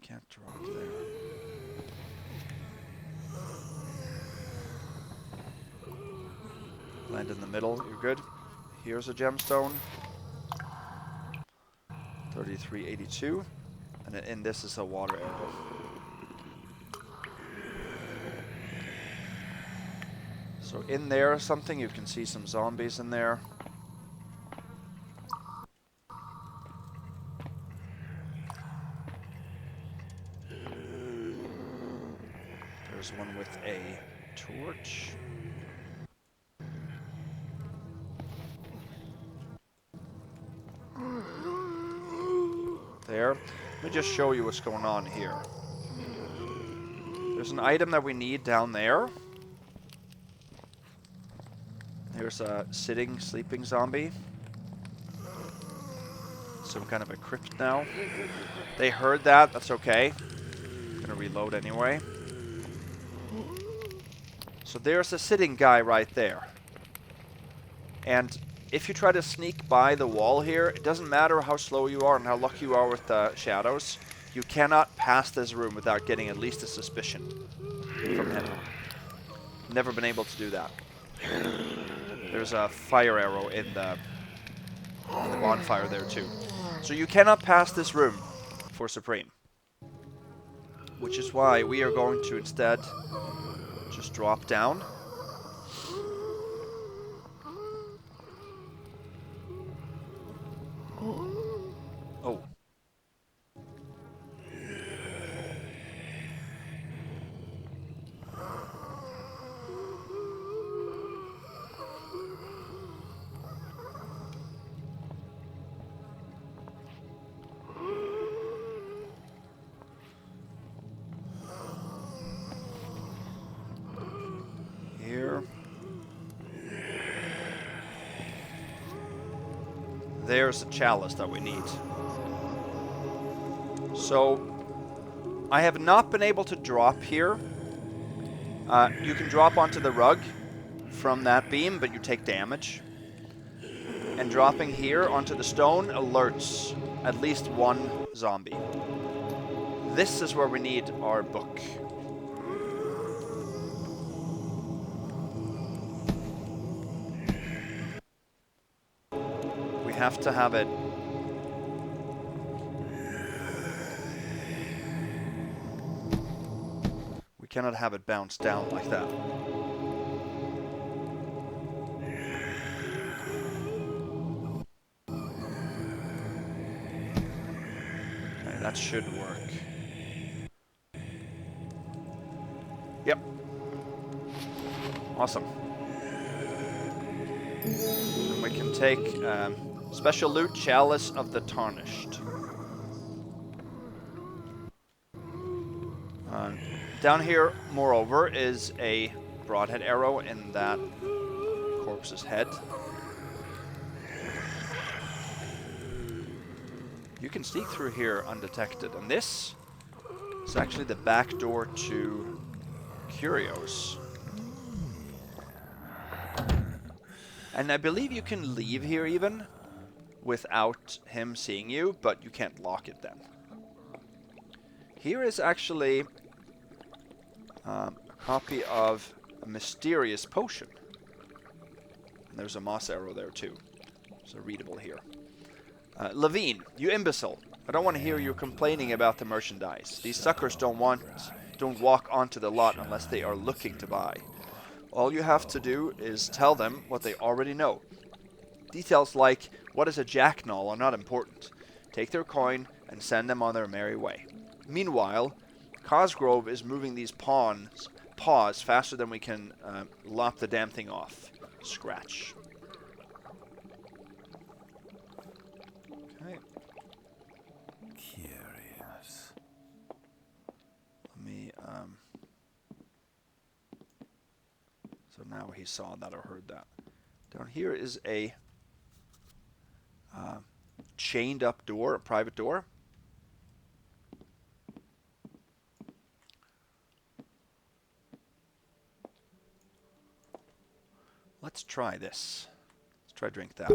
A: can't drop there. Land in the middle, you're good. Here's a gemstone. 3382, and in this is a water arrow. So in there is something, you can see some zombies in there. There's one with a torch. There. Let me just show you what's going on here. There's an item that we need down there. There's a sitting, sleeping zombie. Some kind of a crypt now. They heard that. That's okay. I'm gonna reload anyway. So there's a sitting guy right there. And if you try to sneak by the wall here, it doesn't matter how slow you are and how lucky you are with the shadows. You cannot pass this room without getting at least a suspicion from him. Never been able to do that. There's a fire arrow in the bonfire there too. So you cannot pass this room for Supreme. Which is why we are going to instead just drop down. Oh. Here. There's a chalice that we need. So, I have not been able to drop here. You can drop onto the rug from that beam, but you take damage. And dropping here onto the stone alerts at least one zombie. This is where we need our book. We have to have it. We cannot have it bounce down like that. Okay, that should work. Yep. Awesome. And we can take special loot, Chalice of the Tarnished. Down here, moreover, is a broadhead arrow in that corpse's head. You can sneak through here undetected, and this is actually the back door to Curio's. And I believe you can leave here even without him seeing you, but you can't lock it then. Here is actually a copy of a mysterious potion. And there's a moss arrow there too. So readable here. Levine, you imbecile. I don't want to hear you complaining about the merchandise. These suckers don't walk onto the lot unless they are looking to buy. All you have to do is tell them what they already know. Details like what is a jacknaw are not important. Take their coin and send them on their merry way. Meanwhile, Cosgrove is moving these paws faster than we can lop the damn thing off. Scratch. Okay.
J: Curious.
A: Let me, so now he saw that or heard that. Down here is a chained up door, a private door. Let's try this. Let's try drink that.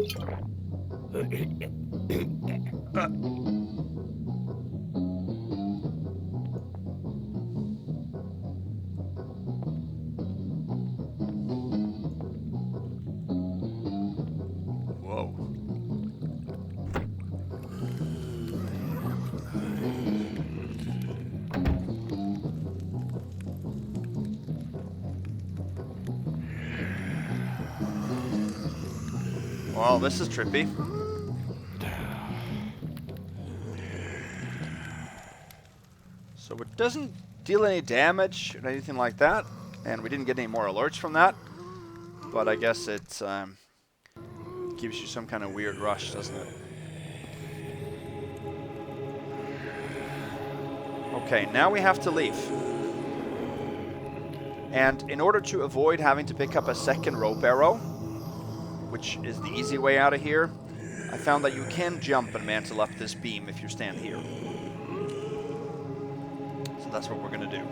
A: Whoa. Well, this is trippy. So it doesn't deal any damage or anything like that, and we didn't get any more alerts from that. But I guess it gives you some kind of weird rush, doesn't it? Okay, now we have to leave. And in order to avoid having to pick up a second rope arrow, which is the easy way out of here, I found that you can jump and mantle up this beam if you stand here. So that's what we're going to do.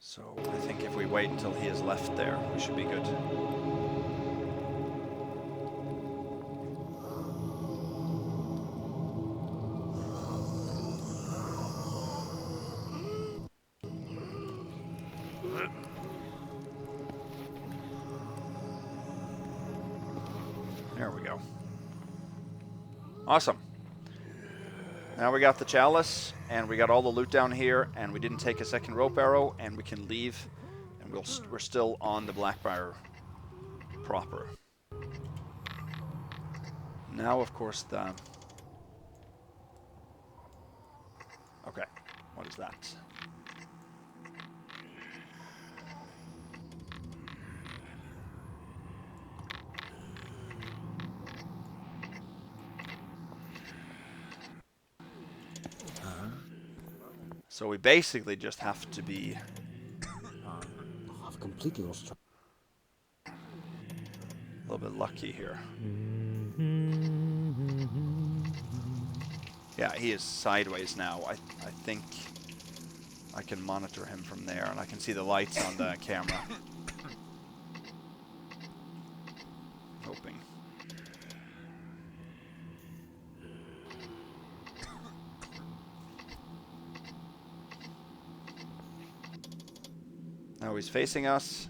A: So I think if we wait until he is left there, we should be good. There we go. Awesome. Now we got the chalice, and we got all the loot down here, and we didn't take a second rope arrow, and we can leave, and we're still on the Blackbriar proper. Now, of course, the... Okay, what is that? So we basically just have to be...
K: I've completely lost track.
A: A little bit lucky here. Yeah, he is sideways now. I think I can monitor him from there, and I can see the lights on the camera. Hoping. Now he's facing us.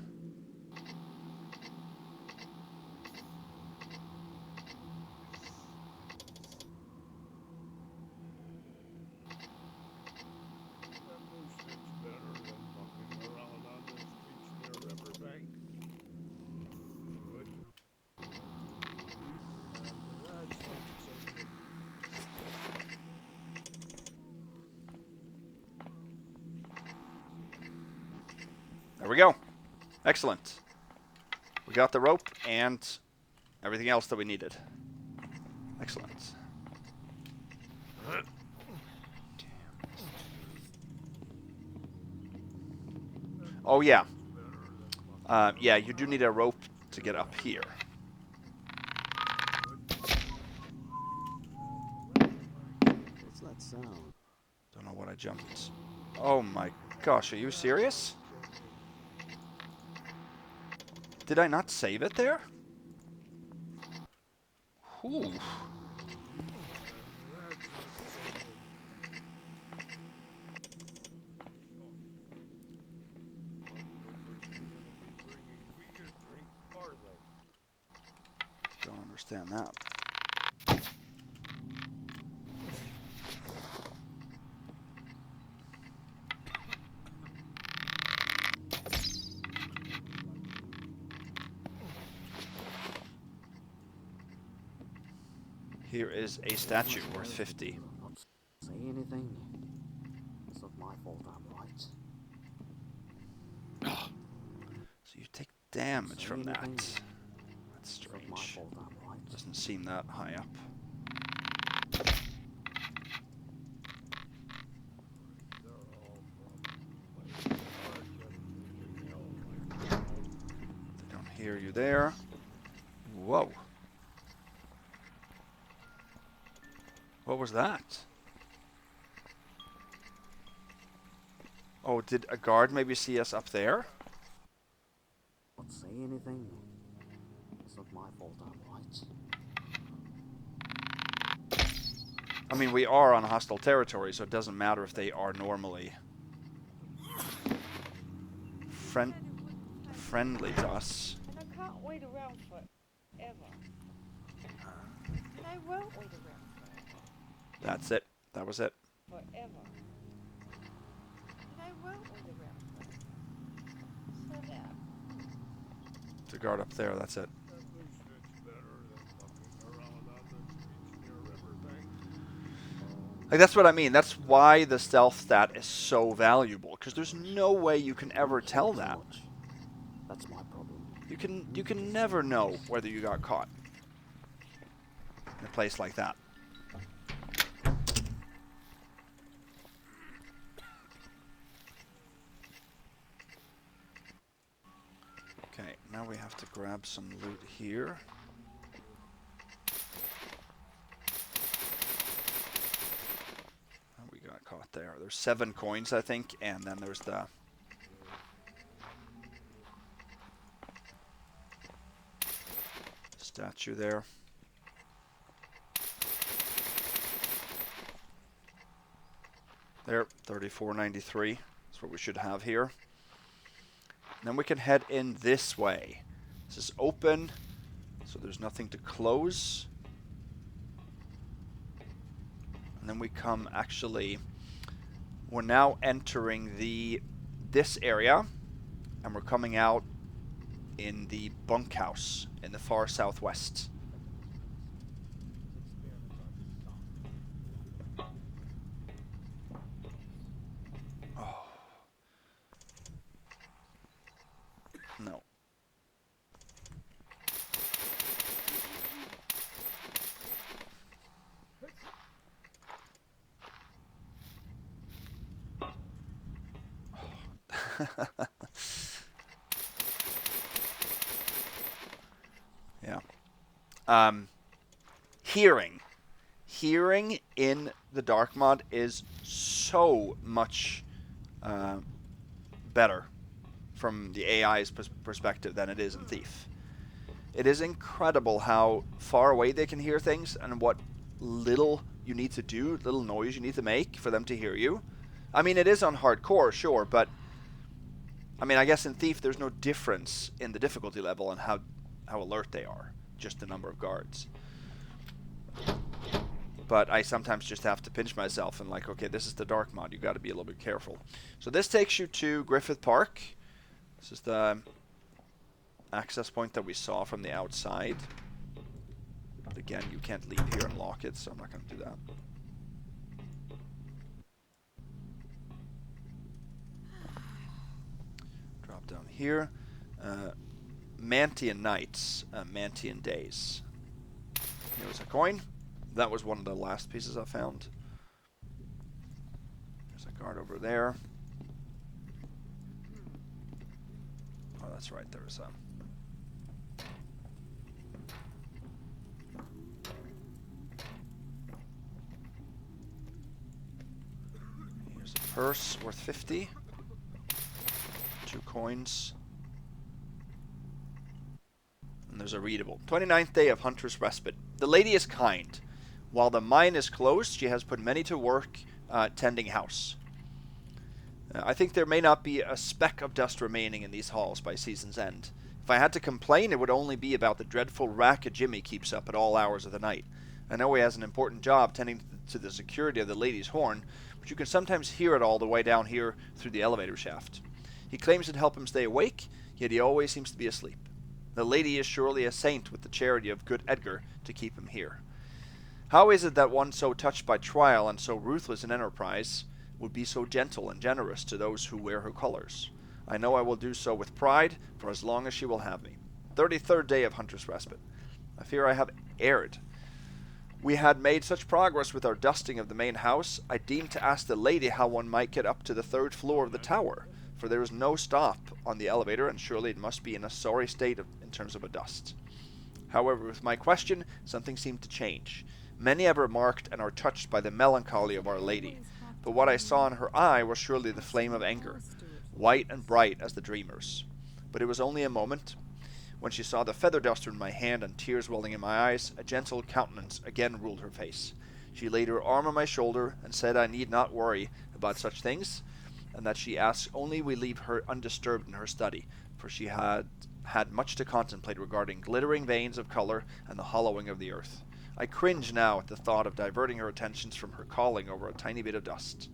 A: There we go. Excellent. We got the rope and everything else that we needed. Excellent. Oh yeah. Yeah, you do need a rope to get up here.
K: What's that sound?
A: Don't know what I jumped. Oh my gosh, are you serious? Did I not save it there? Ooh. Don't understand that. Here is a statue worth 50.
K: Not say anything. It's not my fault, I'm right.
A: So you take damage from that.
K: anything.
A: That's
K: It's not my
A: strange.
K: fault, I'm right.
A: Doesn't seem that high up. They don't hear you there. Whoa. What was that? Oh, did a guard maybe see us up there?
K: Not say anything. It's not my fault, I'm right.
A: I mean, we are on hostile territory, so it doesn't matter if they are normally friendly to us.
G: And I can't wait around forever. And I won't wait around
A: That's it. That was it.
G: forever. And I won't wait around forever. So there.
A: The guard up there, that's it. Like, that's what I mean. That's why the stealth stat is so valuable, because there's no way you can ever tell that.
K: That's my problem.
A: You can never know whether you got caught in a place like that. Okay, now we have to grab some loot here. Oh, we got caught there. There's 7 coins, I think, and then there's the statue there. There, 34.93. That's what we should have here. And then we can head in this way. This is open, so there's nothing to close. And then we come, actually, we're now entering this area, and we're coming out in the bunkhouse in the far southwest. Oh. No. Yeah. Hearing in the dark mod is so much better from the AI's perspective than it is in Thief. It is incredible how far away they can hear things and what little you need to do, little noise you need to make for them to hear you. I mean, it is on hardcore, sure, but I mean, I guess in Thief there's no difference in the difficulty level and how alert they are, just the number of guards. But I sometimes just have to pinch myself and like, okay, this is the dark mod, you got to be a little bit careful. So this takes you to Griffith Park. This is the access point that we saw from the outside. But again, you can't leave here and lock it, so I'm not going to do that. Drop down here. Mantian Nights, Mantian Days. Here's a coin. That was one of the last pieces I found. There's a guard over there. Oh, that's right, there's a... Here's a purse worth 50. 2 coins. And there's a readable. 29th day of Hunter's Respite. The lady is kind. While the mine is closed, she has put many to work tending house. I think there may not be a speck of dust remaining in these halls by season's end. If I had to complain, it would only be about the dreadful racket Jimmy keeps up at all hours of the night. I know he has an important job tending to the security of the lady's horn, but you can sometimes hear it all the way down here through the elevator shaft. He claims it'd help him stay awake, yet he always seems to be asleep. The lady is surely a saint with the charity of good Edgar to keep him here. How is it that one so touched by trial and so ruthless in enterprise would be so gentle and generous to those who wear her colors? I know I will do so with pride for as long as she will have me. 33rd day of Hunter's Respite. I fear I have erred. We had made such progress with our dusting of the main house, I deemed to ask the lady how one might get up to the 3rd floor of the tower, for there is no stop on the elevator, and surely it must be in a sorry state in terms of a dust. However, with my question, something seemed to change. Many have remarked and are touched by the melancholy of Our Lady, but what I saw in her eye was surely the flame of anger, white and bright as the dreamer's. But it was only a moment. When she saw the feather duster in my hand and tears welling in my eyes, a gentle countenance again ruled her face. She laid her arm on my shoulder and said I need not worry about such things, and that she asked only we leave her undisturbed in her study, for she had much to contemplate regarding glittering veins of color and the hollowing of the earth. I cringe now at the thought of diverting her attentions from her calling over a tiny bit of dust.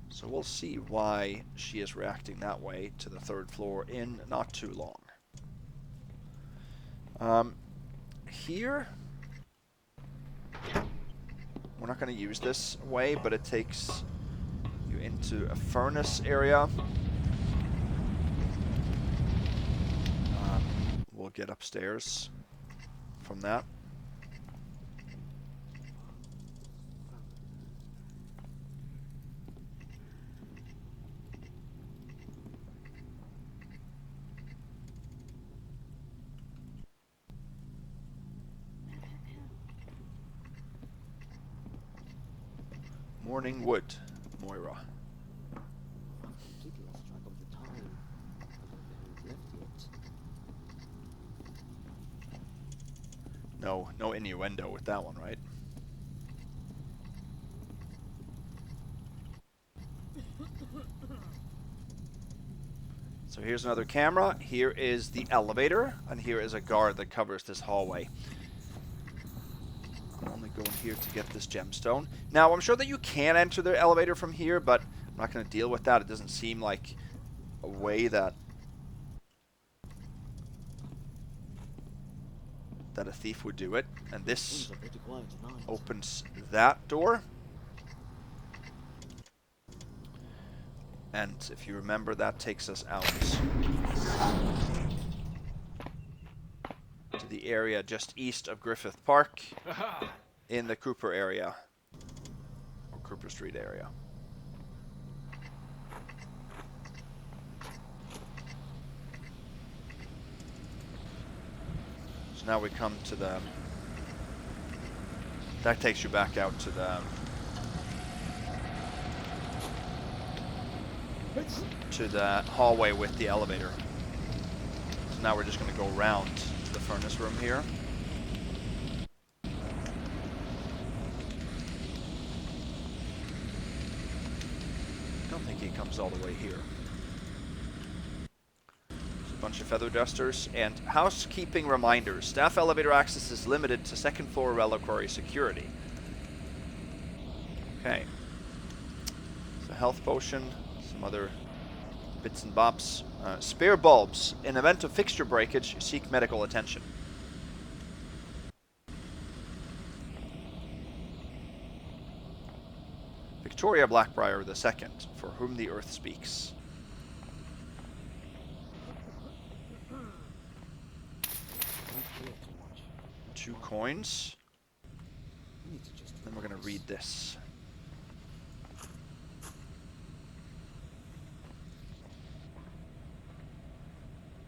A: So we'll see why she is reacting that way to the 3rd floor in not too long. Here, we're not going to use this way, but it takes you into a furnace area. we'll get upstairs from that. Morning wood, Moira.
K: I've completely lost track of the time. I don't know who's left yet.
A: No innuendo with that one, right? So here's another camera. Here is the elevator, and here is a guard that covers this hallway. I'm only going here to get this gemstone. Now, I'm sure that you can enter the elevator from here, but I'm not going to deal with that. It doesn't seem like a way that a thief would do it. And this opens that door. And if you remember, that takes us out to the area just east of Griffith Park in the Cooper area, or Cooper Street area. So now we come to the, that takes you back out to the hallway with the elevator. So now we're just going to go around to the furnace room here. I don't think he comes all the way here. There's a bunch of feather dusters and housekeeping reminders. Staff elevator access is limited to second floor reliquary security. Okay. So health potion, some other bits and bops. Spare bulbs. In event of fixture breakage, seek medical attention. Victoria Blackbriar II, for whom the earth speaks. Two coins. Then we're going to read this.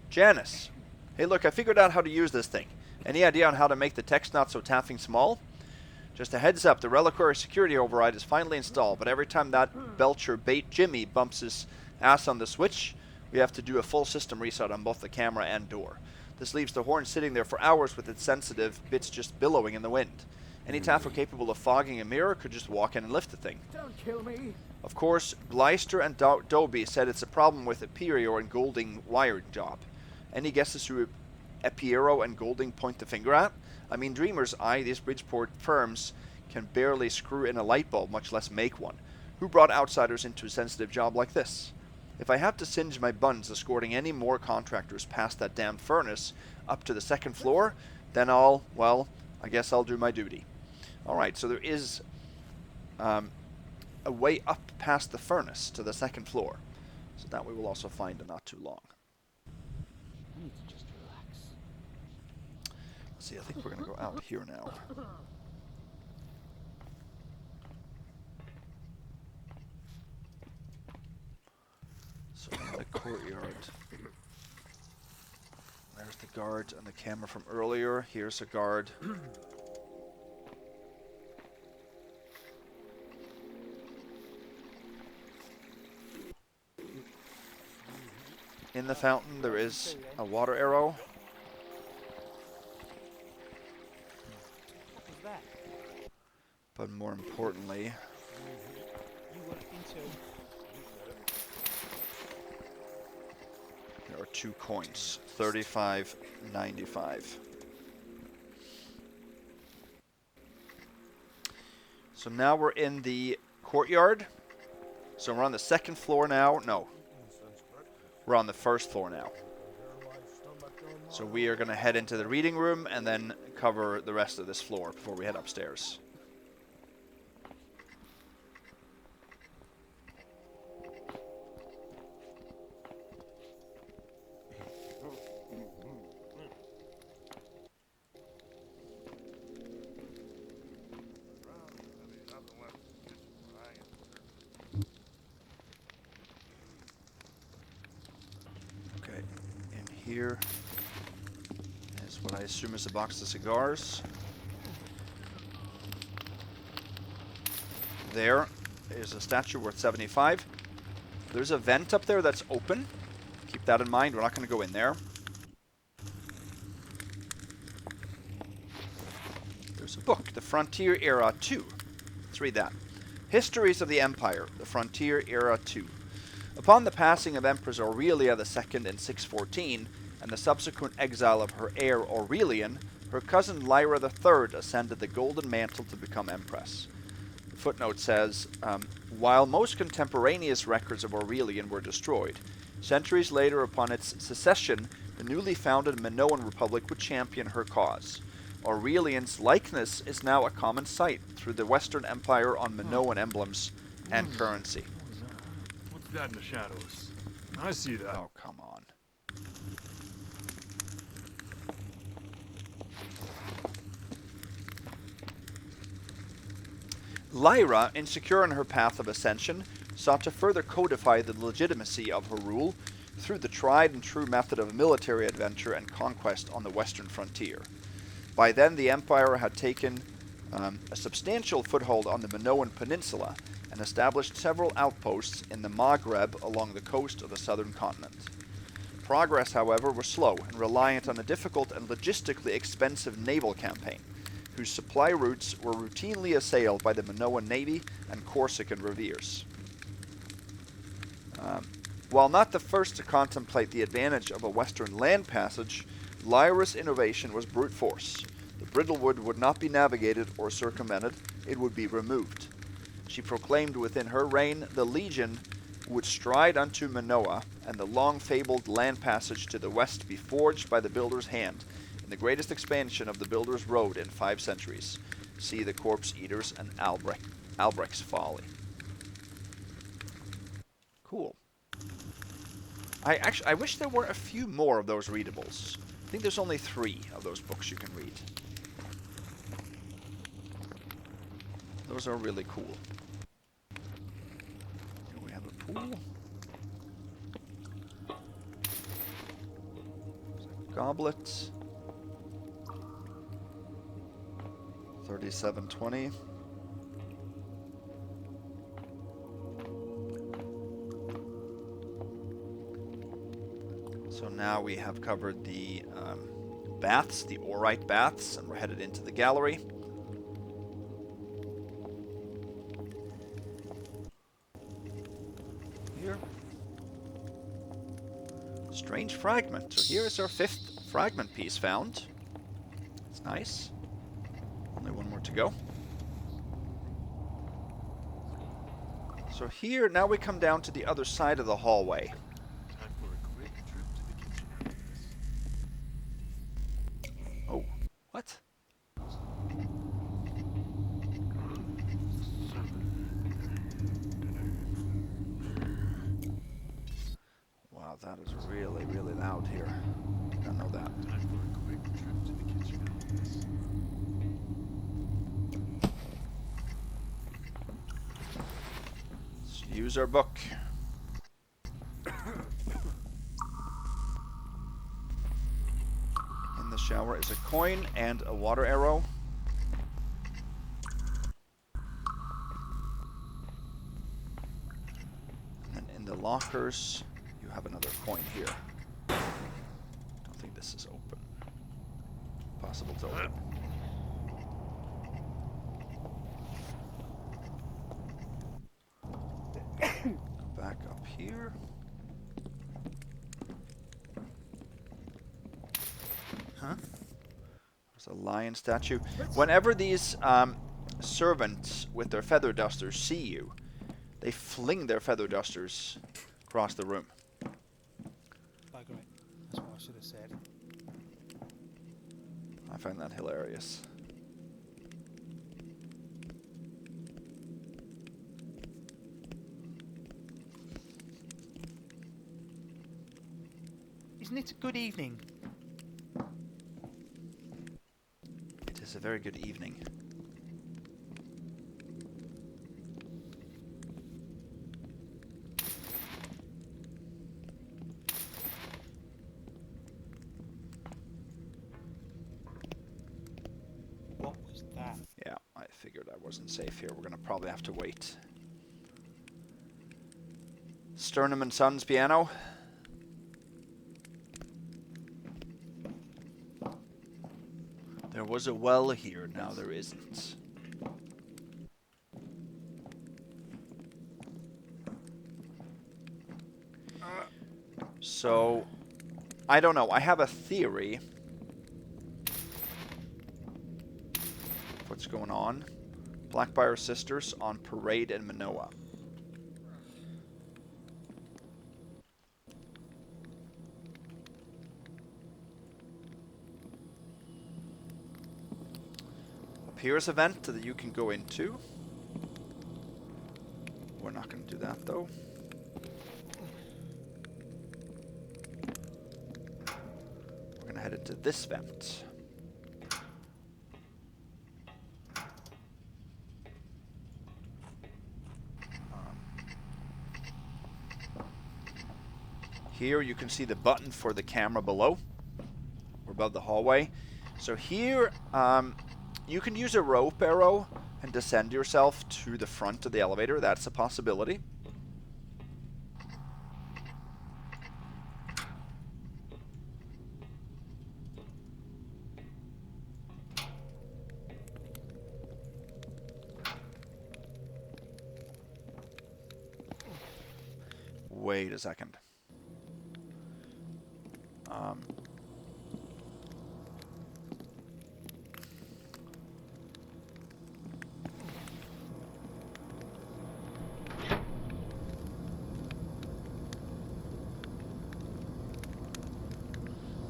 A: Janice. Hey look, I figured out how to use this thing. Any idea on how to make the text not so taffing small? Just a heads up, the reliquary security override is finally installed, but every time that belcher bait Jimmy bumps his ass on the switch, we have to do a full system reset on both the camera and door. This leaves the horn sitting there for hours with its sensitive bits just billowing in the wind. Any taffer capable of fogging a mirror could just walk in and lift the thing.
C: Don't kill me.
A: Of course, Gleister and Dobie said it's a problem with a Curio and Golding wiring job. Any guesses who Epiero and Golding point the finger at? I mean, dreamer's eye, these Bridgeport firms can barely screw in a light bulb, much less make one. Who brought outsiders into a sensitive job like this? If I have to singe my buns escorting any more contractors past that damn furnace up to the second floor, then well, I guess I'll do my duty. Alright, so there is a way up past the furnace to the second floor. So that we will also find in not too long.
K: I need to just relax.
A: Let's see, I think we're going to go out here now. So in the courtyard. There's the guard and the camera from earlier. Here's a guard. In the fountain there is a water arrow.
F: What was that?
A: But more importantly,
F: You went into.
A: there are 2 coins, 35.95. So now we're in the courtyard. So we're on the second floor now. No, we're on the first floor now. So we are going to head into the reading room and then cover the rest of this floor before we head upstairs. here is what I assume is a box of cigars. There is a statue worth 75. There's a vent up there that's open. Keep that in mind. We're not going to go in there. There's a book, The Frontier Era 2. Let's read that. Histories of the Empire, The Frontier Era 2. Upon the passing of Empress Aurelia II in 614, and the subsequent exile of her heir Aurelian, her cousin Lyra III ascended the golden mantle to become Empress. The footnote says, while most contemporaneous records of Aurelian were destroyed, centuries later upon its secession, the newly founded Minoan Republic would champion her cause. Aurelian's likeness is now a common sight through the Western Empire on Minoan emblems and currency.
L: What's that in the shadows? I see that.
A: Oh, come on. Lyra, insecure in her path of ascension, sought to further codify the legitimacy of her rule through the tried and true method of military adventure and conquest on the western frontier. By then, the Empire had taken a substantial foothold on the Minoan Peninsula and established several outposts in the Maghreb along the coast of the southern continent. Progress, however, was slow and reliant on a difficult and logistically expensive naval campaign, whose supply routes were routinely assailed by the Minoan Navy and Corsican reviers. While not the first to contemplate the advantage of a western land passage, Lyra's innovation was brute force. The Brittlewood would not be navigated or circumvented, it would be removed. She proclaimed within her reign the Legion would stride unto Minoa, and the long-fabled land passage to the west be forged by the builder's hand, in the greatest expansion of the builder's road in 5 centuries. See the Corpse Eaters and Albrecht's Folly. Cool. I wish there were a few more of those readables. I think there's only 3 of those books you can read. Those are really cool. Here we have a pool. Goblet. 3720. So now we have covered the baths, the Orite baths, and we're headed into the gallery. Here. Strange fragment. So here is our 5th fragment piece found. It's nice. Only one more to go. So here, now we come down to the other side of the hallway. Oh, what? Wow, that is really, really loud here. I don't know that. Let's use our book. In the shower is a coin and a water arrow. And in the lockers, you have another coin here. Don't think this is open. Possible to open. Go back up here.
F: Huh?
A: There's a lion statue. Whenever these servants with their feather dusters see you, they fling their feather dusters across the room.
F: Bugger it. That's what I should have said.
A: I find that hilarious.
F: Isn't it a good evening?
A: It is a very good evening. figured I wasn't safe here. We're gonna probably have to wait. Sternum and Sons piano. There was a well here, now there isn't. So, I don't know. I have a theory. What's going on? Blackbriar Sisters on parade in Manoa. Up here's an event that you can go into. We're not going to do that though. We're going to head into this vent. Here you can see the button for the camera below. We're above the hallway. So here you can use a rope arrow and descend yourself to the front of the elevator. That's a possibility. Wait a second.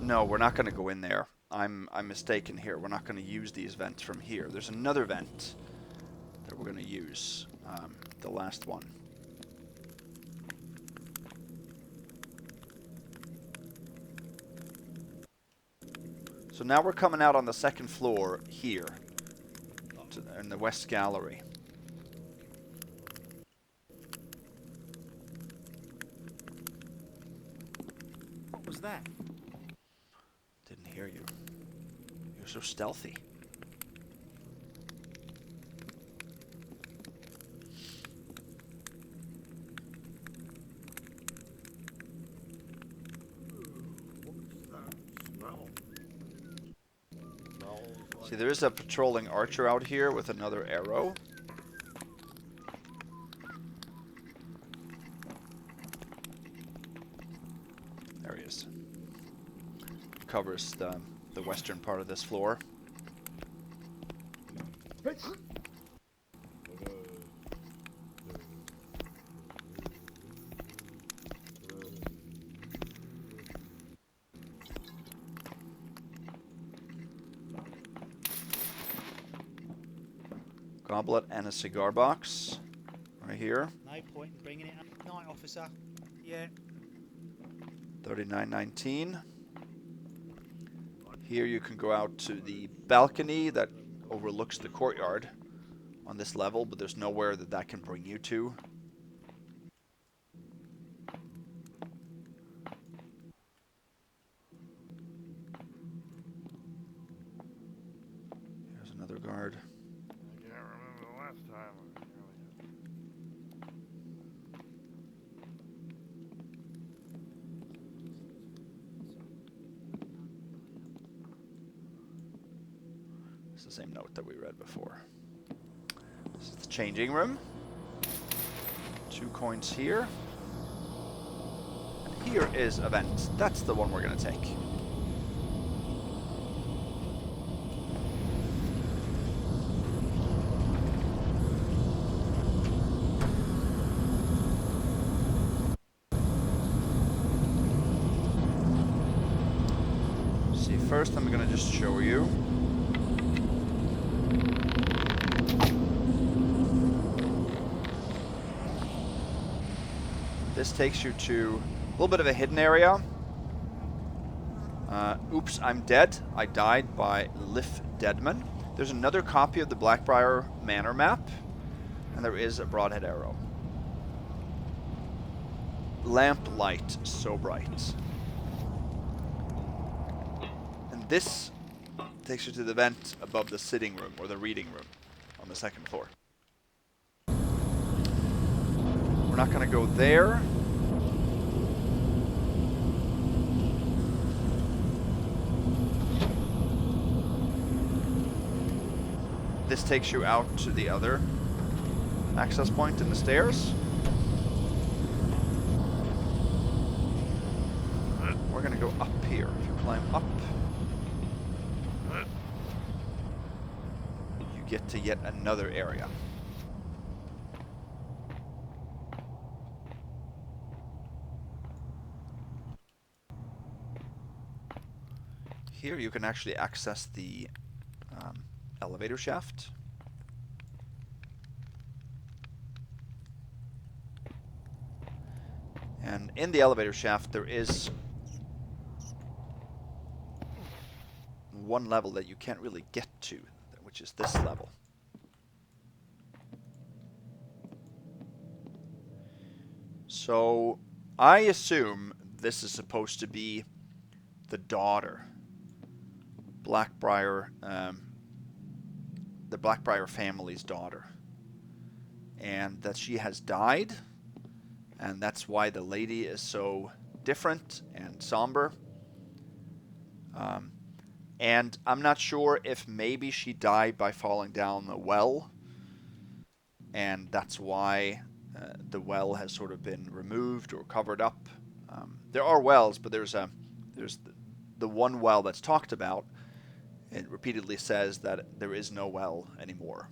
A: No, we're not going to go in there. I'm mistaken here. We're not going to use these vents from here. There's another vent that we're going to use. The last one. So now we're coming out on the second floor here, in the West Gallery.
F: What was that?
A: Didn't hear you. You're so stealthy. See, there is a patrolling archer out here with another arrow. There he is. Covers the western part of this floor. Goblet and a cigar box right here.
F: No point in bringing it up. Night, officer. Yeah.
A: 39.19. Here you can go out to the balcony that overlooks the courtyard on this level, but there's nowhere that can bring you to. Here's another guard.
D: I can't remember the last time I was
A: It's the same note that we read before. This is the changing room. 2 coins here. And here is event. That's the one we're going to take. See, first I'm going to just show you. This takes you to a little bit of a hidden area. Oops, I'm dead. I died by Liff Deadman. There's another copy of the Blackbriar Manor map, and there is a broadhead arrow. Lamplight, so bright. And this takes you to the vent above the sitting room, or the reading room. on the second floor. We're not going to go there. This takes you out to the other access point in the stairs. We're going to go up here. If you climb up, you get to yet another area. Here you can actually access the elevator shaft. And in the elevator shaft there is one level that you can't really get to, which is this level. So I assume this is supposed to be the daughter, Blackbriar, the Blackbriar family's daughter, and that she has died, and that's why the lady is so different and somber. And I'm not sure if maybe she died by falling down the well, and that's why the well has sort of been removed or covered up. There are wells, but there's the one well that's talked about. It repeatedly says that there is no well anymore.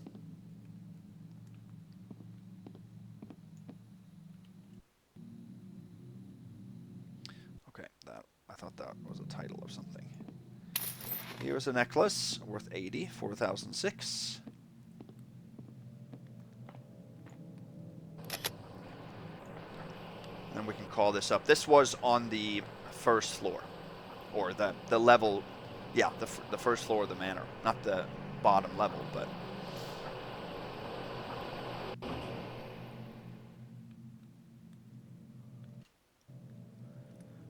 A: Okay, I thought that was a title of something. Here's a necklace worth 80, 4006. And we can call this up. This was on the first floor, or the level, yeah, the first floor of the manor, not the bottom level, but.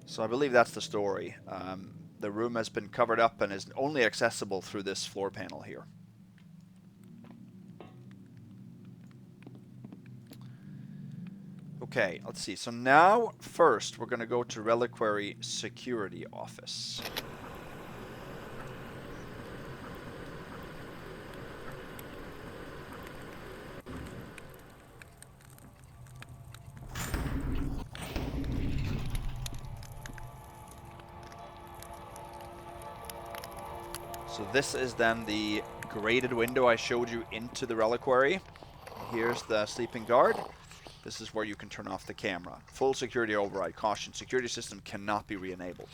A: So I believe that's the story. The room has been covered up and is only accessible through this floor panel here. Okay, let's see. So now, first, we're going to go to Reliquary Security Office. So this is then the grated window I showed you into the reliquary. Here's the sleeping guard. This is where you can turn off the camera. Full security override. Caution, security system cannot be re-enabled.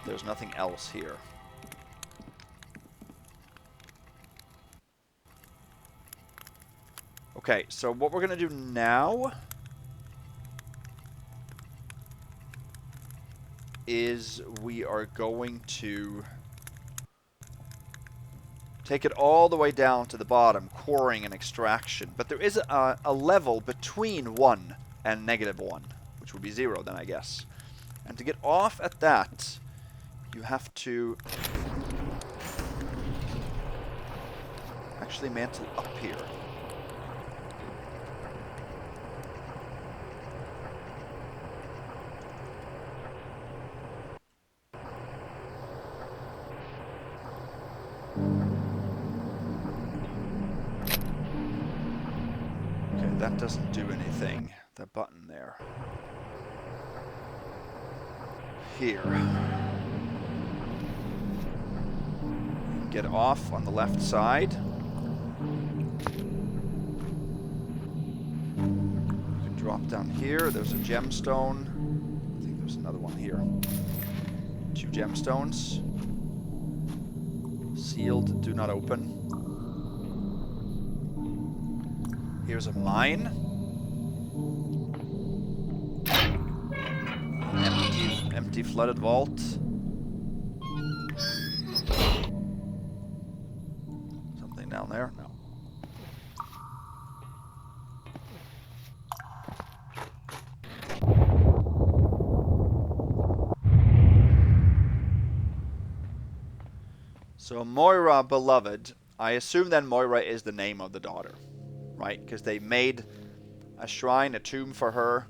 A: There's nothing else here. Okay, so what we're going to do now is we are going to take it all the way down to the bottom, quarrying and extraction. But there is a level between 1 and -1, which would be 0 then, I guess. And to get off at that, you have to actually mantle up here. That doesn't do anything. The button there. Here. Get off on the left side. You can drop down here. There's a gemstone. I think there's another one here. 2 gemstones. Sealed, do not open. Here's a mine. Empty flooded vault. Something down there? No. So Moira Beloved, I assume then Moira is the name of the daughter, right? Because they made a shrine, a tomb for her,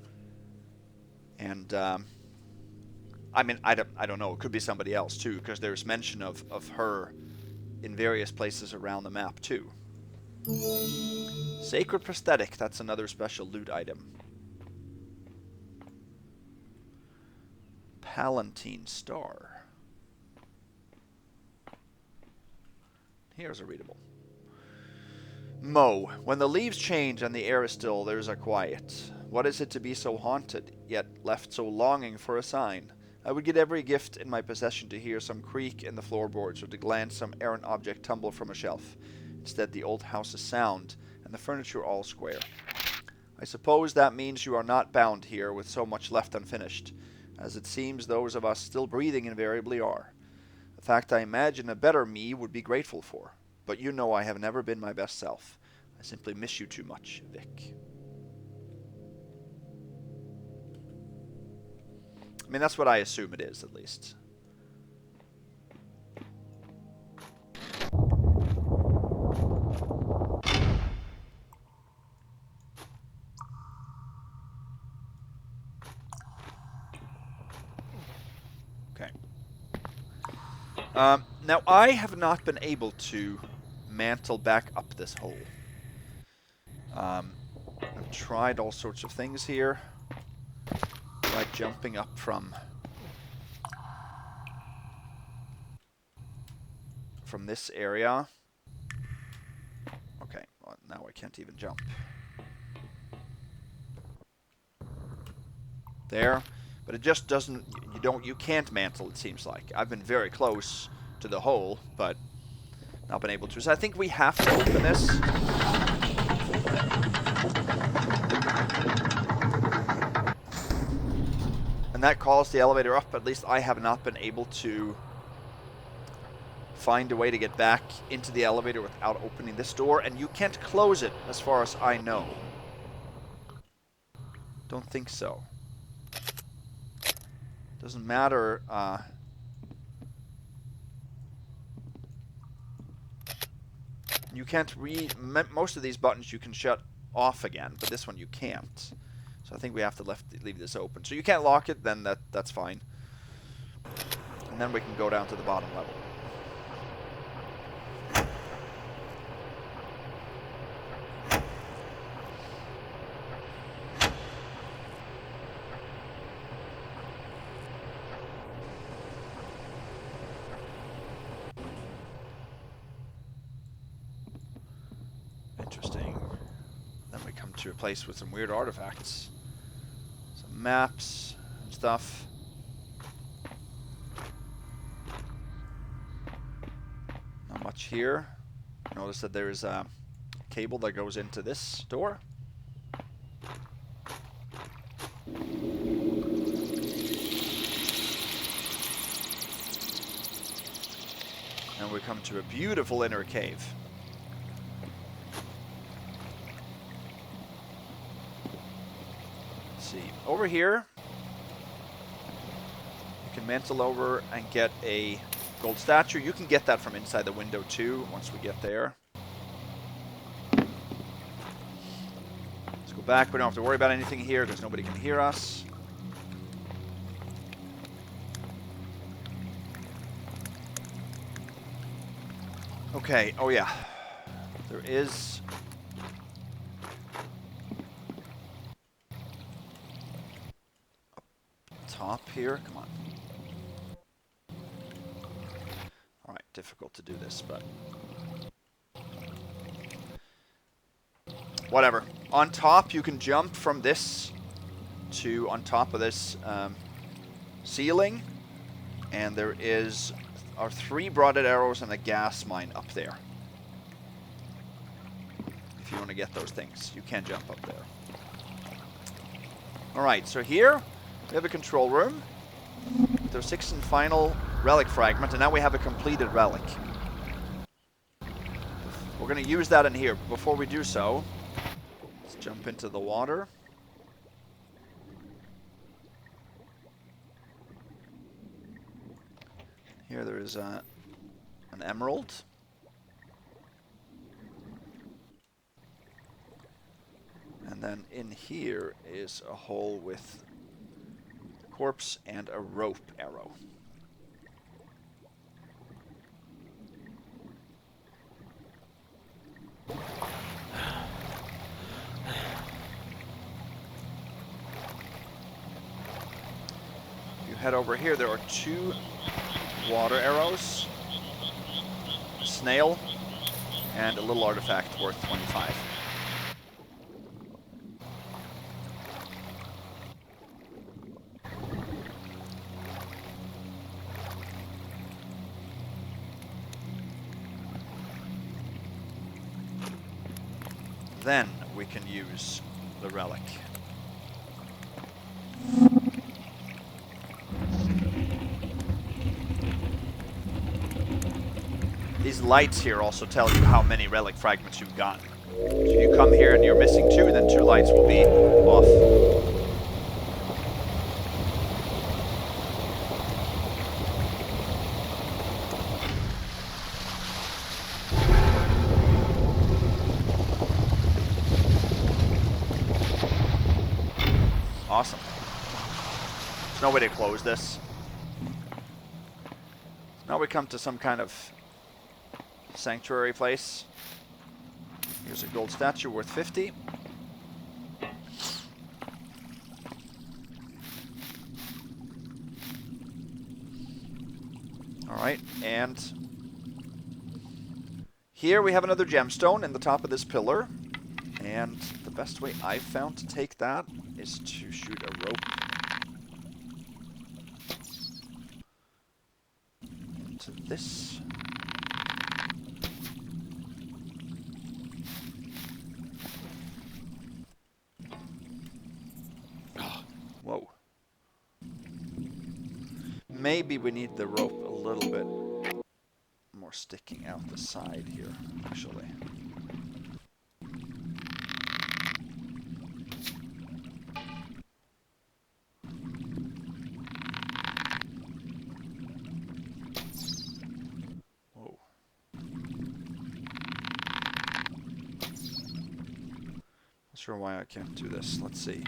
A: and I mean, I don't know, it could be somebody else too, because there's mention of her in various places around the map too. Sacred Prosthetic, that's another special loot item. Palatine Star. Here's a readable. Mo, when the leaves change and the air is still, there's a quiet. What is it to be so haunted, yet left so longing for a sign? I would give every gift in my possession to hear some creak in the floorboards or to glance some errant object tumble from a shelf. Instead, the old house is sound, and the furniture all square. I suppose that means you are not bound here with so much left unfinished, as it seems those of us still breathing invariably are. A fact I imagine a better me would be grateful for. But you know I have never been my best self. I simply miss you too much, Vic. I mean, that's what I assume it is, at least. Okay. Now, I have not been able to mantle back up this hole. I've tried all sorts of things here. Like jumping up from this area. Okay, well, now I can't even jump. There. But it just doesn't, you can't mantle, it seems like. I've been very close to the hole, but not been able to. So I think we have to open this. And that calls the elevator up. At least I have not been able to find a way to get back into the elevator without opening this door. And you can't close it, as far as I know. Don't think so. Doesn't matter. You can't read. Most of these buttons you can shut off again, but this one you can't. So I think we have to leave this open. So you can't lock it, then that's fine. And then we can go down to the bottom level. Interesting. Then we come to a place with some weird artifacts. Some maps and stuff. Not much here. Notice that there's a cable that goes into this door. And we come to a beautiful inner cave. See, over here, you can mantle over and get a gold statue. You can get that from inside the window too, once we get there. Let's go back. We don't have to worry about anything here because nobody can hear us. Okay, oh yeah. There is... top here, come on. Alright, difficult to do this, but... whatever. On top, you can jump from this to on top of this ceiling. And there are 3 broaded arrows and a gas mine up there. If you want to get those things, you can jump up there. Alright, so here we have a control room. There's 6th and final relic fragment, and now we have a completed relic. We're going to use that in here. Before we do so, let's jump into the water. Here there is an an emerald. And then in here is a hole with a corpse and a rope arrow. You head over here, there are 2 water arrows, a snail, and a little artifact worth 25. Then we can use the relic. These lights here also tell you how many relic fragments you've gotten. So if you come here and you're missing 2, then 2 lights will be off. Awesome. There's no way to close this. Now we come to some kind of sanctuary place. Here's a gold statue worth 50. Alright, and here we have another gemstone in the top of this pillar. And the best way I've found to take that is to shoot a rope into this. Whoa. Maybe we need the rope a little bit more sticking out the side here, actually. Not sure why I can't do this. Let's see.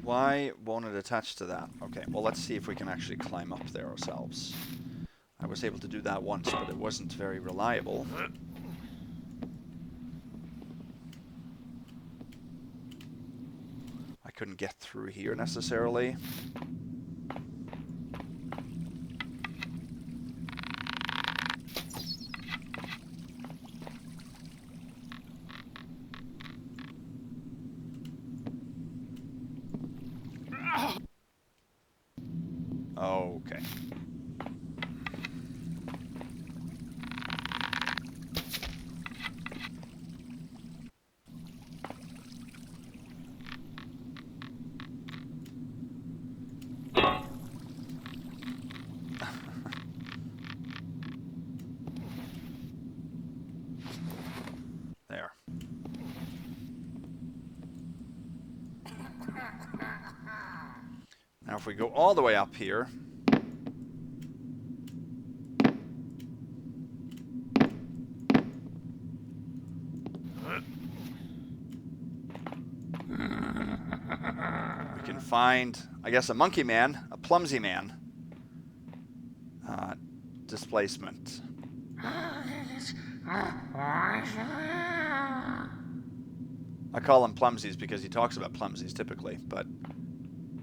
A: Why won't it attach to that? Okay, well let's see if we can actually climb up there ourselves. I was able to do that once, but it wasn't very reliable. I couldn't get through here necessarily. Okay. There. Now if we go all the way up here, we can find, I guess, a monkey man, a clumsy man. Displacement. I call him Plumsies because he talks about Plumsies typically, but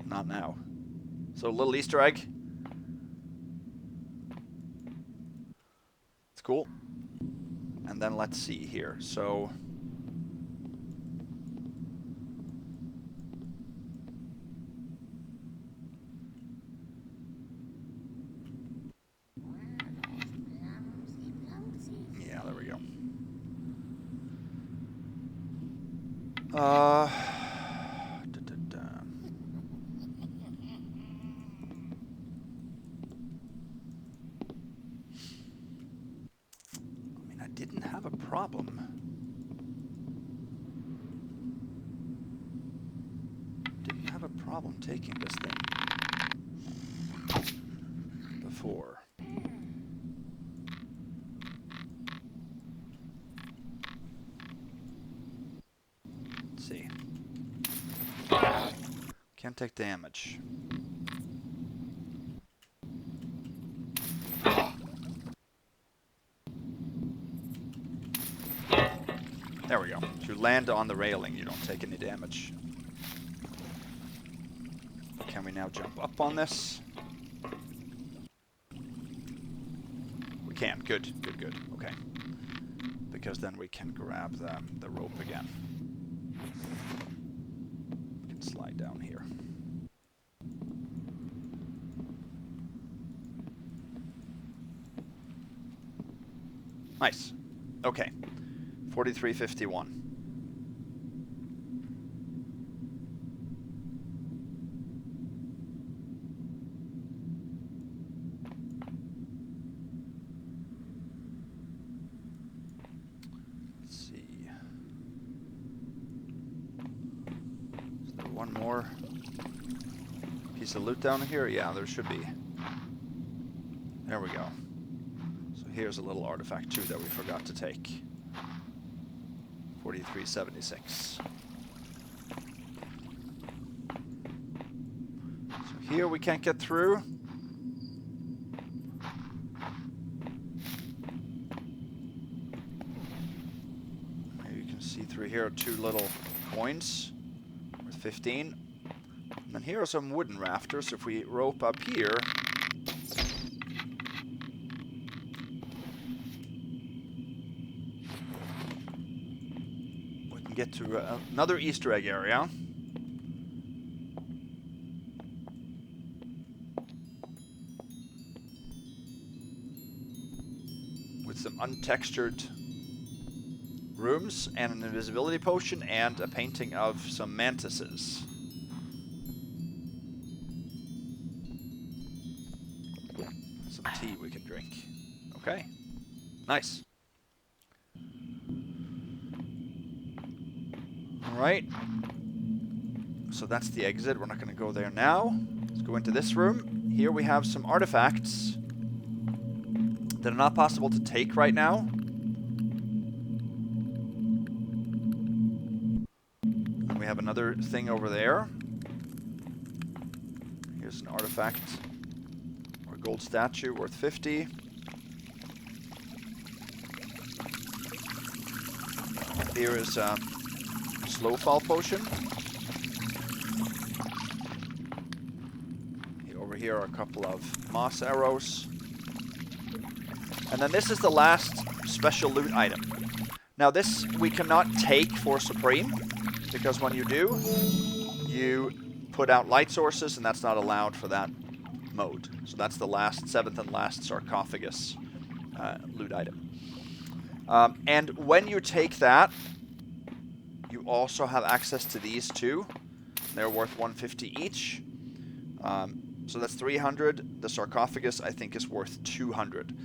A: not now. So a little Easter egg. It's cool. And then let's see here. So yeah, there we go. problem. Did you have a problem taking this thing before? Let's see. Can't take damage. There we go. If you land on the railing, you don't take any damage. Can we now jump up on this? We can. Good, good, good. Okay. Because then we can grab the rope again. We can slide down here. Nice. Okay. 4351. Let's see. Is there one more piece of loot down here? Yeah, there should be. There we go. So here's a little artifact too that we forgot to take. 4376. So here we can't get through. Maybe you can see through here 2 little coins worth 15. And then here are some wooden rafters. If we rope up here, get to another Easter egg area. With some untextured rooms and an invisibility potion and a painting of some mantises. Some tea we can drink. Okay. Nice. Alright, so that's the exit. We're not going to go there now. Let's go into this room. Here we have some artifacts that are not possible to take right now. And we have another thing over there. Here's an artifact, or a gold statue worth 50. Here is slow fall potion. Over here are a couple of moss arrows. And then this is the last special loot item. Now this we cannot take for Supreme, because when you do, you put out light sources, and that's not allowed for that mode. So that's the last, 7th and last sarcophagus loot item. And when you take that, you also have access to these two. They're worth 150 each. So that's 300. The sarcophagus, I think, is worth 200.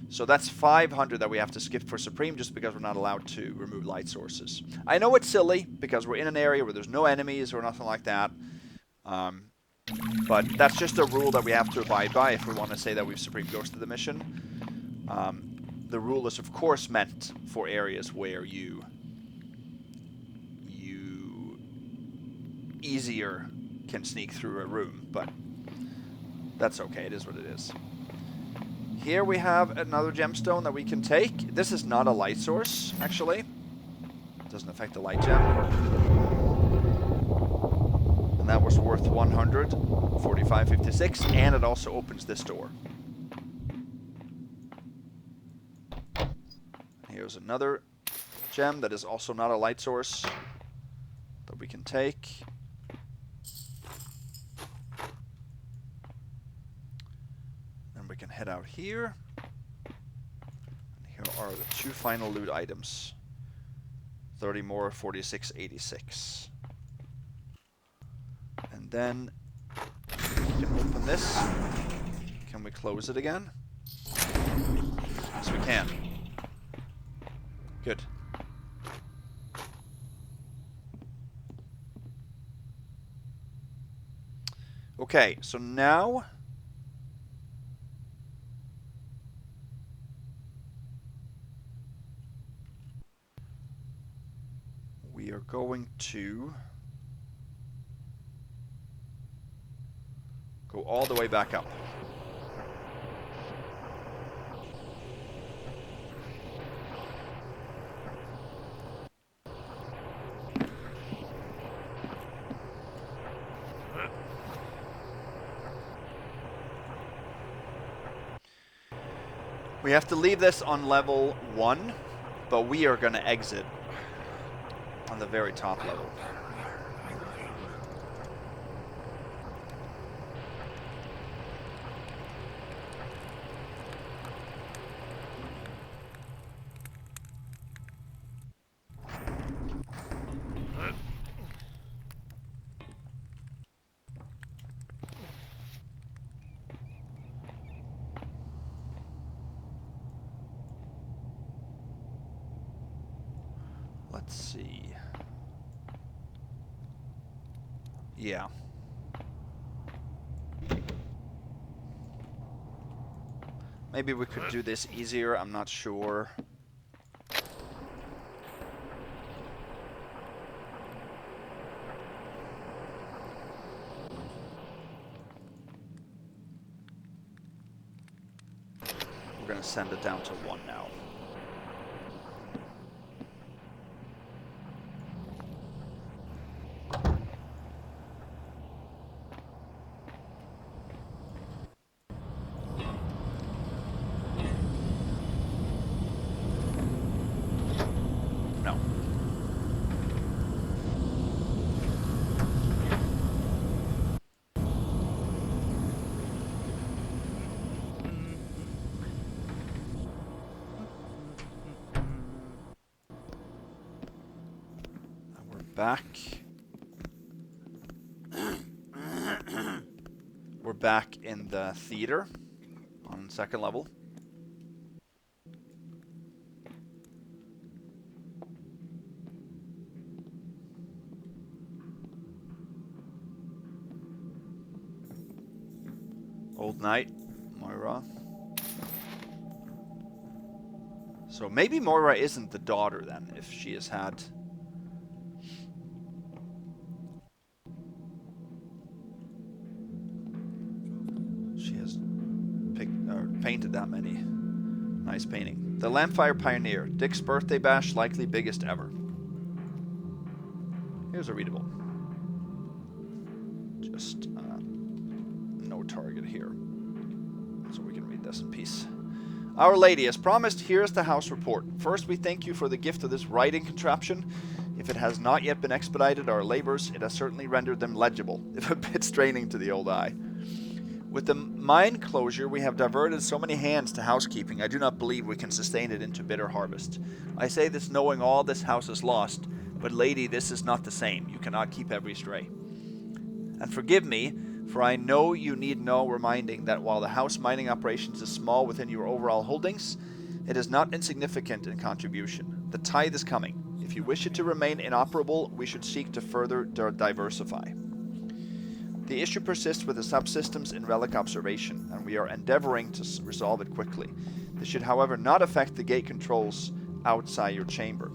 A: So that's 500 that we have to skip for Supreme just because we're not allowed to remove light sources. I know it's silly because we're in an area where there's no enemies or nothing like that. But that's just a rule that we have to abide by if we want to say that we've Supreme Ghosted the mission. The rule is, of course, meant for areas where you easier can sneak through a room, but that's okay. It is what it is. Here we have another gemstone that we can take. This is not a light source, actually. It doesn't affect the light gem. And that was worth 100, 45.56, and it also opens this door. Here's another gem that is also not a light source that we can take. Then we can head out here. And here are the 2 final loot items. 30 more, 46.86. And then we can open this. Can we close it again? Yes, we can. Good. Okay, so now we are going to go all the way back up. We have to leave this on level 1, but we are going to exit on the very top level. Let's see. Yeah. Maybe we could do this easier, I'm not sure. We're going to send it down to 1 now. No. And we're back. We're back in the theater on 2nd level. Old Knight, Moira. So maybe Moira isn't the daughter then, if she has had... She has painted that many. Nice painting. The Lampfire Pioneer. Dick's birthday bash, likely biggest ever. Here's a readable. Just no target here. So we can read this in peace. Our Lady, as promised, here's the house report. First, we thank you for the gift of this writing contraption. If it has not yet been expedited our labors, it has certainly rendered them legible, if a bit straining to the old eye. With the mine closure, we have diverted so many hands to housekeeping, I do not believe we can sustain it into bitter harvest. I say this knowing all this house is lost, but lady, this is not the same. You cannot keep every stray. And forgive me, for I know you need no reminding that while the house mining operations is small within your overall holdings, it is not insignificant in contribution. The tithe is coming. If you wish it to remain inoperable, we should seek to further diversify. The issue persists with the subsystems in relic observation, and we are endeavoring to resolve it quickly. This should, however, not affect the gate controls outside your chamber.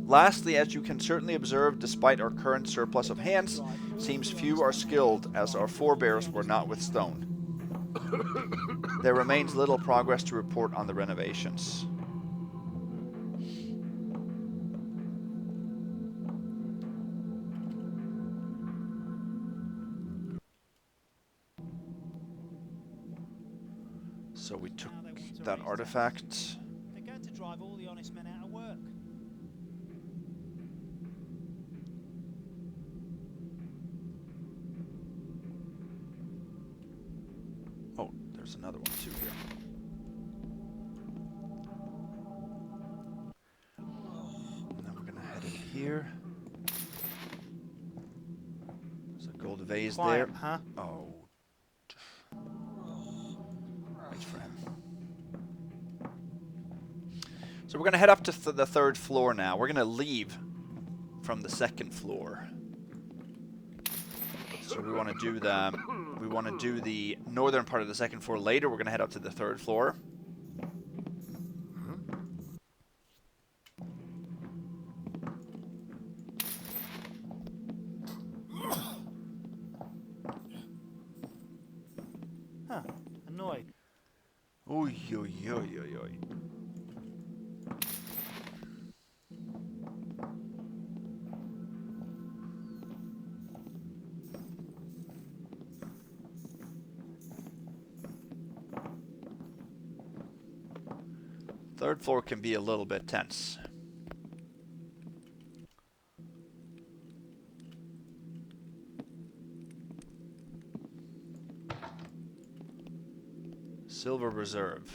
A: Lastly, as you can certainly observe, despite our current surplus of hands, seems few are skilled, as our forebears were not with stone. There remains little progress to report on the renovations. So we took that artifact.
F: They're going to drive all the honest men out of work.
A: Oh, there's another one too here. And then we're gonna head in here. There's a gold vase
F: Quiet,
A: there.
F: huh?
A: Oh. Wait for him. So we're going to head up to the 3rd floor now. We're going to leave from the 2nd floor. So we want to do the northern part of the 2nd floor later. We're going to head up to the 3rd floor.
F: Huh. Annoyed.
A: Oy, oy, oy, oy, oy. Third floor can be a little bit tense. Silver Reserve.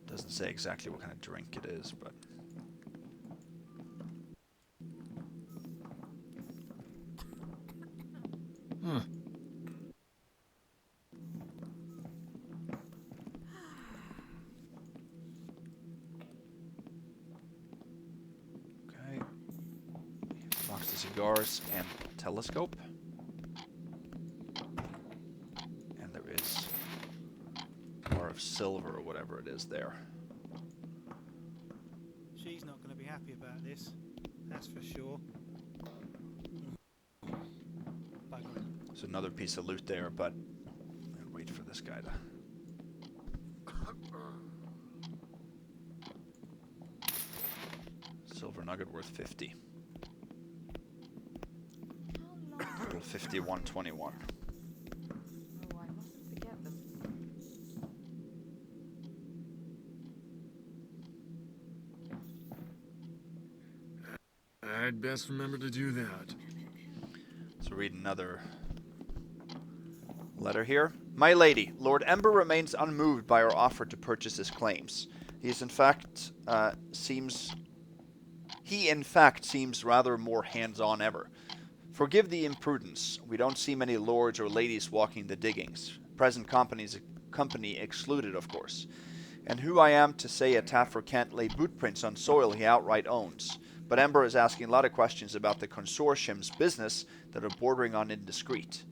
A: Doesn't say exactly what kind of drink it is, but... Cigars and telescope. And there is a bar of silver or whatever it is there.
F: She's not going to be happy about this. That's for sure.
A: There's another piece of loot there, but I'll wait for this guy to... Silver nugget worth 50. 5121.
B: Oh, I mustn't forget them.
L: I'd best remember to do that.
A: So read another letter here. My lady, Lord Ember remains unmoved by our offer to purchase his claims. He in fact seems rather more hands-on ever. Forgive the imprudence. We don't see many lords or ladies walking the diggings. Present company excluded, of course. And who I am to say a Taffer can't lay bootprints on soil he outright owns. But Ember is asking a lot of questions about the consortium's business that are bordering on indiscreet.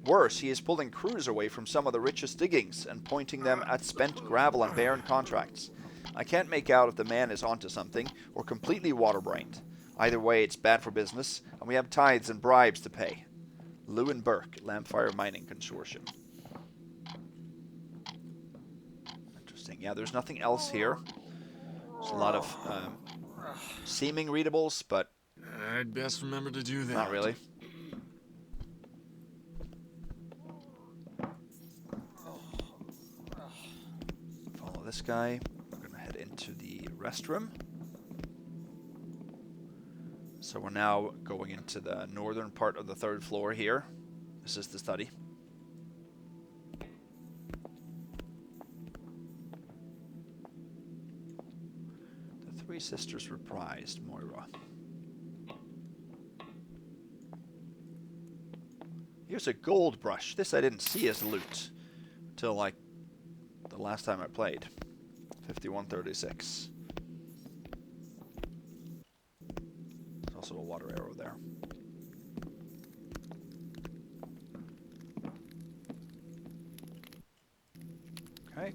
A: Worse, he is pulling crews away from some of the richest diggings and pointing them at spent gravel and barren contracts. I can't make out if the man is onto something or completely waterbrained. Either way, it's bad for business, and we have tithes and bribes to pay. Lewin Burke, Lampfire Mining Consortium. Interesting. Yeah, there's nothing else here. There's a lot of seeming readables, but...
L: I'd best remember to do that.
A: Not really. Follow this guy. We're going to head into the restroom. So we're now going into the northern part of the 3rd floor here. This is the study. The Three Sisters reprised, Moira. Here's a gold brush. This I didn't see as loot until like the last time I played. 5136. Also a water arrow there. Okay.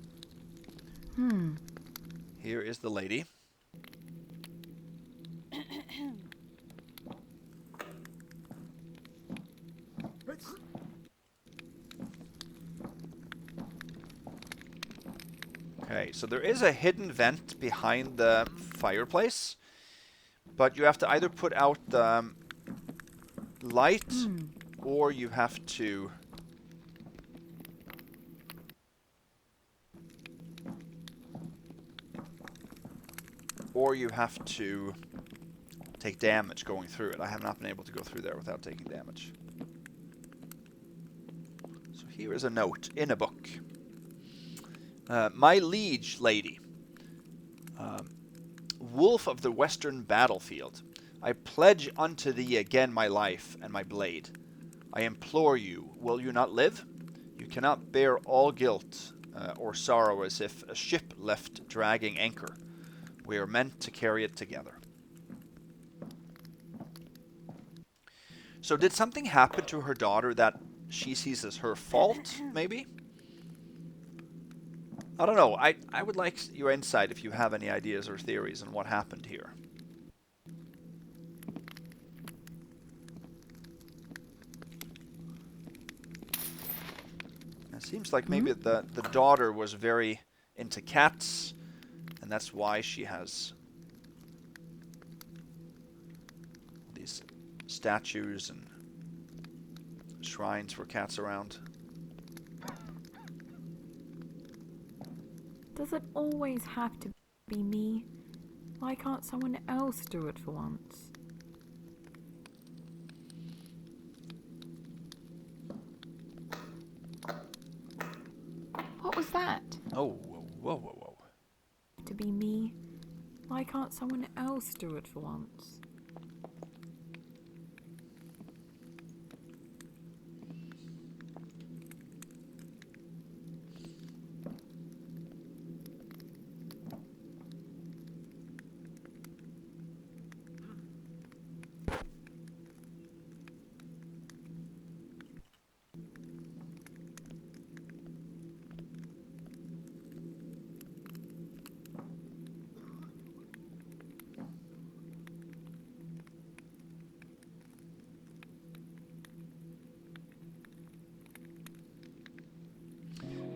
A: Here is the lady. Okay, so there is a hidden vent behind the fireplace. But you have to either put out the light, or you have to... take damage going through it. I have not been able to go through there without taking damage. So here is a note in a book. My liege lady, wolf of the western battlefield, I pledge unto thee again my life and my blade. I implore you, will you not live? You cannot bear all guilt or sorrow as if a ship left dragging anchor. We are meant to carry it together. So did something happen to her daughter that she sees as her fault, maybe? I don't know. I would like your insight if you have any ideas or theories on what happened here. It seems like maybe the daughter was very into cats, and that's why she has these statues and shrines for cats around.
M: Does it always have to be me? Why can't someone else do it for once? What was that?
A: Oh, whoa, whoa, whoa.
M: To be me? Why can't someone else do it for once?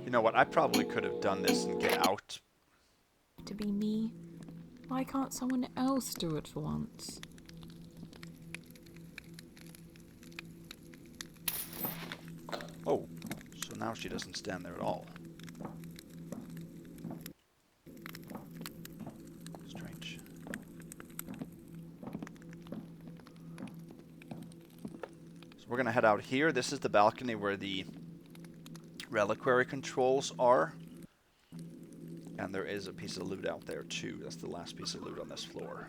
A: You know what? I probably could have done this and get out.
M: To be me? Why can't someone else do it for once?
A: Oh, so now she doesn't stand there at all. Strange. So we're gonna head out here. This is the balcony where the reliquary controls are. And there is a piece of loot out there too. That's the last piece of loot on this floor.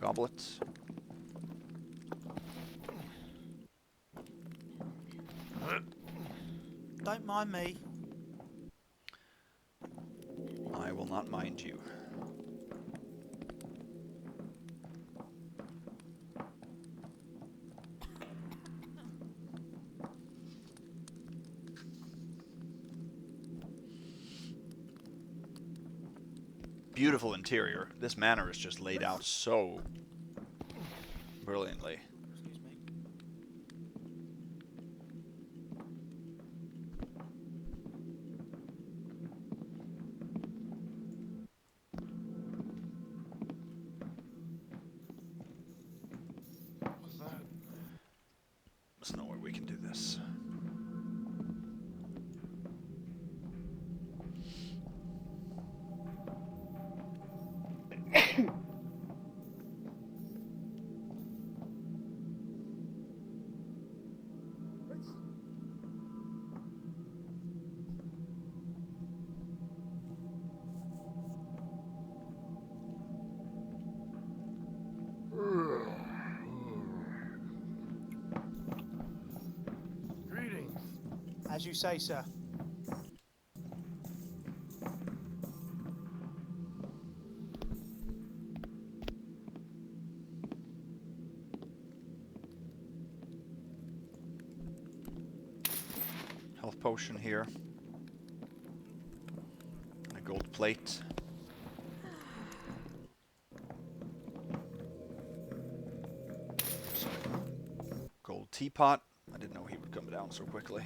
A: Goblet.
F: Don't mind me.
A: I will not mind you. Beautiful interior. This manor is just laid out so brilliantly.
F: Excuse me.
D: What's that?
A: There's no way we can do this.
D: Greetings.
F: As you say, sir.
A: Health potion here. And a gold plate. Some gold teapot. I didn't know he would come down so quickly.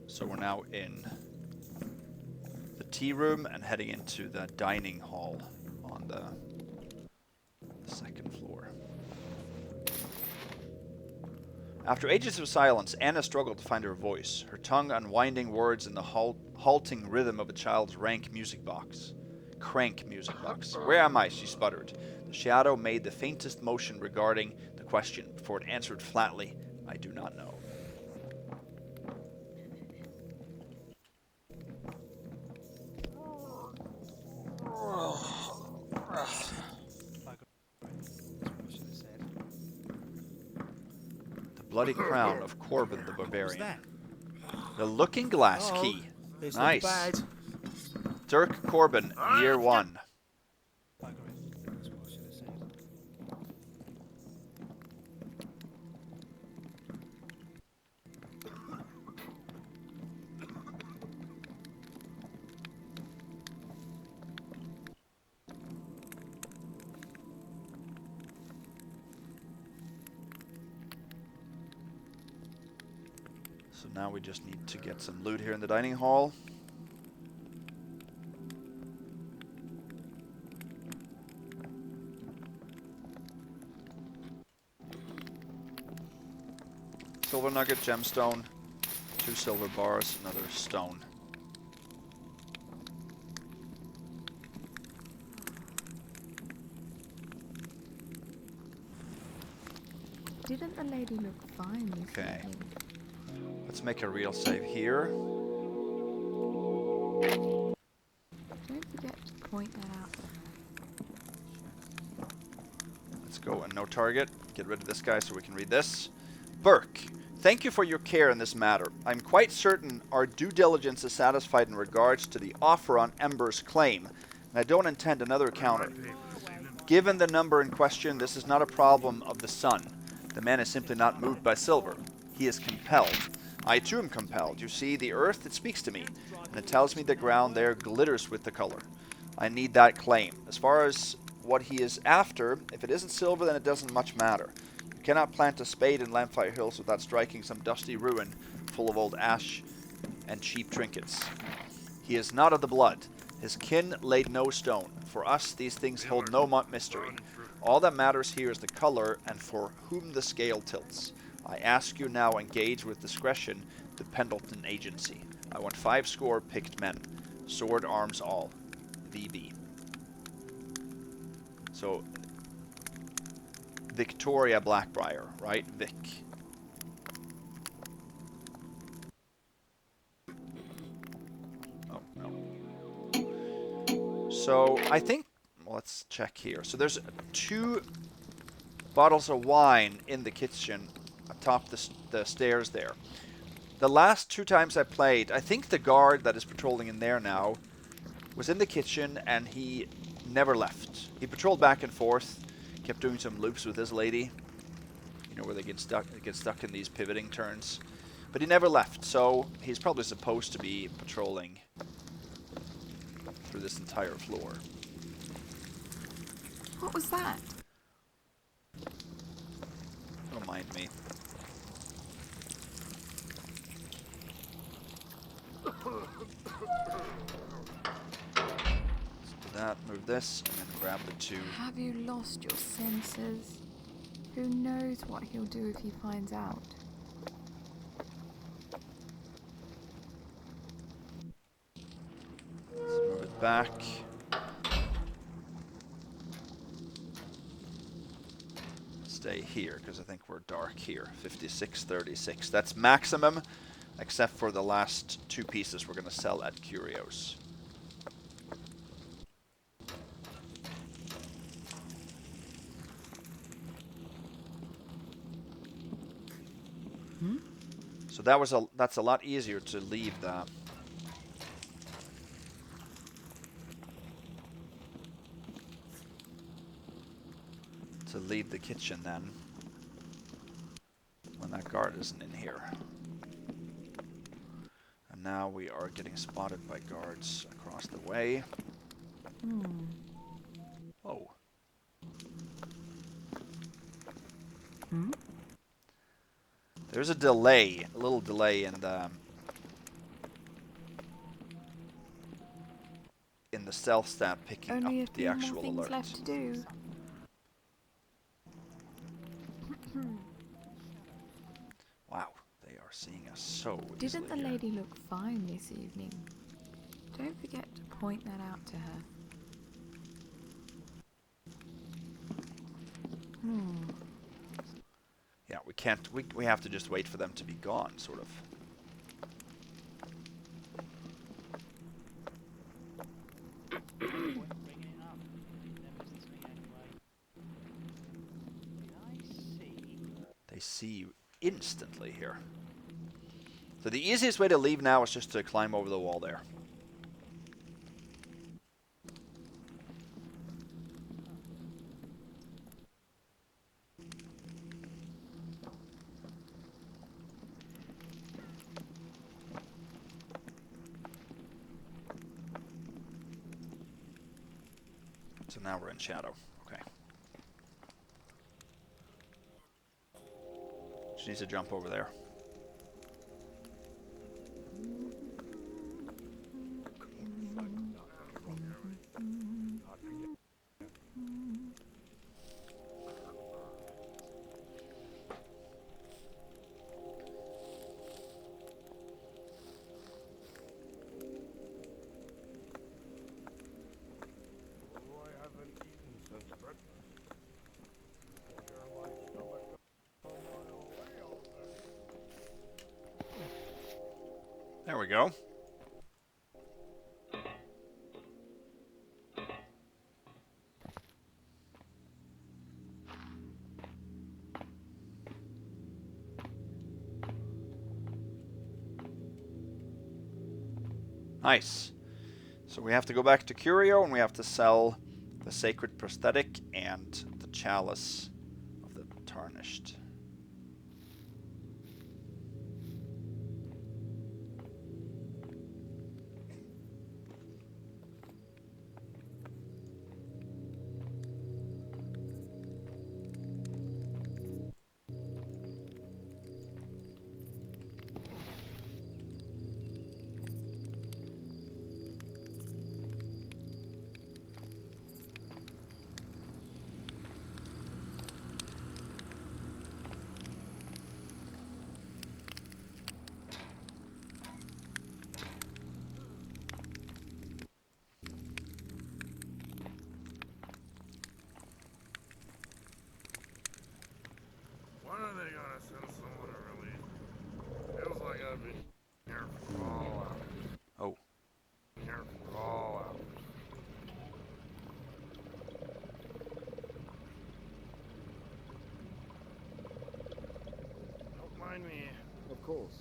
A: So we're now in the tea room and heading into the dining hall on the second floor. After ages of silence, Anna struggled to find her voice, her tongue unwinding words in the halting rhythm of a child's rank music box. Crank music box. Where am I? She sputtered. The shadow made the faintest motion regarding the question before it answered flatly, I do not know. bloody crown of Corbin the Barbarian.
F: that?
A: The Looking Glass
C: Oh,
A: key.
C: this
A: Nice.
C: looks bad.
A: Dirk Corbin, year 1.
F: Bugger it. That's what I should have said.
A: So now we just need to get some loot here in the dining hall. Silver nugget, gemstone, 2 silver bars, another stone.
M: Didn't the lady look fine this
A: Okay.
M: evening?
A: Let's make a real save here.
M: Don't forget to point that out.
A: Let's go and no target. Get rid of this guy so we can read this. Burke, thank you for your care in this matter. I'm quite certain our due diligence is satisfied in regards to the offer on Ember's claim, and I don't intend another counter. Given the number in question, this is not a problem of the sun. The man is simply not moved by silver. He is compelled. I too am compelled. You see, the earth, it speaks to me, and it tells me the ground there glitters with the color. I need that claim. As far as what he is after, if it isn't silver, then it doesn't much matter. You cannot plant a spade in Lampfire Hills without striking some dusty ruin full of old ash and cheap trinkets. He is not of the blood. His kin laid no stone. For us, these things hold no mystery. All that matters here is the color and for whom the scale tilts. I ask you now, engage with discretion the Pendleton Agency. I want 5 score picked men. Sword, arms, all. VB. So, Victoria Blackbriar, right? Vic. Oh, no. So, I think, well, let's check here. So there's 2 bottles of wine in the kitchen atop the stairs there. The last 2 times I played, I think the guard that is patrolling in there now was in the kitchen and he never left. He patrolled back and forth, kept doing some loops with this lady, you know, where they get stuck in these pivoting turns. But he never left, so he's probably supposed to be patrolling through this entire floor.
M: What was that?
A: Don't mind me. Let's do that, move this, and then grab the 2.
M: Have you lost your senses? Who knows what he'll do if he finds out?
A: Let's move it back. Stay here, because I think we're dark here. 56.36. That's maximum, except for the last 2 pieces we're going to sell at Curio's. So that's a lot easier to leave the kitchen then, when that guard isn't in here. And now we are getting spotted by guards across the way. Oh. There's a delay, a little delay in the stealth stat picking
M: Only
A: up
M: a
A: the
M: few
A: actual
M: more things
A: alert.
M: left to do.
A: Wow, they are seeing us so
M: Didn't the
A: easily here.
M: lady look fine this evening? Don't forget to point that out to her.
A: Yeah, we can't. We have to just wait for them to be gone, sort of. They see you instantly here. So the easiest way to leave now is just to climb over the wall there. So now we're in shadow. Okay. She needs to jump over there. There we go. Nice. So we have to go back to Curio and we have to sell the sacred prosthetic and the chalice of the tarnished.
D: When are they gonna send someone to relief? Feels like I've been here for all hours.
A: Oh.
D: Here for all hours. Don't mind me.
K: Of course.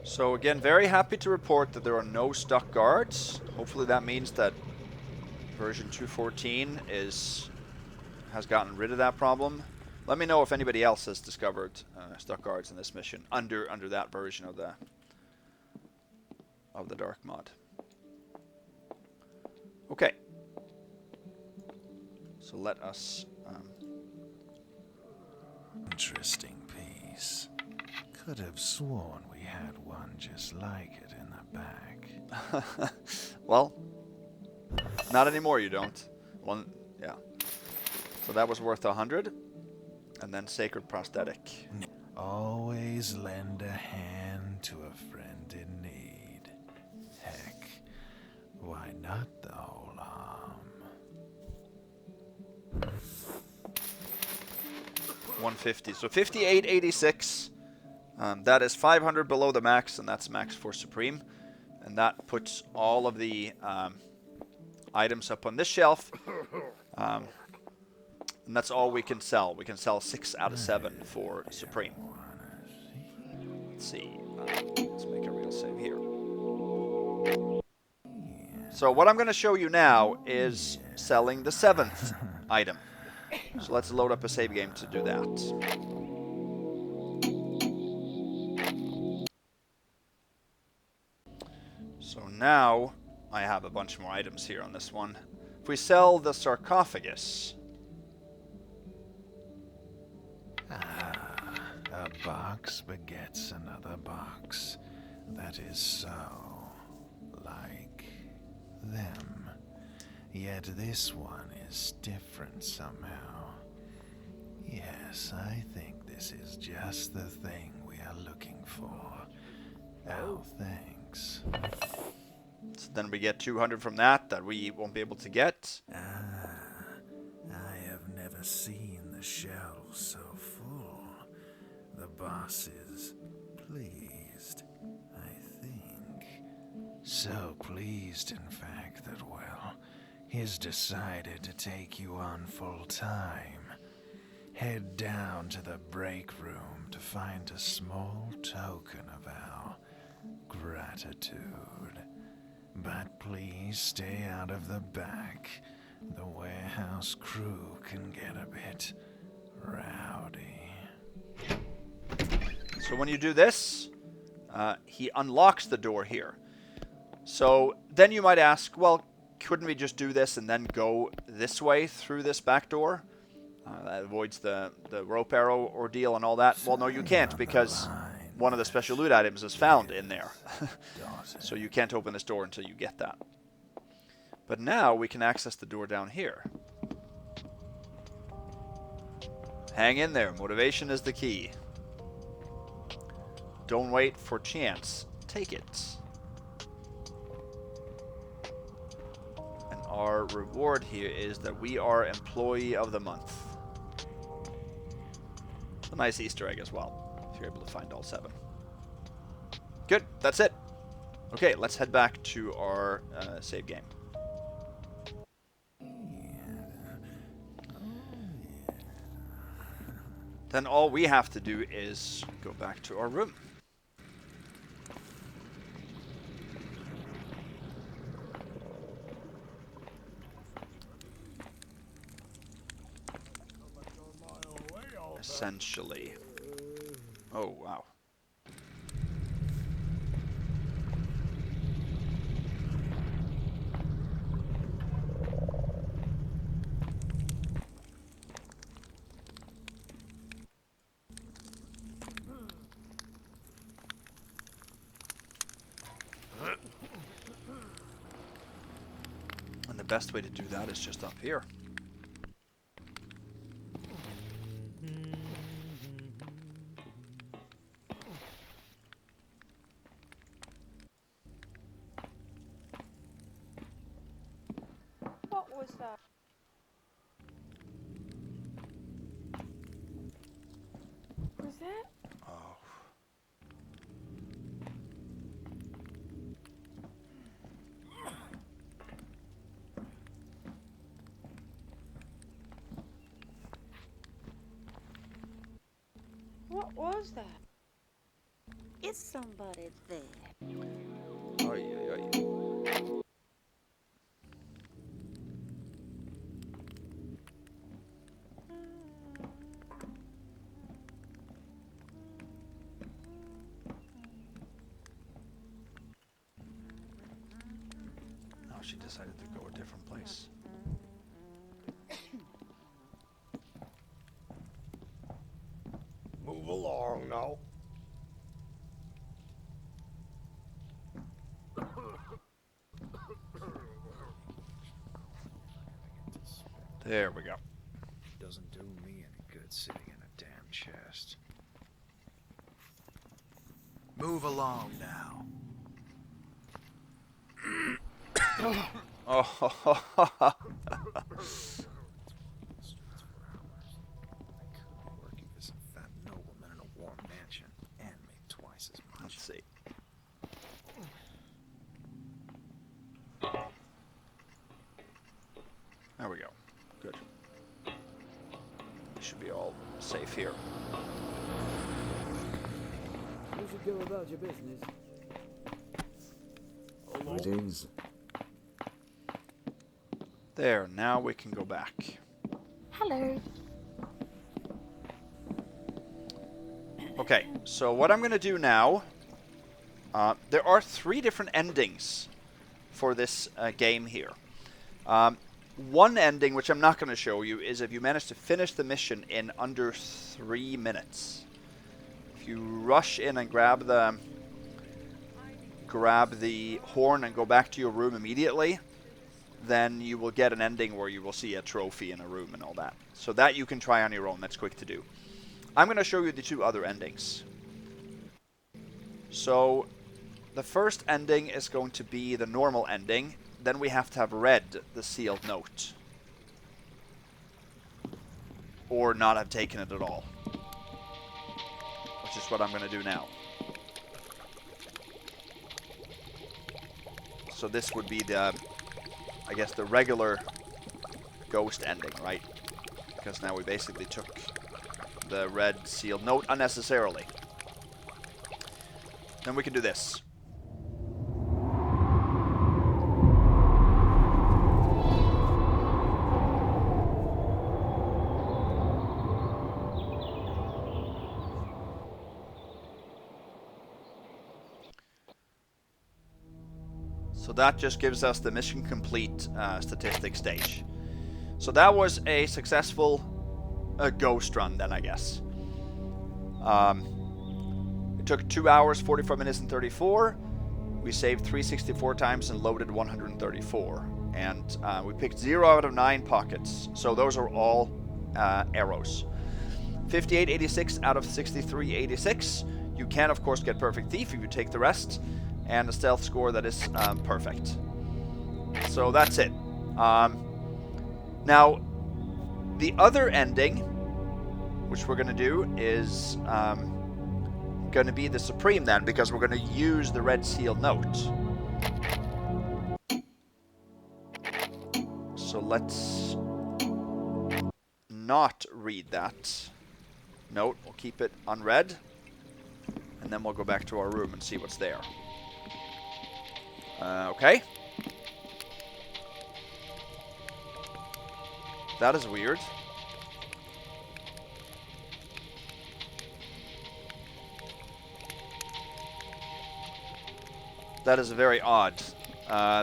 A: So again, very happy to report that there are no stuck guards. Hopefully that means that version 2.14 has gotten rid of that problem. Let me know if anybody else has discovered stuck guards in this mission under that version of the dark mod. Okay. So let us.
J: Interesting piece. Could have sworn we had one just like it in the back.
A: Well, not anymore. You don't. One, yeah. So that was worth 100, and then sacred prosthetic.
J: Always lend a hand to a friend in need. Heck, why not the whole arm?
A: 150. So 5886. That is 500 below the max, and that's max for Supreme. And that puts all of the items up on this shelf. And that's all we can sell. We can sell 6 out of 7 for Supreme. Let's see. Let's make a real save here. So what I'm going to show you now is selling the 7th item. So let's load up a save game to do that. So now I have a bunch more items here on this one. If we sell the sarcophagus.
J: A box begets another box. That is so like them. Yet this one is different somehow. Yes, I think this is just the thing we are looking for. Oh, thanks.
A: So then we get 200 from that we won't be able to get.
J: I have never seen the shelves so full. The boss is pleased, I think. So pleased, in fact, that, well, he's decided to take you on full time. Head down to the break room to find a small token of our gratitude. But please stay out of the back. The warehouse crew can get a bit rowdy.
A: So when you do this, he unlocks the door here. So then you might ask, well, couldn't we just do this and then go this way through this back door? That avoids the rope arrow ordeal and all that. Well, no, you can't, because one of the special loot items is found in there. So you can't open this door until you get that. But now we can access the door down here. Hang in there. Motivation is the key. Don't wait for chance. Take it. And our reward here is that we are Employee of the Month. A nice Easter egg as well, if you're able to find all 7. Good, that's it. Okay, let's head back to our save game. Then all we have to do is go back to our room. Essentially. Oh, wow. And the best way to do that is just up here.
E: What was that?
M: Was it?
A: Oh.
G: What was that? Is somebody there?
A: Oy, oy, oy. No, she decided to go a different place.
D: Move along now.
A: There we go.
J: Doesn't do me any good sitting in a damn chest. Move along now.
A: Oh, let's see. There we go. Good. We should be all safe here.
K: You should go about your business.
D: It
K: is.
A: There, now we can go back.
M: Hello.
A: Okay, so what I'm going to do now, there are 3 different endings for this game here. One ending, which I'm not going to show you, is if you manage to finish the mission in under 3 minutes. If you rush in and grab the horn and go back to your room immediately, then you will get an ending where you will see a trophy in a room and all that. So that you can try on your own. That's quick to do. I'm going to show you the 2 other endings. So the first ending is going to be the normal ending. Then we have to have read the sealed note. Or not have taken it at all. Which is what I'm going to do now. So this would be the, I guess, the regular ghost ending, right? Because now we basically took the red sealed note unnecessarily. Then we can do this. So that just gives us the mission complete statistic stage. So that was a successful ghost run then, I guess. It took 2 hours, 44 minutes, and 34. We saved 364 times and loaded 134. And we picked 0 out of 9 pockets. So those are all arrows. 5886 out of 6386. You can, of course, get Perfect Thief if you take the rest. And a stealth score that is perfect. So that's it. Now, the other ending, which we're going to do, is going to be the Supreme then, because we're going to use the red seal note. So let's not read that note. We'll keep it unread. And then we'll go back to our room and see what's there. Okay. That is weird. That is very odd.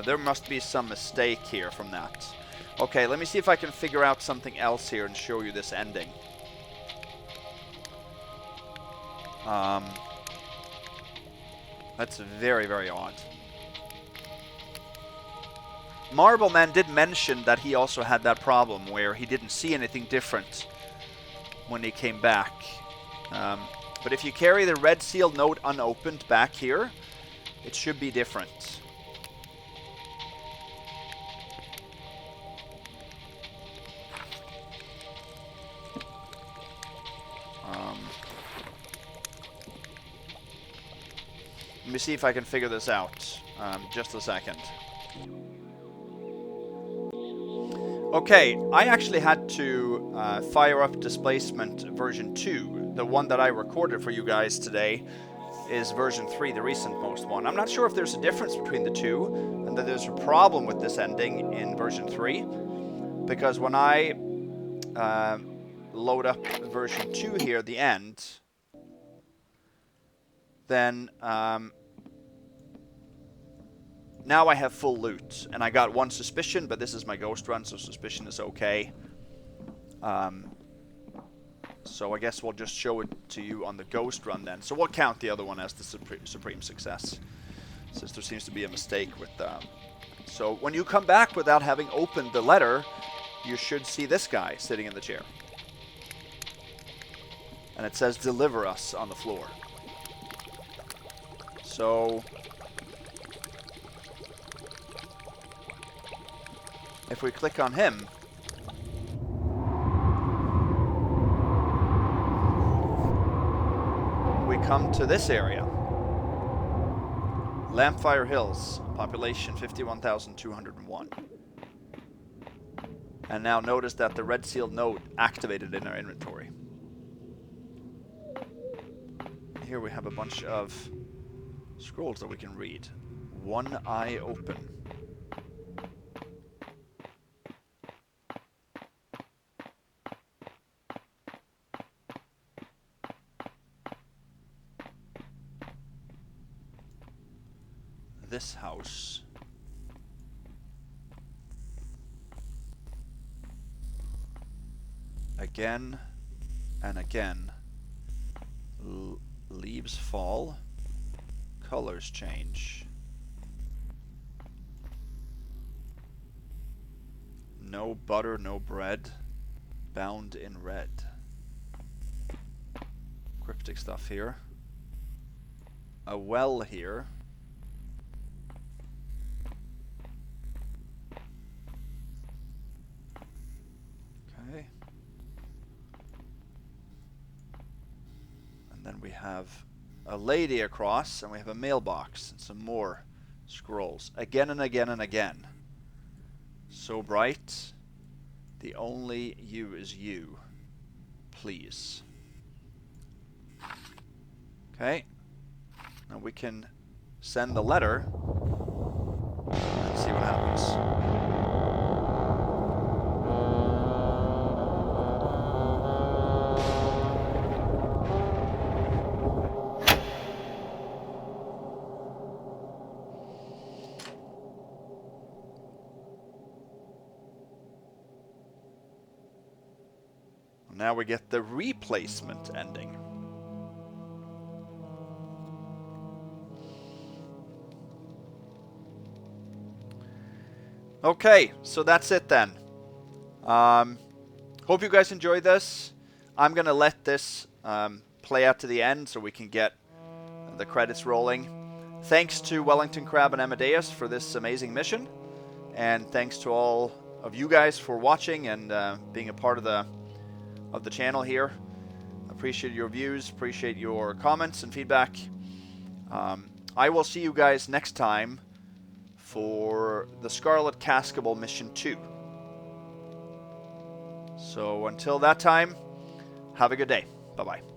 A: There must be some mistake here from that. Okay, let me see if I can figure out something else here and show you this ending. That's very, very odd. Marbleman did mention that he also had that problem where he didn't see anything different when he came back. But if you carry the red sealed note unopened back here, it should be different. Let me see if I can figure this out. Just a second. Okay, I actually had to fire up Displacement version 2. The one that I recorded for you guys today is version 3, the recent-most one. I'm not sure if there's a difference between the two, and that there's a problem with this ending in version 3. Because when I load up version 2 here, the end, then now I have full loot, and I got 1 suspicion, but this is my ghost run, so suspicion is okay. So I guess we'll just show it to you on the ghost run then. So we'll count the other one as the supreme success, since there seems to be a mistake with so when you come back without having opened the letter, you should see this guy sitting in the chair. And it says, "Deliver us," on the floor. So if we click on him, we come to this area. Lampfire Hills, population 51,201. And now notice that the red sealed note activated in our inventory. Here we have a bunch of scrolls that we can read. One eye open. This house. Again and again. Leaves fall. Colors change. No butter, no bread. Bound in red. Cryptic stuff here. A well here. Okay. And then we have a lady across, and we have a mailbox and some more scrolls. Again and again and again. So bright. The only you is you. Please. Okay. Now we can send the letter and see what happens. Now we get the replacement ending. Okay, so that's it then. Hope you guys enjoyed this. I'm gonna let this play out to the end so we can get the credits rolling. Thanks to Wellingtoncrab and Amadeus for this amazing mission, and thanks to all of you guys for watching and being a part of the channel here. Appreciate your views, appreciate your comments and feedback. I will see you guys next time for the Scarlet Cascabel Mission 2. So until that time, have a good day. Bye-bye.